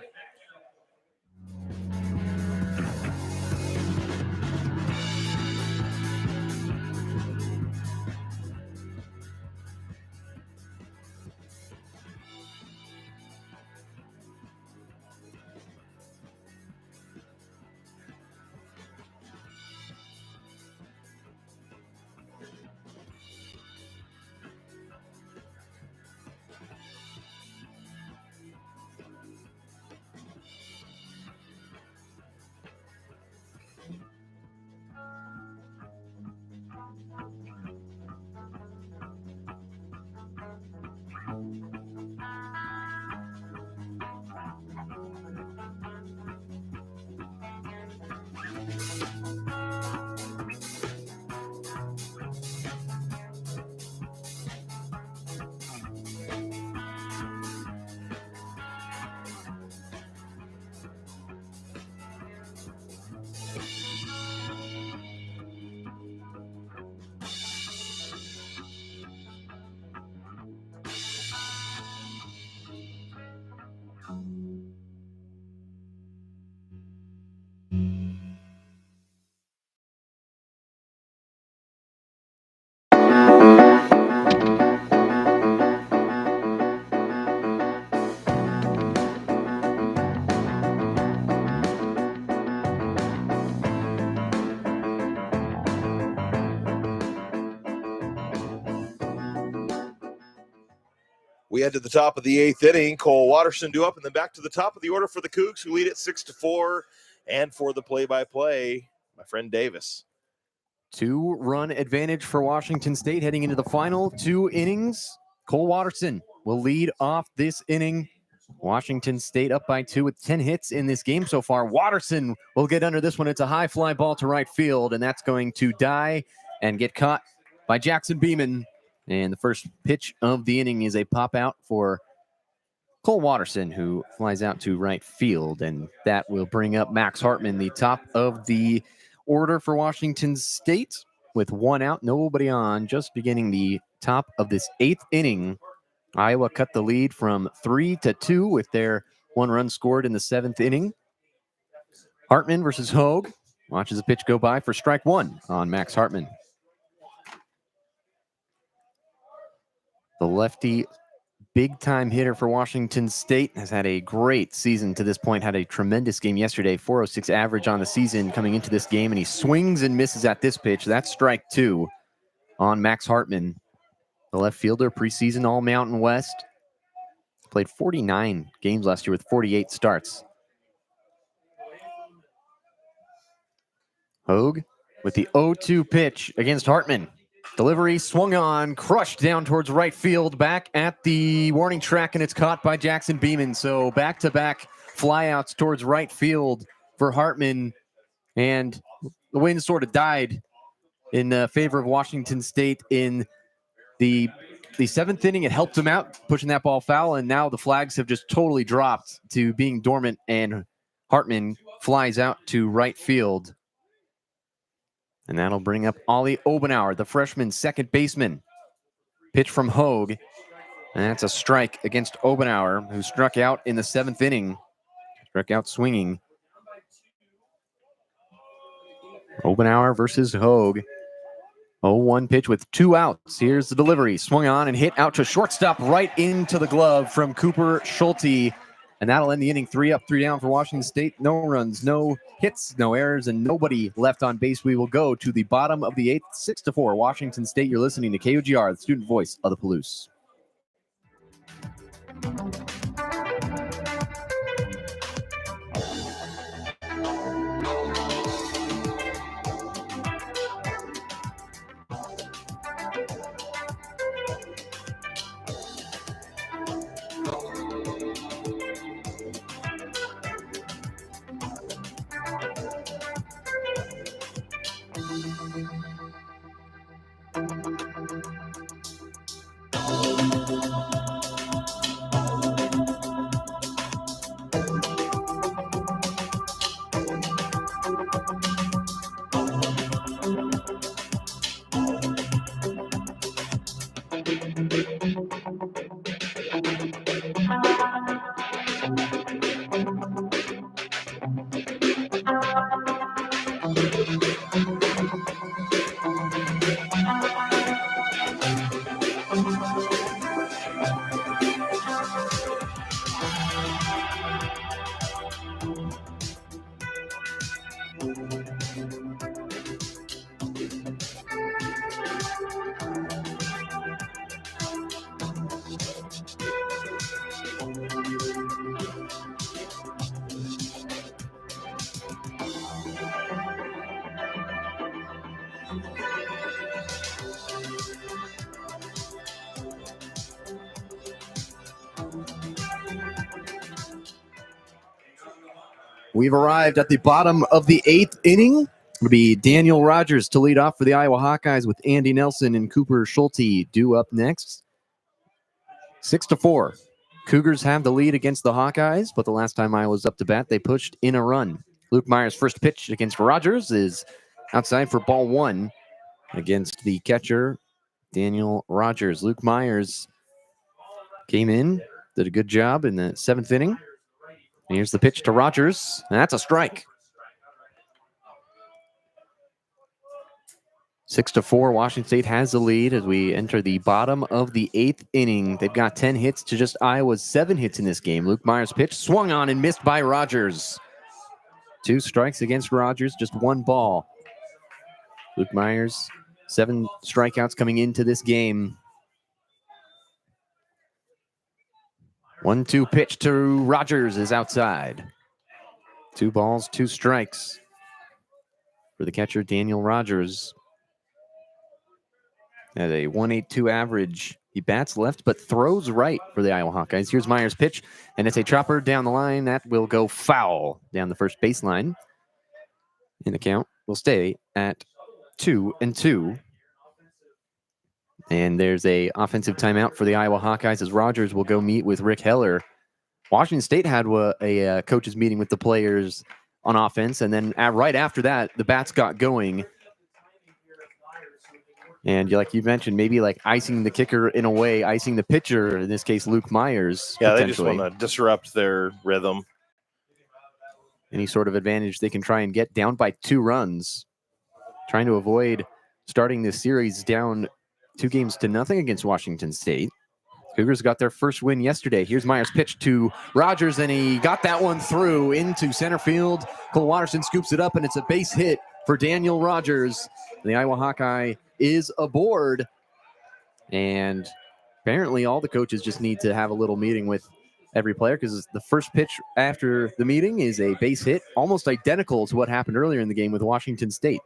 We head to the top of the 8th inning. Cole Watterson due up, and then back to the top of the order for the Cougs, who lead at 6-4. And for the play-by-play, my friend Davis. 2-run advantage for Washington State heading into the final 2 innings. Cole Watterson will lead off this inning. Washington State up by 2 with 10 hits in this game so far. Watterson will get under this one. It's a high fly ball to right field, and that's going to die and get caught by Jackson Beeman. And the first pitch of the inning is a pop out for Cole Watterson, who flies out to right field, and that will bring up Max Hartman, the top of the order for Washington State, with 1 out, nobody on, just beginning the top of this 8th inning. Iowa cut the lead from 3-2 with their 1 run scored in the 7th inning. Hartman versus Hogue. Watches the pitch go by for strike 1 on Max Hartman. The lefty big-time hitter for Washington State has had a great season to this point, had a tremendous game yesterday, 406 average on the season coming into this game, and he swings and misses at this pitch. That's strike 2 on Max Hartman, the left fielder, preseason All-Mountain West. Played 49 games last year with 48 starts. Hogue with the 0-2 pitch against Hartman. Delivery swung on, crushed down towards right field, back at the warning track, and it's caught by Jackson Beeman. So back-to-back flyouts towards right field for Hartman, and the wind sort of died in favor of Washington State in the 7th inning. It helped him out, pushing that ball foul, and now the flags have just totally dropped to being dormant, and Hartman flies out to right field. And that'll bring up Ollie Obenauer, the freshman second baseman. Pitch from Hogue. And that's a strike against Obenauer, who struck out in the 7th inning. Struck out swinging. Obenauer versus Hogue. 0-1 pitch with 2 outs. Here's the delivery. Swung on and hit out to shortstop, right into the glove from Cooper Schulte. And that'll end the inning. 3 up, 3 down for Washington State. No runs, no hits, no errors, and nobody left on base. We will go to the bottom of the 8th, 6-4. Washington State, you're listening to KOGR, the student voice of the Palouse. We've arrived at the bottom of the 8th inning. It'll be Daniel Rogers to lead off for the Iowa Hawkeyes with Andy Nelson and Cooper Schulte due up next. 6-4. Cougars have the lead against the Hawkeyes, but the last time I was up to bat, they pushed in a run. Luke Myers' first pitch against Rogers is outside for ball 1 against the catcher, Daniel Rogers. Luke Myers came in, did a good job in the 7th inning. Here's the pitch to Rogers, and that's a strike. 6-4, Washington State has the lead as we enter the bottom of the 8th inning. They've got 10 hits to just Iowa's 7 hits in this game. Luke Myers' pitch swung on and missed by Rogers. 2 strikes against Rogers, just 1 ball. Luke Myers, 7 strikeouts coming into this game. 1-2 pitch to Rogers is outside. 2 balls, 2 strikes for the catcher, Daniel Rogers. At a 1.82 average, he bats left but throws right for the Iowa Hawkeyes. Here's Myers' pitch, and it's a chopper down the line. That will go foul down the first baseline. And the count will stay at 2-2. And there's a offensive timeout for the Iowa Hawkeyes as Rogers will go meet with Rick Heller. Washington State had a coaches meeting with the players on offense, and then right after that, the bats got going. And like you mentioned, maybe like icing the kicker in a way, icing the pitcher, in this case, Luke Myers. Yeah, they just want to disrupt their rhythm. Any sort of advantage they can try and get down by 2 runs. Trying to avoid starting this series down 2-0 against Washington State. Cougars got their first win yesterday. Here's Myers' pitch to Rogers, and he got that one through into center field. Cole Watterson scoops it up, and it's a base hit for Daniel Rogers. The Iowa Hawkeye is aboard. And apparently all the coaches just need to have a little meeting with every player because the first pitch after the meeting is a base hit, almost identical to what happened earlier in the game with Washington State.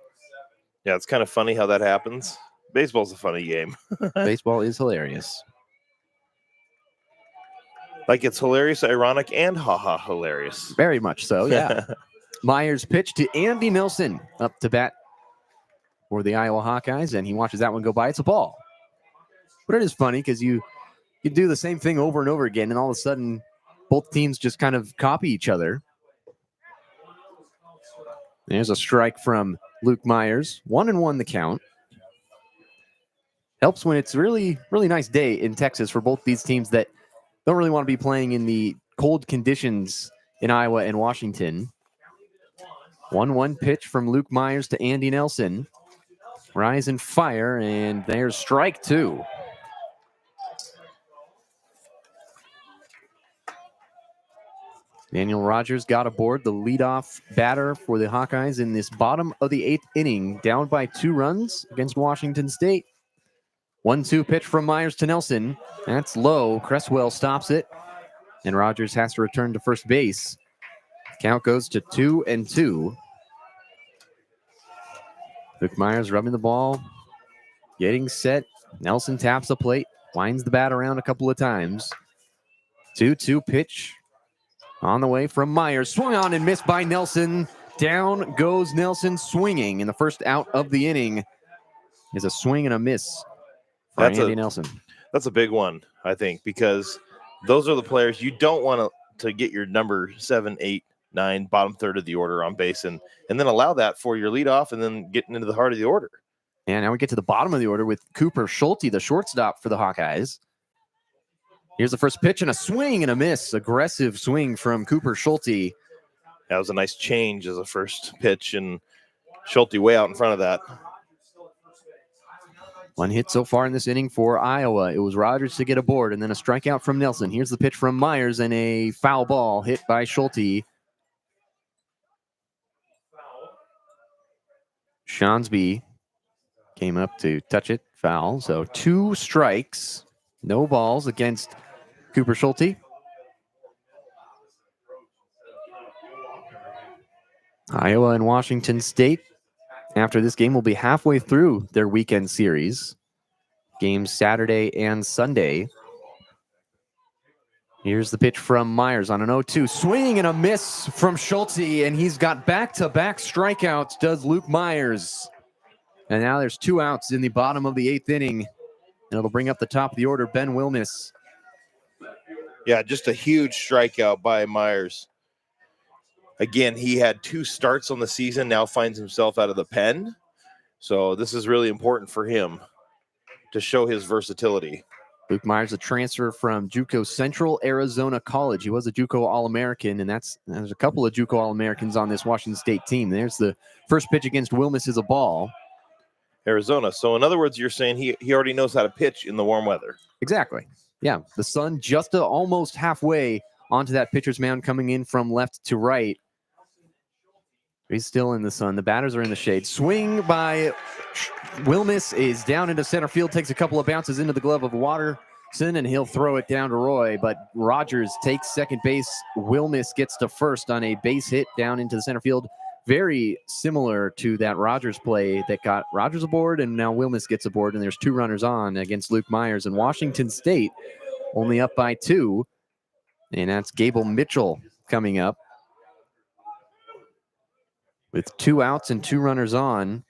Yeah, it's kind of funny how that happens. Baseball's a funny game. Baseball is hilarious. Like it's hilarious, ironic, and haha hilarious. Very much so, yeah. Myers' pitch to Andy Nelson up to bat for the Iowa Hawkeyes, and he watches that one go by. It's a ball. But it is funny because you do the same thing over and over again, and all of a sudden, both teams just kind of copy each other. There's a strike from Luke Myers. 1-1 the count. Helps when it's really, really nice day in Texas for both these teams that don't really want to be playing in the cold conditions in Iowa and Washington. 1-1 pitch from Luke Myers to Andy Nelson. Rise and fire, and there's strike 2. Daniel Rogers got aboard, the leadoff batter for the Hawkeyes in this bottom of the 8th inning, down by 2 runs against Washington State. 1-2 pitch from Myers to Nelson. That's low. Cresswell stops it, and Rogers has to return to first base. Count goes to 2-2. Luke Myers rubbing the ball, getting set. Nelson taps the plate, winds the bat around a couple of times. 2-2 pitch on the way from Myers. Swung on and missed by Nelson. Down goes Nelson swinging, and the first out of the inning is a swing and a miss for Andy Nelson. That's a big one, I think, because those are the players you don't want to get your number 7, 8, 9, bottom third of the order on base, and then allow that for your leadoff and then getting into the heart of the order. And now we get to the bottom of the order with Cooper Schulte, the shortstop for the Hawkeyes. Here's the first pitch and a swing and a miss. Aggressive swing from Cooper Schulte. That was a nice change as a first pitch, and Schulte way out in front of that. One hit so far in this inning for Iowa. It was Rogers to get aboard, and then a strikeout from Nelson. Here's the pitch from Myers, and a foul ball hit by Schulte. Shawnsby came up to touch it, foul. So 2 strikes, no balls against Cooper Schulte. Iowa and Washington State, after this game, will be halfway through their weekend series. Games Saturday and Sunday. Here's the pitch from Myers on an 0-2. Swing and a miss from Schulte, and he's got back-to-back strikeouts, does Luke Myers. And now there's 2 outs in the bottom of the 8th inning, and it'll bring up the top of the order, Ben Wilmes. Yeah, just a huge strikeout by Myers. Again, he had 2 starts on the season, now finds himself out of the pen. So this is really important for him to show his versatility. Luke Myers, a transfer from JUCO Central Arizona College. He was a JUCO All-American, and there's a couple of JUCO All-Americans on this Washington State team. There's the first pitch against Wilmes is a ball. Arizona. So in other words, you're saying he already knows how to pitch in the warm weather. Exactly. Yeah, the sun just almost halfway onto that pitcher's mound, coming in from left to right. He's still in the sun. The batters are in the shade. Swing by Wilmes is down into center field, takes a couple of bounces into the glove of Watterson, and he'll throw it down to Roy. But Rogers takes second base. Wilmes gets to first on a base hit down into the center field. Very similar to that Rogers play that got Rogers aboard, and now Wilmes gets aboard, and there's 2 runners on against Luke Myers. And Washington State only up by 2, and that's Gable Mitchell coming up with 2 outs and 2 runners on.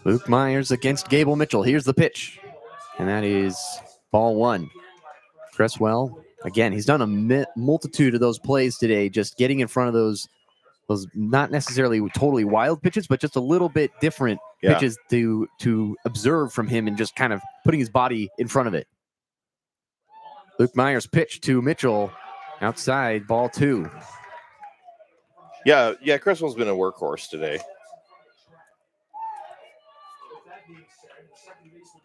Luke Myers against Gable Mitchell. Here's the pitch, and that is ball 1. Cresswell, again, he's done a multitude of those plays today, just getting in front of those not necessarily totally wild pitches, but just a little bit different pitches to observe from him, and just kind of putting his body in front of it. Luke Myers pitch to Mitchell. Outside, ball 2. Yeah, Cresswell's been a workhorse today.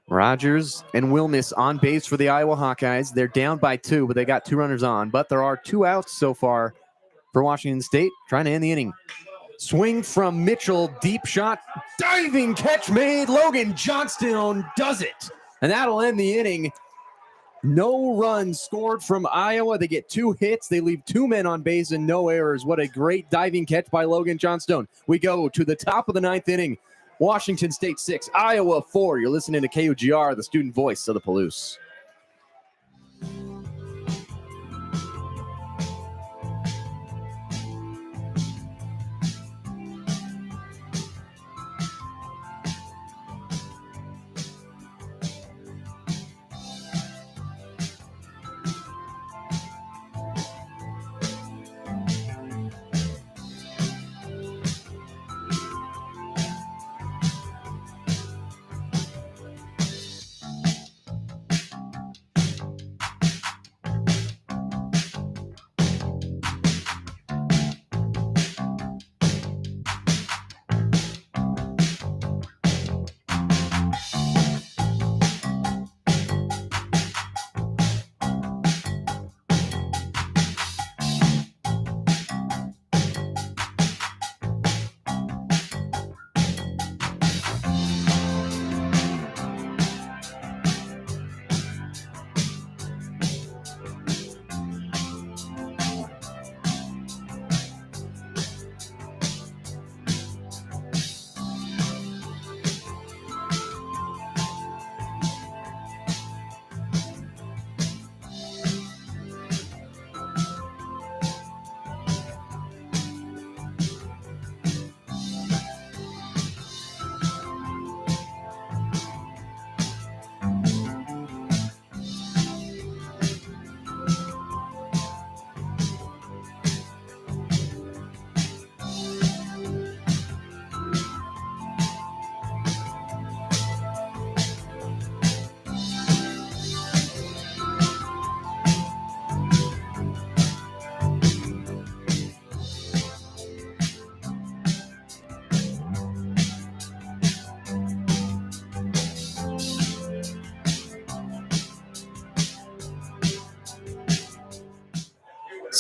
Rogers and Wilmes on base for the Iowa Hawkeyes. They're down by 2, but they got 2 runners on. But there are 2 outs so far for Washington State, trying to end the inning. Swing from Mitchell, deep shot, diving catch made. Logan Johnstone does it, and that'll end the inning. No runs scored from Iowa. They get 2 hits. They leave 2 men on base and no errors. What a great diving catch by Logan Johnstone. We go to the top of the 9th inning. Washington State 6, Iowa 4. You're listening to KUGR, the student voice of the Palouse.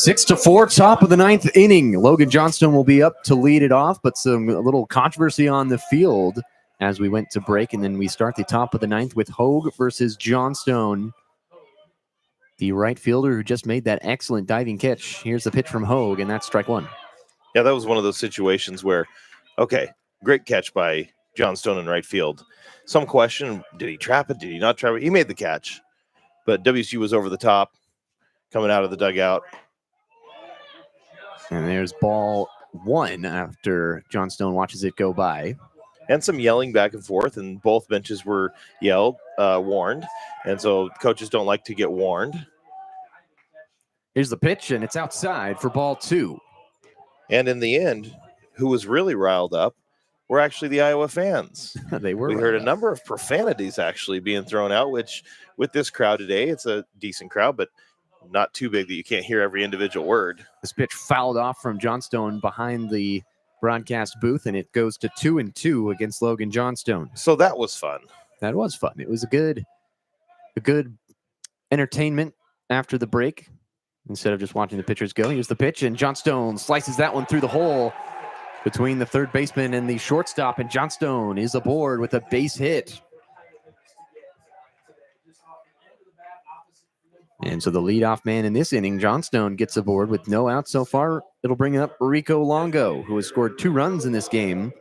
6-4, top of the ninth inning. Logan Johnstone will be up to lead it off, but a little controversy on the field as we went to break, and then we start the top of the ninth with Hogue versus Johnstone, the right fielder who just made that excellent diving catch. Here's the pitch from Hogue, and that's strike one. Yeah, that was one of those situations where, okay, great catch by Johnstone in right field. Some question, did he trap it? Did he not trap it? He made the catch, but WSU was over the top coming out of the dugout. And there's ball one after Johnstone watches it go by. And some yelling back and forth, and both benches were warned. And so coaches don't like to get warned. Here's the pitch, and it's outside for ball two. And in the end, who was really riled up were actually the Iowa fans. They were. We heard a number of profanities actually being thrown out, which with this crowd today, it's a decent crowd, but not too big that you can't hear every individual word. This pitch fouled off from Johnstone behind the broadcast booth, and it goes to 2-2 against Logan Johnstone. So that was fun. That was fun. It was a good entertainment after the break. Instead of just watching the pitchers go, here's the pitch, and Johnstone slices that one through the hole between the third baseman and the shortstop, and Johnstone is aboard with a base hit. And so the leadoff man in this inning, Johnstone, gets aboard with no outs so far. It'll bring up Rico Longo, who has scored 2 runs in this game.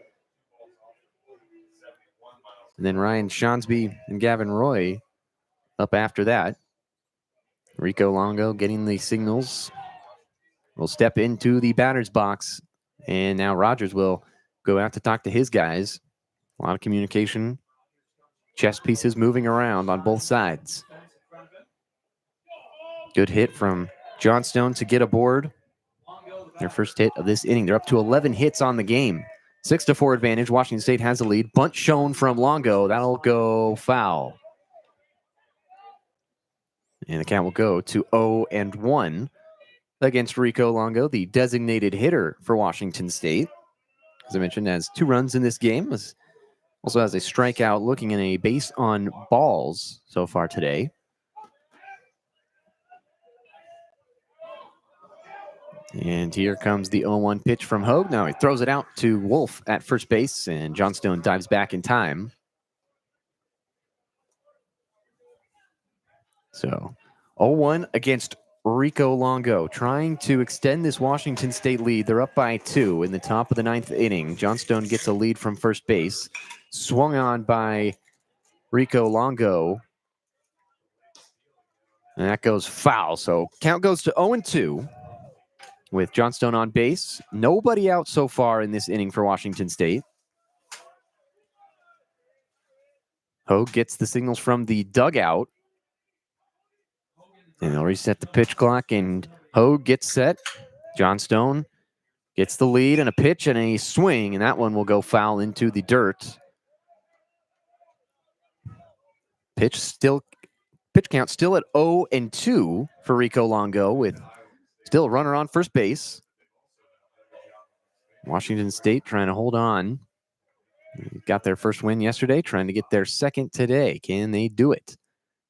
And then Ryan Shonsby and Gavin Roy up after that. Rico Longo getting the signals. Will step into the batter's box. And now Rogers will go out to talk to his guys. A lot of communication. Chess pieces moving around on both sides. Good hit from Johnstone to get aboard. Their first hit of this inning. They're up to 11 hits on the game. 6-4 advantage. Washington State has the lead. Bunt shown from Longo. That'll go foul. And the count will go to 0-1 against Rico Longo, the designated hitter for Washington State. As I mentioned, has 2 runs in this game. Also has a strikeout, looking in a base on balls so far today. And here comes the 0-1 pitch from Hogue. Now he throws it out to Wolf at first base, and Johnstone dives back in time. So 0-1 against Rico Longo, trying to extend this Washington State lead. They're up by 2 in the top of the 9th inning. Johnstone gets a lead from first base. Swung on by Rico Longo. And that goes foul. So count goes to 0-2 with Johnstone on base. Nobody out so far in this inning for Washington State. Hogue gets the signals from the dugout. And they'll reset the pitch clock, and Hogue gets set. Johnstone gets the lead, and a pitch and a swing, and that one will go foul into the dirt. Pitch count still at 0-2 for Rico Longo, with still a runner on first base. Washington State trying to hold on. Got their first win yesterday, trying to get their second today. Can they do it?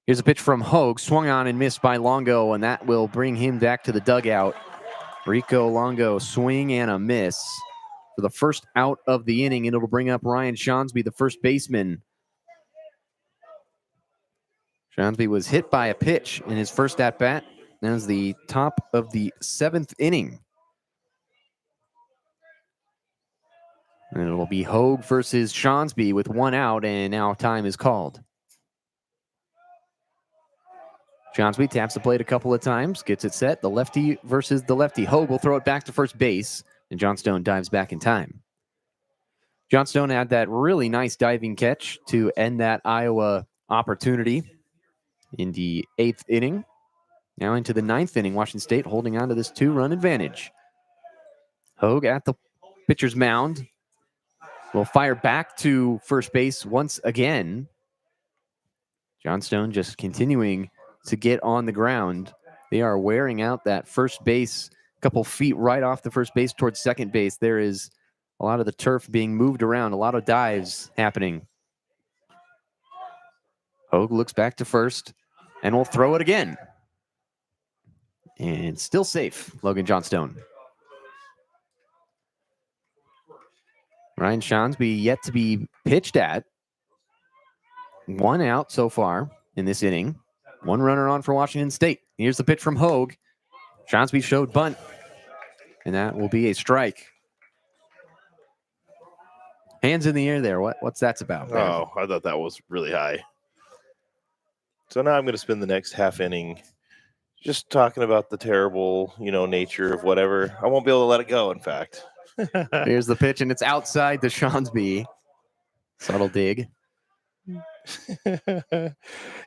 Here's a pitch from Hogue, swung on and missed by Longo, and that will bring him back to the dugout. Rico Longo, swing and a miss for the first out of the inning, and it'll bring up Ryan Shonsby, the first baseman. Shonsby was hit by a pitch in his first at-bat. That was the top of the 7th inning. And it'll be Hogue versus Shonsby with 1 out, and now time is called. Shonsby taps the plate a couple of times, gets it set. The lefty versus the lefty. Hogue will throw it back to first base, and Johnstone dives back in time. Johnstone had that really nice diving catch to end that Iowa opportunity in the 8th inning. Now into the 9th inning, Washington State holding on to this 2-run advantage. Hogue at the pitcher's mound will fire back to first base once again. Johnstone just continuing to get on the ground. They are wearing out that first base, a couple feet right off the first base towards second base. There is a lot of the turf being moved around, a lot of dives happening. Hogue looks back to first and will throw it again. And still safe, Logan Johnstone. Ryan Shonsby yet to be pitched at. 1 out so far in this inning. 1 runner on for Washington State. Here's the pitch from Hogue. Shonsby showed bunt, and that will be a strike. Hands in the air there. What's that about? Ben? Oh, I thought that was really high. So now I'm going to spend the next half inning just talking about the terrible, nature of whatever. I won't be able to let it go, in fact. Here's the pitch, and it's outside the Shonsby. Subtle dig.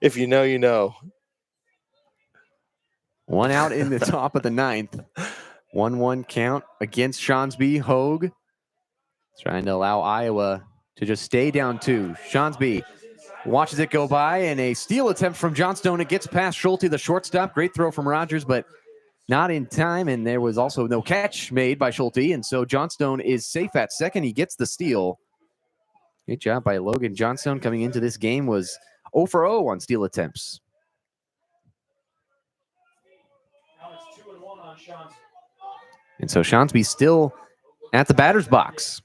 If you know, you know. 1 out in the top of the 9th. 1-1 count against Shonsby. Hogue trying to allow Iowa to just stay down 2. Shonsby watches it go by, and a steal attempt from Johnstone. It gets past Schulte, the shortstop. Great throw from Rogers, but not in time, and there was also no catch made by Schulte, and so Johnstone is safe at second. He gets the steal. Great job by Logan Johnstone coming into this game. Was 0 for 0 on steal attempts. And so Shonsby still at the batter's box.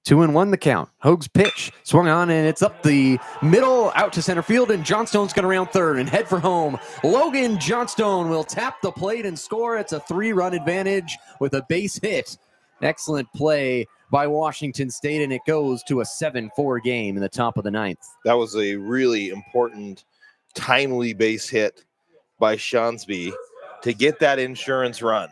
2-1 the count. Hogue's pitch swung on, and it's up the middle, out to center field, and Johnstone's going to round third and head for home. Logan Johnstone will tap the plate and score. It's a 3-run advantage with a base hit. Excellent play by Washington State, and it goes to a 7-4 game in the top of the 9th. That was a really important, timely base hit by Shonsby to get that insurance run.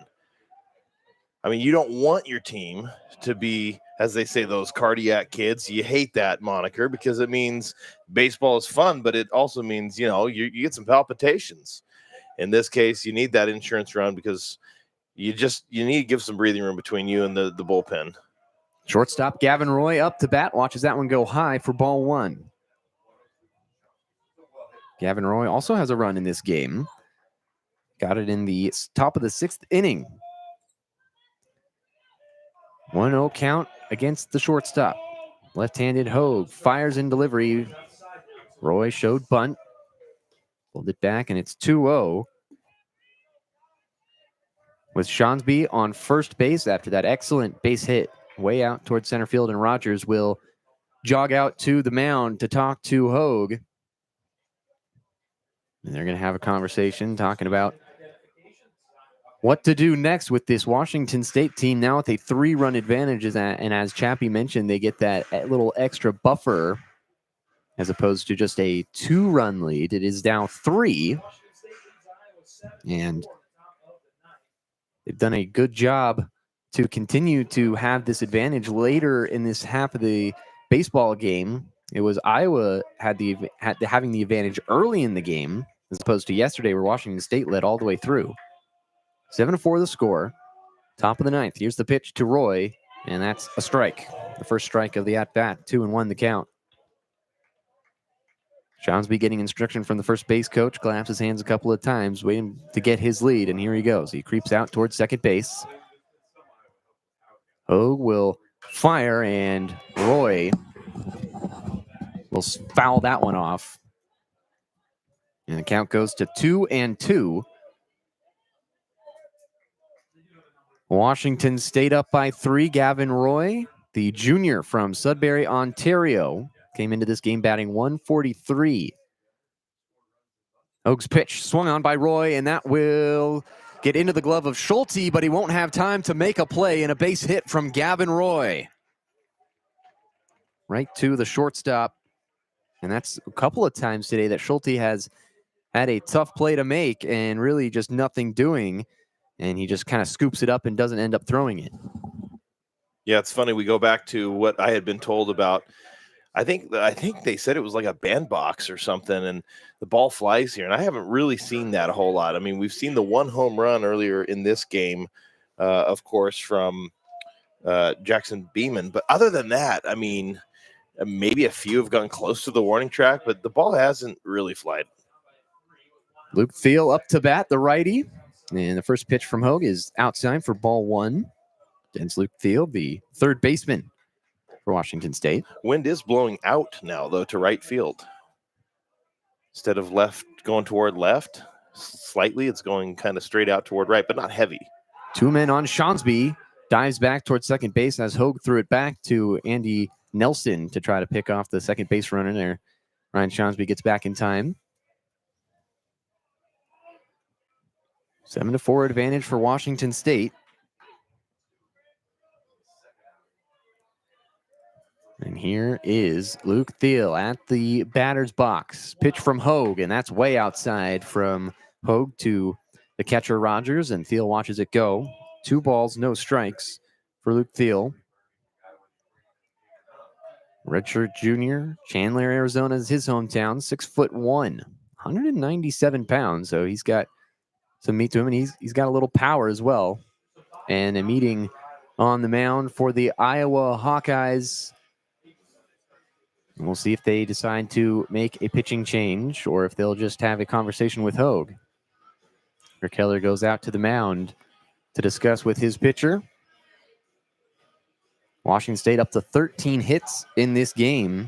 I mean, you don't want your team to be, as they say, those cardiac kids. You hate that moniker because it means baseball is fun, but it also means, you get some palpitations. In this case, you need that insurance run because you need to give some breathing room between you and the bullpen. Shortstop Gavin Roy up to bat, watches that one go high for ball 1. Gavin Roy also has a run in this game. Got it in the top of the 6th inning. 1-0 count against the shortstop. Left-handed Hogue fires in delivery. Roy showed bunt. Pulled it back, and it's 2-0. With Shonsby on first base after that excellent base hit way out towards center field, and Rogers will jog out to the mound to talk to Hogue. And they're going to have a conversation talking about what to do next with this Washington State team now with a 3-run advantage. And as Chappie mentioned, they get that little extra buffer as opposed to just a 2-run lead. It is now 3. And they've done a good job to continue to have this advantage later in this half of the baseball game. It was Iowa having the advantage early in the game as opposed to yesterday where Washington State led all the way through. 7-4 the score. Top of the 9th. Here's the pitch to Roy, and that's a strike. The first strike of the at-bat. 2-1 the count. Shonsby getting instruction from the first base coach. Claps his hands a couple of times, waiting to get his lead, and here he goes. He creeps out towards second base. Hogue will fire, and Roy will foul that one off. And the count goes to 2-2. Washington State up by 3. Gavin Roy, the junior from Sudbury, Ontario, came into this game batting 143. Hogue's pitch swung on by Roy, and that will get into the glove of Schulte, but he won't have time to make a play, and a base hit from Gavin Roy. Right to the shortstop. And that's a couple of times today that Schulte has had a tough play to make and really just nothing doing. And he just kind of scoops it up and doesn't end up throwing it. Yeah, it's funny. We go back to what I had been told about. I think they said it was like a bandbox or something, and the ball flies here. And I haven't really seen that a whole lot. I mean, we've seen the 1 home run earlier in this game, of course, from Jackson Beeman. But other than that, I mean, maybe a few have gone close to the warning track, but the ball hasn't really flied. Luke Thiel up to bat, the righty. And the first pitch from Hogue is outside for ball 1. Against Luke Thiel, the third baseman for Washington State. Wind is blowing out now, though, to right field. Instead of left, going toward left. slightly. It's going kind of straight out toward right, but not heavy. 2 men on Shawnsby. Dives back towards second base as Hogue threw it back to Andy Nelson to try to pick off the second base runner there. Ryan Shawnsby gets back in time. 7-4 advantage for Washington State. And here is Luke Thiel at the batter's box. Pitch from Hogue, and that's way outside from Hogue to the catcher Rogers, and Thiel watches it go. 2 balls, no strikes for Luke Thiel. Redshirt junior, Chandler, Arizona is his hometown. 6'1", 197 pounds. So he's got some meat to him, and he's got a little power as well. And a meeting on the mound for the Iowa Hawkeyes. We'll see if they decide to make a pitching change or if they'll just have a conversation with Hogue. Rick Keller goes out to the mound to discuss with his pitcher. Washington State up to 13 hits in this game.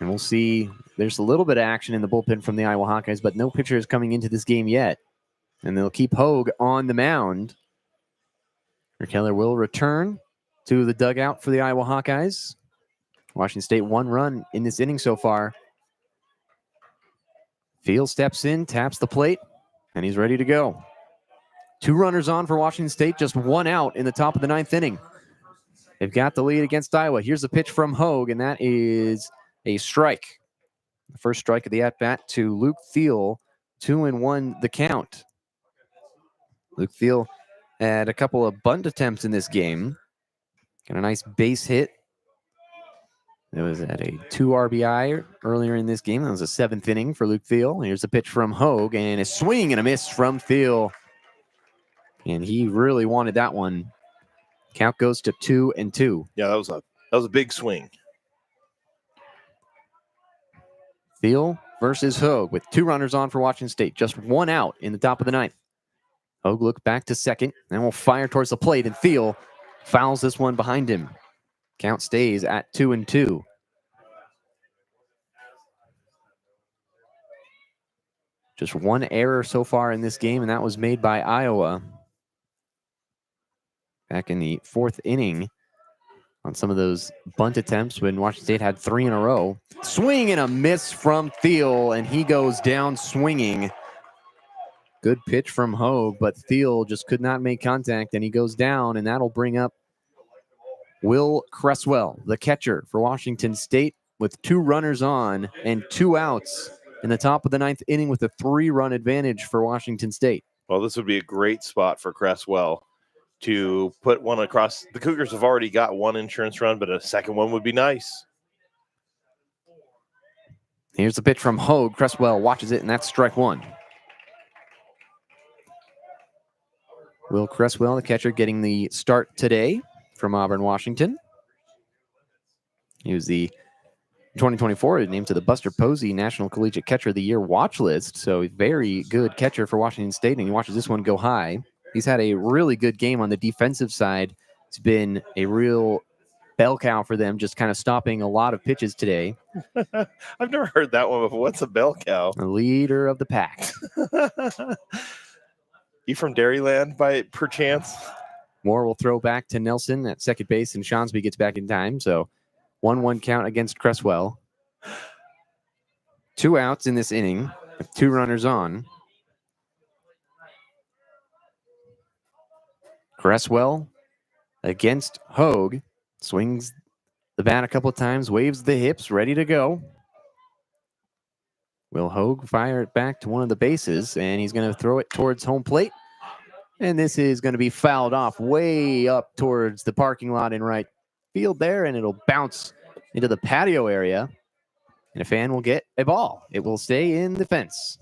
And we'll see. There's a little bit of action in the bullpen from the Iowa Hawkeyes, but no pitcher is coming into this game yet. And they'll keep Hogue on the mound. Rick Keller will return to the dugout for the Iowa Hawkeyes. Washington State 1 run in this inning so far. Field steps in, taps the plate, and he's ready to go. 2 runners on for Washington State, just 1 out in the top of the 9th inning. They've got the lead against Iowa. Here's a pitch from Hogue, and that is a strike. The first strike of the at-bat to Luke Thiel. 2-1 the count. Luke Thiel had a couple of bunt attempts in this game. Got a nice base hit. It was at a 2 RBI earlier in this game. That was a 7th inning for Luke Thiel. Here's a pitch from Hogue, and a swing and a miss from Thiel. And he really wanted that one. Count goes to 2-2. Yeah, that was a big swing. Thiel versus Hogue with 2 runners on for Washington State. Just 1 out in the top of the 9th. Hogue look back to second, and will fire towards the plate, and Thiel fouls this one behind him. Count stays at 2-2. Just 1 error so far in this game, and that was made by Iowa back in the 4th inning on some of those bunt attempts when Washington State had 3 in a row. Swing and a miss from Thiel, and he goes down swinging. Good pitch from Hogue, but Thiel just could not make contact, and he goes down, and that'll bring up Will Cresswell, the catcher for Washington State, with 2 runners on and 2 outs in the top of the 9th inning with a 3-run advantage for Washington State. Well, this would be a great spot for Cresswell to put one across. The Cougars have already got 1 insurance run, but a second one would be nice. Here's the pitch from Hogue. Cresswell watches it, and that's strike 1. Will Cresswell, the catcher, getting the start today from Auburn, Washington. He was the 2024 named to the Buster Posey National Collegiate Catcher of the Year watch list. So very good catcher for Washington State, and he watches this one go high. He's had a really good game on the defensive side. It's been a real bell cow for them, just kind of stopping a lot of pitches today. I've never heard that one before. What's a bell cow? The leader of the pack. You from Dairyland by perchance? Moore will throw back to Nelson at second base, and Shawnsby gets back in time. So 1-1 count against Cresswell. 2 outs in this inning with 2 runners on. Cresswell against Hogue. Swings the bat a couple of times, waves the hips, ready to go. Will Hogue fire it back to one of the bases, and he's going to throw it towards home plate. And this is going to be fouled off way up towards the parking lot in right field there, and it'll bounce into the patio area. And a fan will get a ball. It will stay in the fence.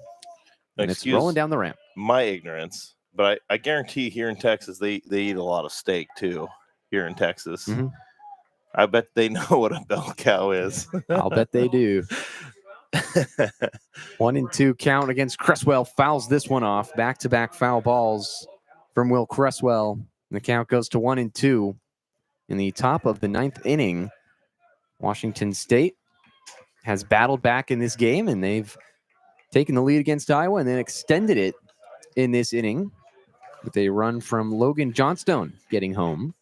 And it's rolling down the ramp. My ignorance, but I guarantee here in Texas, they eat a lot of steak too here in Texas. Mm-hmm. I bet they know what a bell cow is. I'll bet they do. 1-2 count against Cresswell. Fouls this one off. Back-to-back foul balls from Will Cresswell. And the count goes to 1-2 in the top of the 9th inning. Washington State has battled back in this game, and they've taken the lead against Iowa and then extended it in this inning with a run from Logan Johnstone getting home.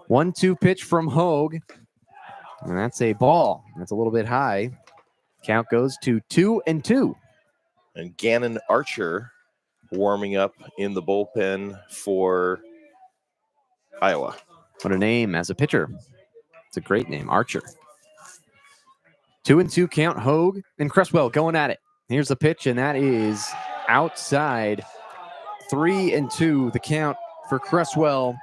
1-2 pitch from Hogue, and that's a ball. That's a little bit high. Count goes to 2-2. And Gannon Archer warming up in the bullpen for Iowa. What a name as a pitcher. It's a great name, Archer. 2-2 count. Hogue and Cresswell going at it. Here's the pitch, and that is outside. 3-2 the count for Cresswell.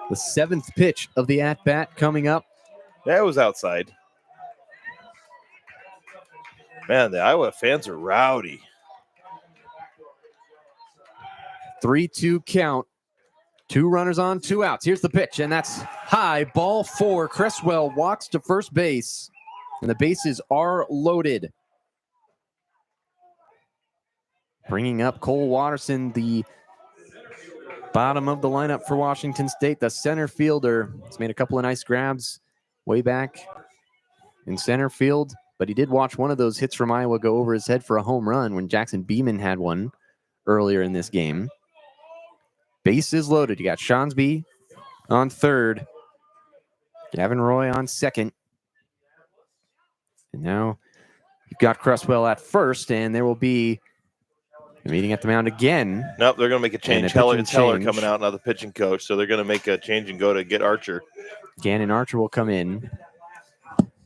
The 7th pitch of the at-bat coming up. That was outside. Man, the Iowa fans are rowdy. 3-2 count. 2 runners on, 2 outs. Here's the pitch, and that's high. Ball 4. Cresswell walks to first base, and the bases are loaded. Bringing up Cole Watterson, the bottom of the lineup for Washington State, the center fielder. He's made a couple of nice grabs way back in center field, but he did watch one of those hits from Iowa go over his head for a home run when Jackson Beeman had one earlier in this game. Bases loaded. You got Shawnsby on third, Gavin Roy on second, and now you've got Cresswell at first, and there will be a meeting at the mound again. Nope, they're going to make a change. And a pitching Heller change. coming out, now the pitching coach, so they're going to make a change and go to get Archer. Gannon Archer will come in.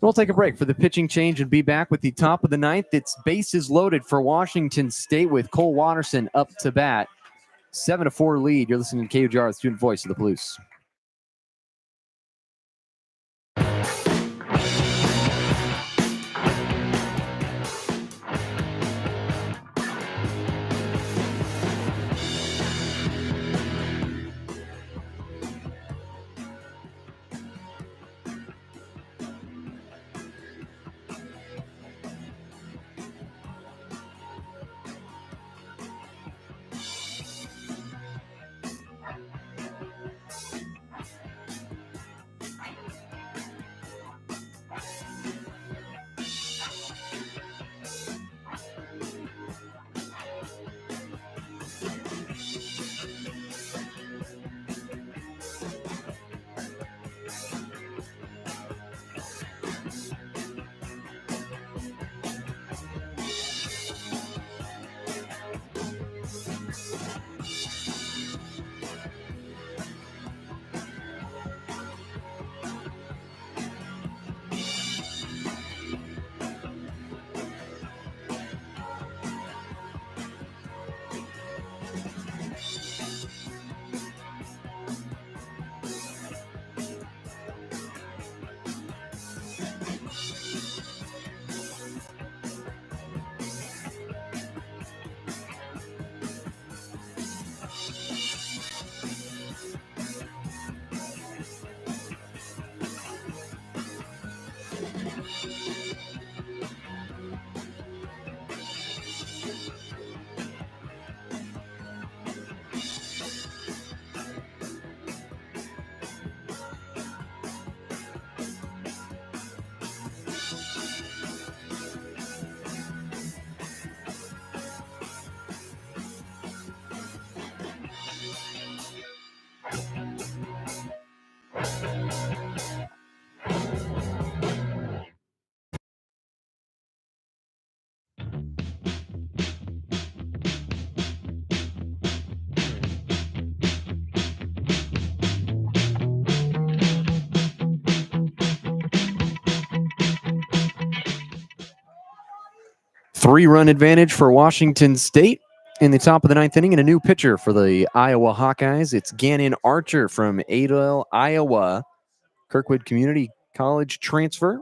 We'll take a break for the pitching change and be back with the top of the 9th. It's bases loaded for Washington State with Cole Watterson up to bat. 7-4 lead. You're listening to KUGR, the student voice of the Blues. Three-run advantage for Washington State in the top of the 9th inning, and a new pitcher for the Iowa Hawkeyes. It's Gannon Archer from Adel, Iowa, Kirkwood Community College transfer.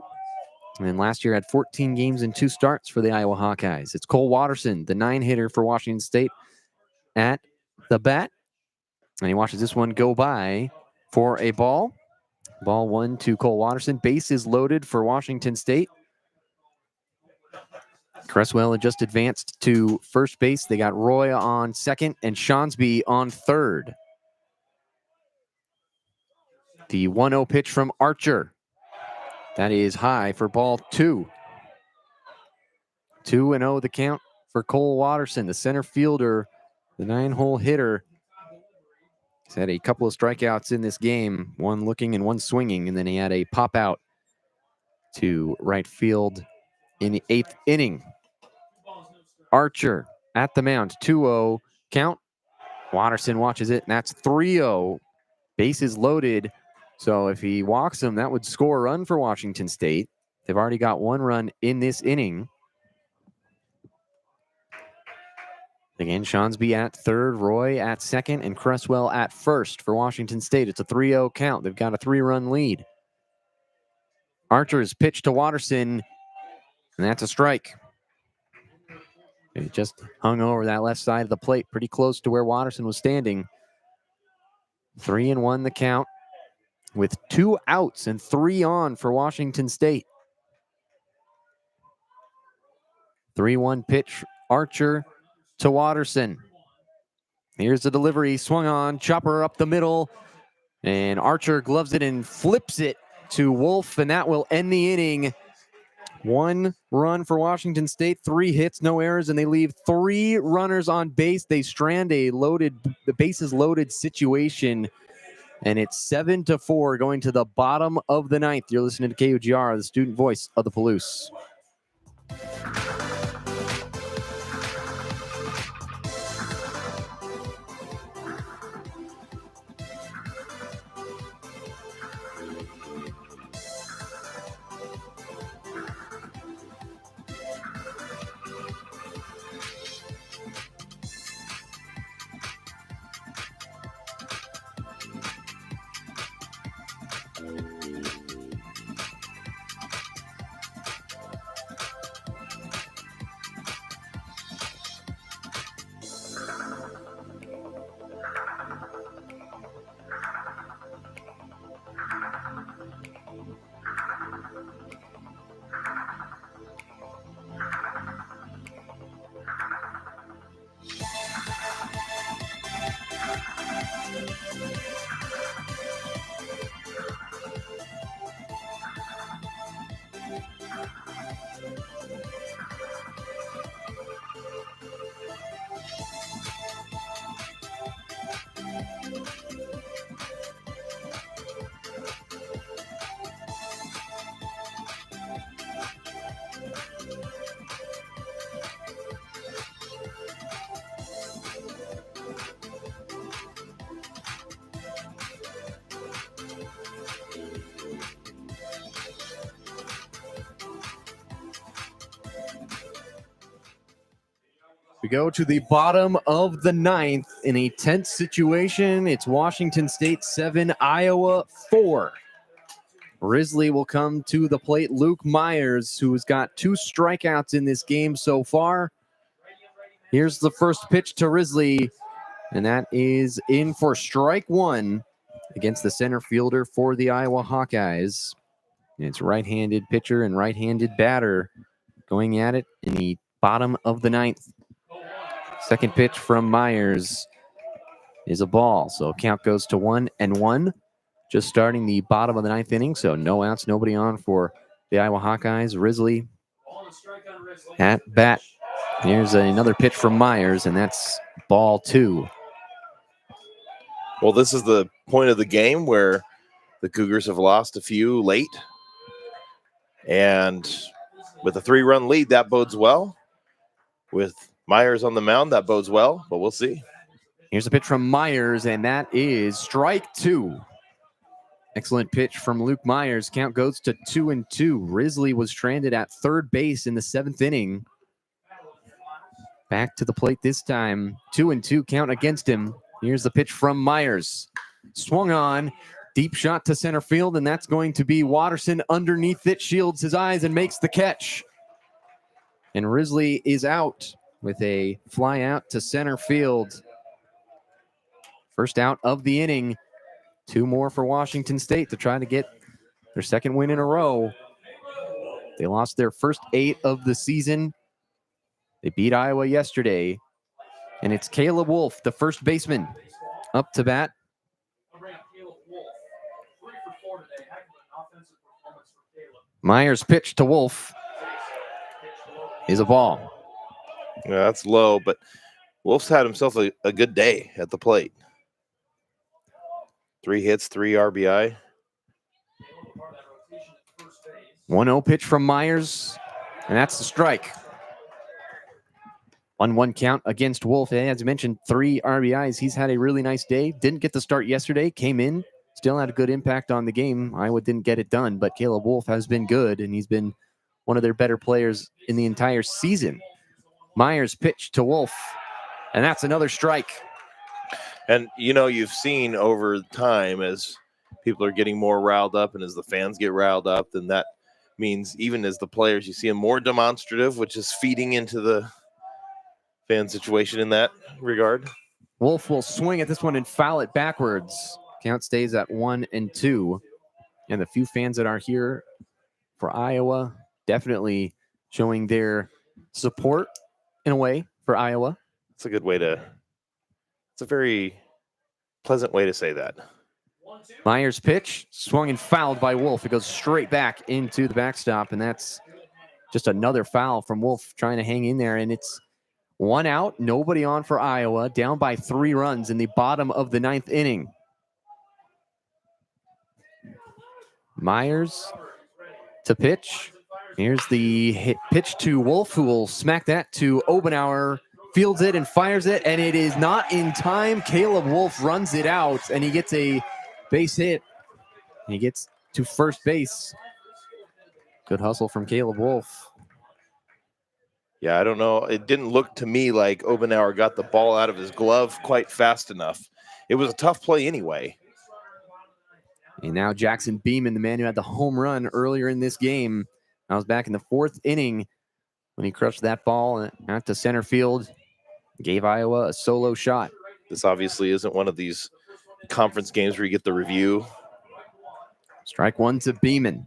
And last year had 14 games and 2 starts for the Iowa Hawkeyes. It's Cole Watterson, the 9-hitter for Washington State, at the bat. And he watches this one go by for a ball. Ball 1 to Cole Watterson. Bases loaded for Washington State. Cresswell had just advanced to first base. They got Roy on second and Shawnsby on third. The 1-0 pitch from Archer. That is high for ball 2. 2-0 the count for Cole Watterson, the center fielder, the 9-hole hitter. He's had a couple of strikeouts in this game, one looking and one swinging, and then he had a pop out to right field in the 8th inning. Archer at the mound, 2-0 count. Watterson watches it, and that's 3-0. Bases loaded. So if he walks them, that would score a run for Washington State. They've already got 1 run in this inning. Again, Shawnsby at third, Roy at second, and Cresswell at first for Washington State. It's a 3-0 count. They've got a 3-run lead. Archer's pitch to Watterson, and that's a strike. It just hung over that left side of the plate, pretty close to where Watterson was standing. 3-1 the count, with 2 outs and 3 on for Washington State. 3-1 pitch, Archer to Watterson. Here's the delivery, swung on, chopper up the middle, and Archer gloves it and flips it to Wolf, and that will end the inning. 1 run for Washington State, 3 hits, no errors, and they leave 3 runners on base. They strand the bases loaded situation, and it's 7-4 going to the bottom of the 9th. You're listening to KUGR, the student voice of the Palouse. We go to the bottom of the 9th in a tense situation. It's Washington State 7, Iowa 4. Risley will come to the plate. Luke Myers, who's got 2 strikeouts in this game so far. Here's the first pitch to Risley, and that is in for strike 1 against the center fielder for the Iowa Hawkeyes. It's right-handed pitcher and right-handed batter going at it in the bottom of the 9th. Second pitch from Myers is a ball. So count goes to 1-1. Just starting the bottom of the 9th inning. So no outs, nobody on for the Iowa Hawkeyes. Risley at bat. Here's another pitch from Myers, and that's ball 2. Well, this is the point of the game where the Cougars have lost a few late. And with a 3-run lead, that bodes well. With Myers on the mound, that bodes well, but we'll see. Here's a pitch from Myers, and that is strike 2. Excellent pitch from Luke Myers. Count goes to 2-2. Risley was stranded at third base in the 7th inning. Back to the plate this time. 2-2 count against him. Here's the pitch from Myers. Swung on. Deep shot to center field, and that's going to be Watterson underneath it. Shields his eyes and makes the catch. And Risley is out with a fly out to center field. First out of the inning. 2 more for Washington State to try to get their 2nd win in a row. They lost their first 8 of the season. They beat Iowa yesterday. And it's Caleb Wolf, the first baseman, up to bat. Myers' pitch to Wolf is a ball. Yeah, that's low, but Wolf's had himself a good day at the plate. 3 hits, 3 RBI. 1-0 pitch from Myers, and that's the strike. 1-1 count against Wolf. As you mentioned, 3 RBIs. He's had a really nice day. Didn't get the start yesterday. Came in, still had a good impact on the game. Iowa didn't get it done, but Caleb Wolf has been good, and he's been one of their better players in the entire season. Myers' pitch to Wolf, and that's another strike. And, you've seen over time as people are getting more riled up and as the fans get riled up, then that means even as the players, you see them more demonstrative, which is feeding into the fan situation in that regard. Wolf will swing at this one and foul it backwards. Count stays at 1-2. And the few fans that are here for Iowa definitely showing their support in a way for Iowa. It's a very pleasant way to say that. Myers' pitch swung and fouled by Wolf. It goes straight back into the backstop, and that's just another foul from Wolf trying to hang in there. And it's 1 out, nobody on for Iowa, down by 3 runs in the bottom of the 9th inning. Myers to pitch. Here's the hit pitch to Wolf, who will smack that to Obenauer. Fields it and fires it, and it is not in time. Caleb Wolf runs it out, and he gets a base hit. He gets to first base. Good hustle from Caleb Wolf. Yeah, I don't know. It didn't look to me like Obenauer got the ball out of his glove quite fast enough. It was a tough play anyway. And now Jackson Beeman, the man who had the home run earlier in this game. I was back in the 4th inning when he crushed that ball out to center field. Gave Iowa a solo shot. This obviously isn't one of these conference games where you get the review. Strike 1 to Beeman.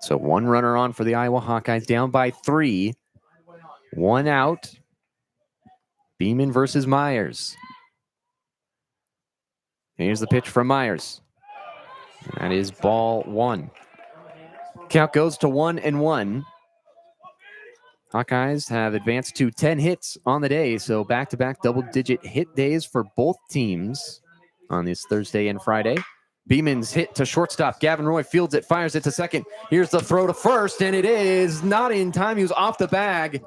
So 1 runner on for the Iowa Hawkeyes, down by 3. 1 out. Beeman versus Myers. Here's the pitch from Myers. That is ball 1. Count goes to 1-1. Hawkeyes have advanced to 10 hits on the day, so back-to-back double-digit hit days for both teams on this Thursday and Friday. Beeman's hit to shortstop. Gavin Roy fields it, fires it to second. Here's the throw to first, and it is not in time. He was off the bag.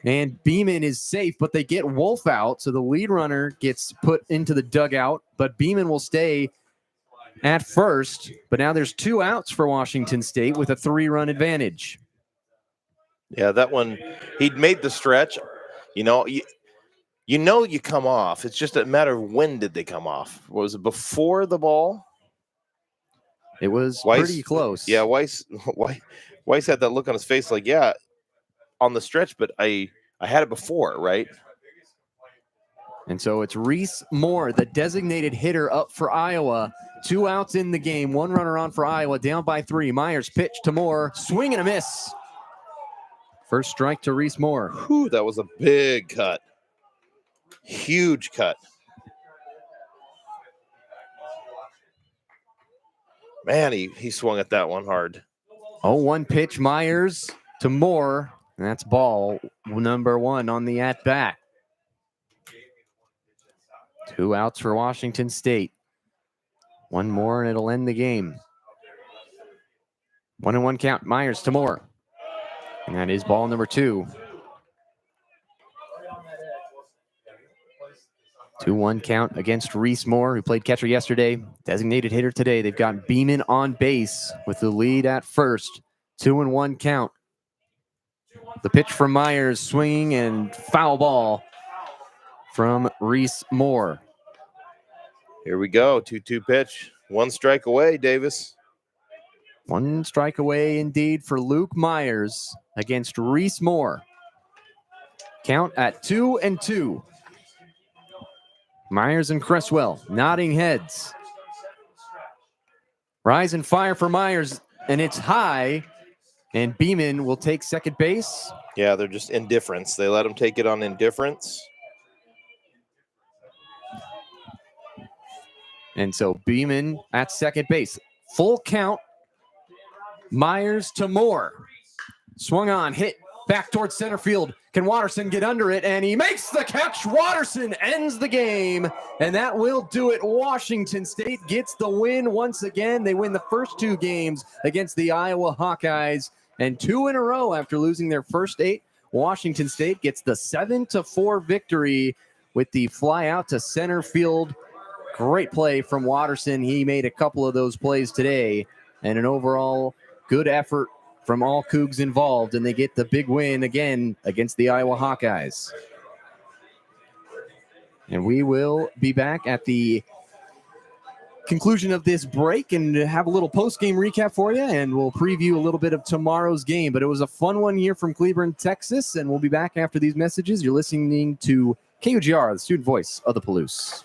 And Beeman is safe, but they get Wolf out, so the lead runner gets put into the dugout, but Beeman will stay at first. But now there's 2 outs for Washington State with a 3-run advantage. Yeah, that one, he'd made the stretch. You come off. It's just a matter of when did they come off. Was it before the ball? It was pretty close. Yeah, Weiss had that look on his face like, yeah, on the stretch, but I had it before, right? And so it's Reese Moore, the designated hitter, up for Iowa. 2 outs in the game, 1 runner on for Iowa, down by 3. Myers pitch to Moore, swing and a miss. First strike to Reese Moore. Whew, that was a big cut. Huge cut. Man, he swung at that one hard. 0-1 pitch, Myers to Moore. And that's ball number 1 on the at-bat. 2 outs for Washington State. 1 more and it'll end the game. 1-1 count, Myers to Moore. And that is ball number 2. 2-1 count against Reese Moore, who played catcher yesterday. Designated hitter today. They've got Beeman on base with the lead at first. 2-1 count. The pitch from Myers, swinging and foul ball from Reese Moore. Here we go. 2-2 pitch. 1 strike away, Davis. 1 strike away indeed for Luke Myers against Reese Moore. Count at 2-2. Myers and Cresswell nodding heads. Rise and fire for Myers, and it's high. And Beeman will take second base. Yeah, they're just indifference. They let him take it on indifference. And so Beeman at second base. Full count. Myers to Moore. Swung on, hit back towards center field. Can Watterson get under it? And he makes the catch. Watterson ends the game. And that will do it. Washington State gets the win once again. They win the first 2 games against the Iowa Hawkeyes. And 2 in a row after losing their first 8. Washington State gets the 7-4 victory with the fly out to center field. Great play from Watterson. He made a couple of those plays today. And an overall good effort from all Cougs involved, and they get the big win again against the Iowa Hawkeyes. And we will be back at the conclusion of this break and have a little post-game recap for you, and we'll preview a little bit of tomorrow's game. But it was a fun one here from Cleburne, Texas, and we'll be back after these messages. You're listening to KUGR, the student voice of the Palouse.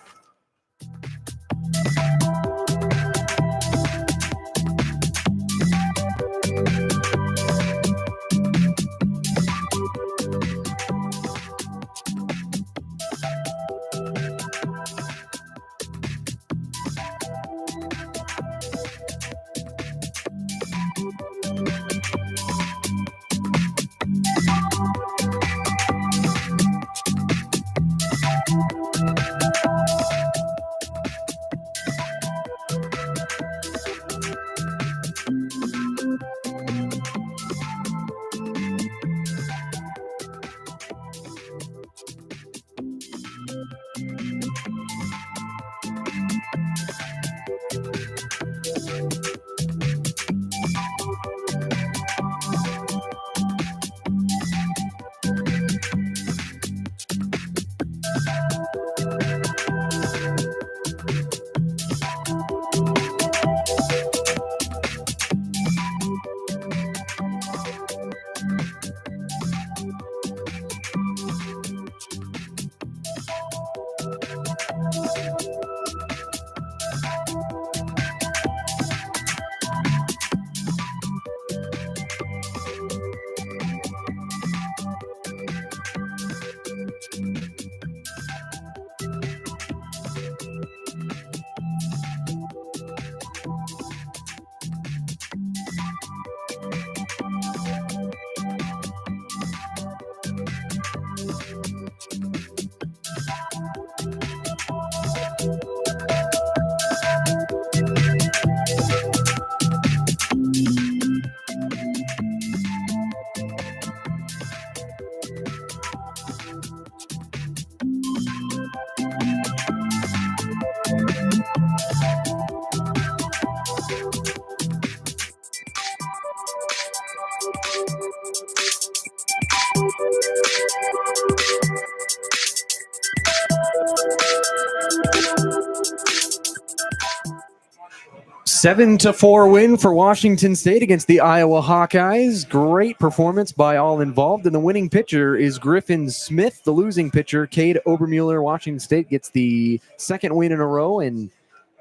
7-4 win for Washington State against the Iowa Hawkeyes. Great performance by all involved. And the winning pitcher is Griffin Smith. The losing pitcher, Cade Obermuller. Washington State gets the second win in a row and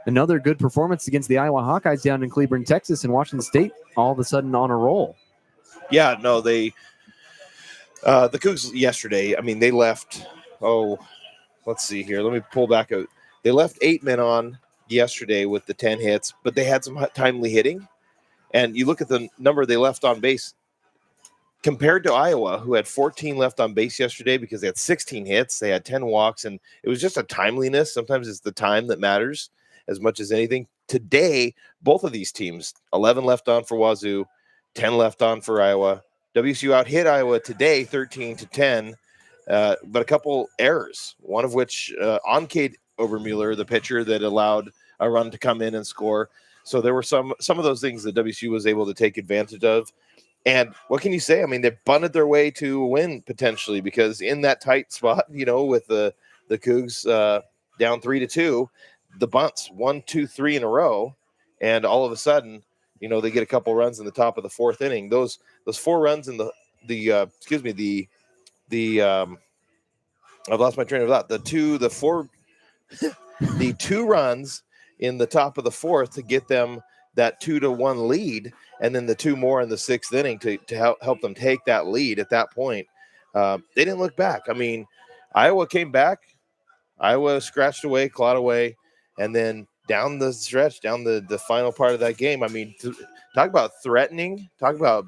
another good performance against the Iowa Hawkeyes down in Cleburne, Texas. And Washington State all of a sudden on a roll. Yeah, no, the Cougs yesterday, I mean, they left, let's see here. Let me pull back out. They left 8 men on yesterday with the 10 hits, but they had some timely hitting. And you look at the number they left on base compared to Iowa, who had 14 left on base yesterday because they had 16 hits, they had 10 walks, and it was just a timeliness. Sometimes it's the time that matters as much as anything. Today, both of these teams, 11 left on for Wazoo, 10 left on for Iowa. WSU out-hit Iowa today 13-10, but a couple errors, one of which on Cade Obermuller, the pitcher that allowed a run to come in and score. So there were some of those things that WSU was able to take advantage of. And what can you say? I mean, they bunted their way to a win potentially, because in that tight spot, with the Cougs down 3-2, the bunts 1, 2, 3 in a row, and all of a sudden, they get a couple runs in the top of the fourth inning. Those 4 runs in I've lost my train of thought. The 2 runs in the top of the fourth to get them that 2-1 lead, and then the 2 more in the 6th inning to help them take that lead at that point. They didn't look back. I mean, Iowa came back. Iowa scratched away, clawed away, and then down the stretch, down the final part of that game. I mean, talk about threatening, talk about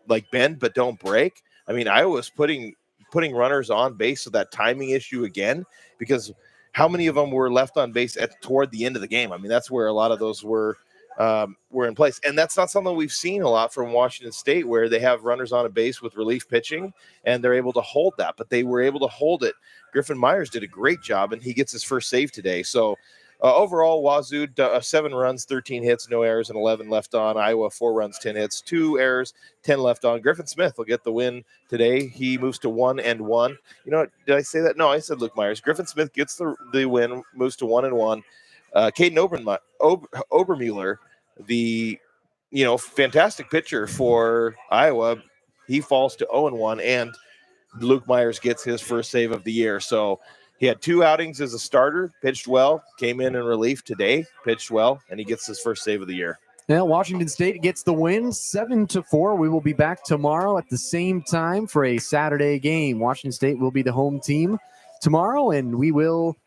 like bend but don't break. I mean, Iowa's putting runners on base, so that timing issue again, because how many of them were left on base toward the end of the game? I mean, that's where a lot of those were in place, and that's not something we've seen a lot from Washington State, where they have runners on a base with relief pitching and they're able to hold that. But they were able to hold it. Griffin Myers did a great job, and he gets his first save today. So overall, Wazoo 7 runs, 13 hits, no errors, and 11 left on. Iowa 4 runs, 10 hits, 2 errors, 10 left on. Griffin Smith will get the win today. He moves to 1-1. You know, did I say that? No, I said Luke Myers. Griffin Smith gets the win, moves to 1-1. Caden Obermuller, the fantastic pitcher for Iowa, he falls to 0-1, and Luke Myers gets his first save of the year. So he had 2 outings as a starter, pitched well, came in relief today, pitched well, and he gets his first save of the year. Now, Washington State gets the win 7-4. We will be back tomorrow at the same time for a Saturday game. Washington State will be the home team tomorrow, and we will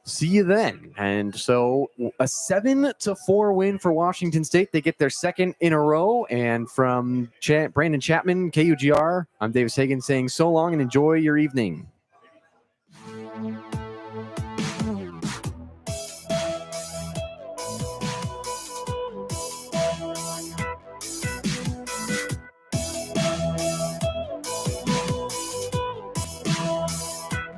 see you then. And so a 7-4 win for Washington State. They get their second in a row. And from Brandon Chapman, KUGR, I'm Davis Hagan saying so long and enjoy your evening.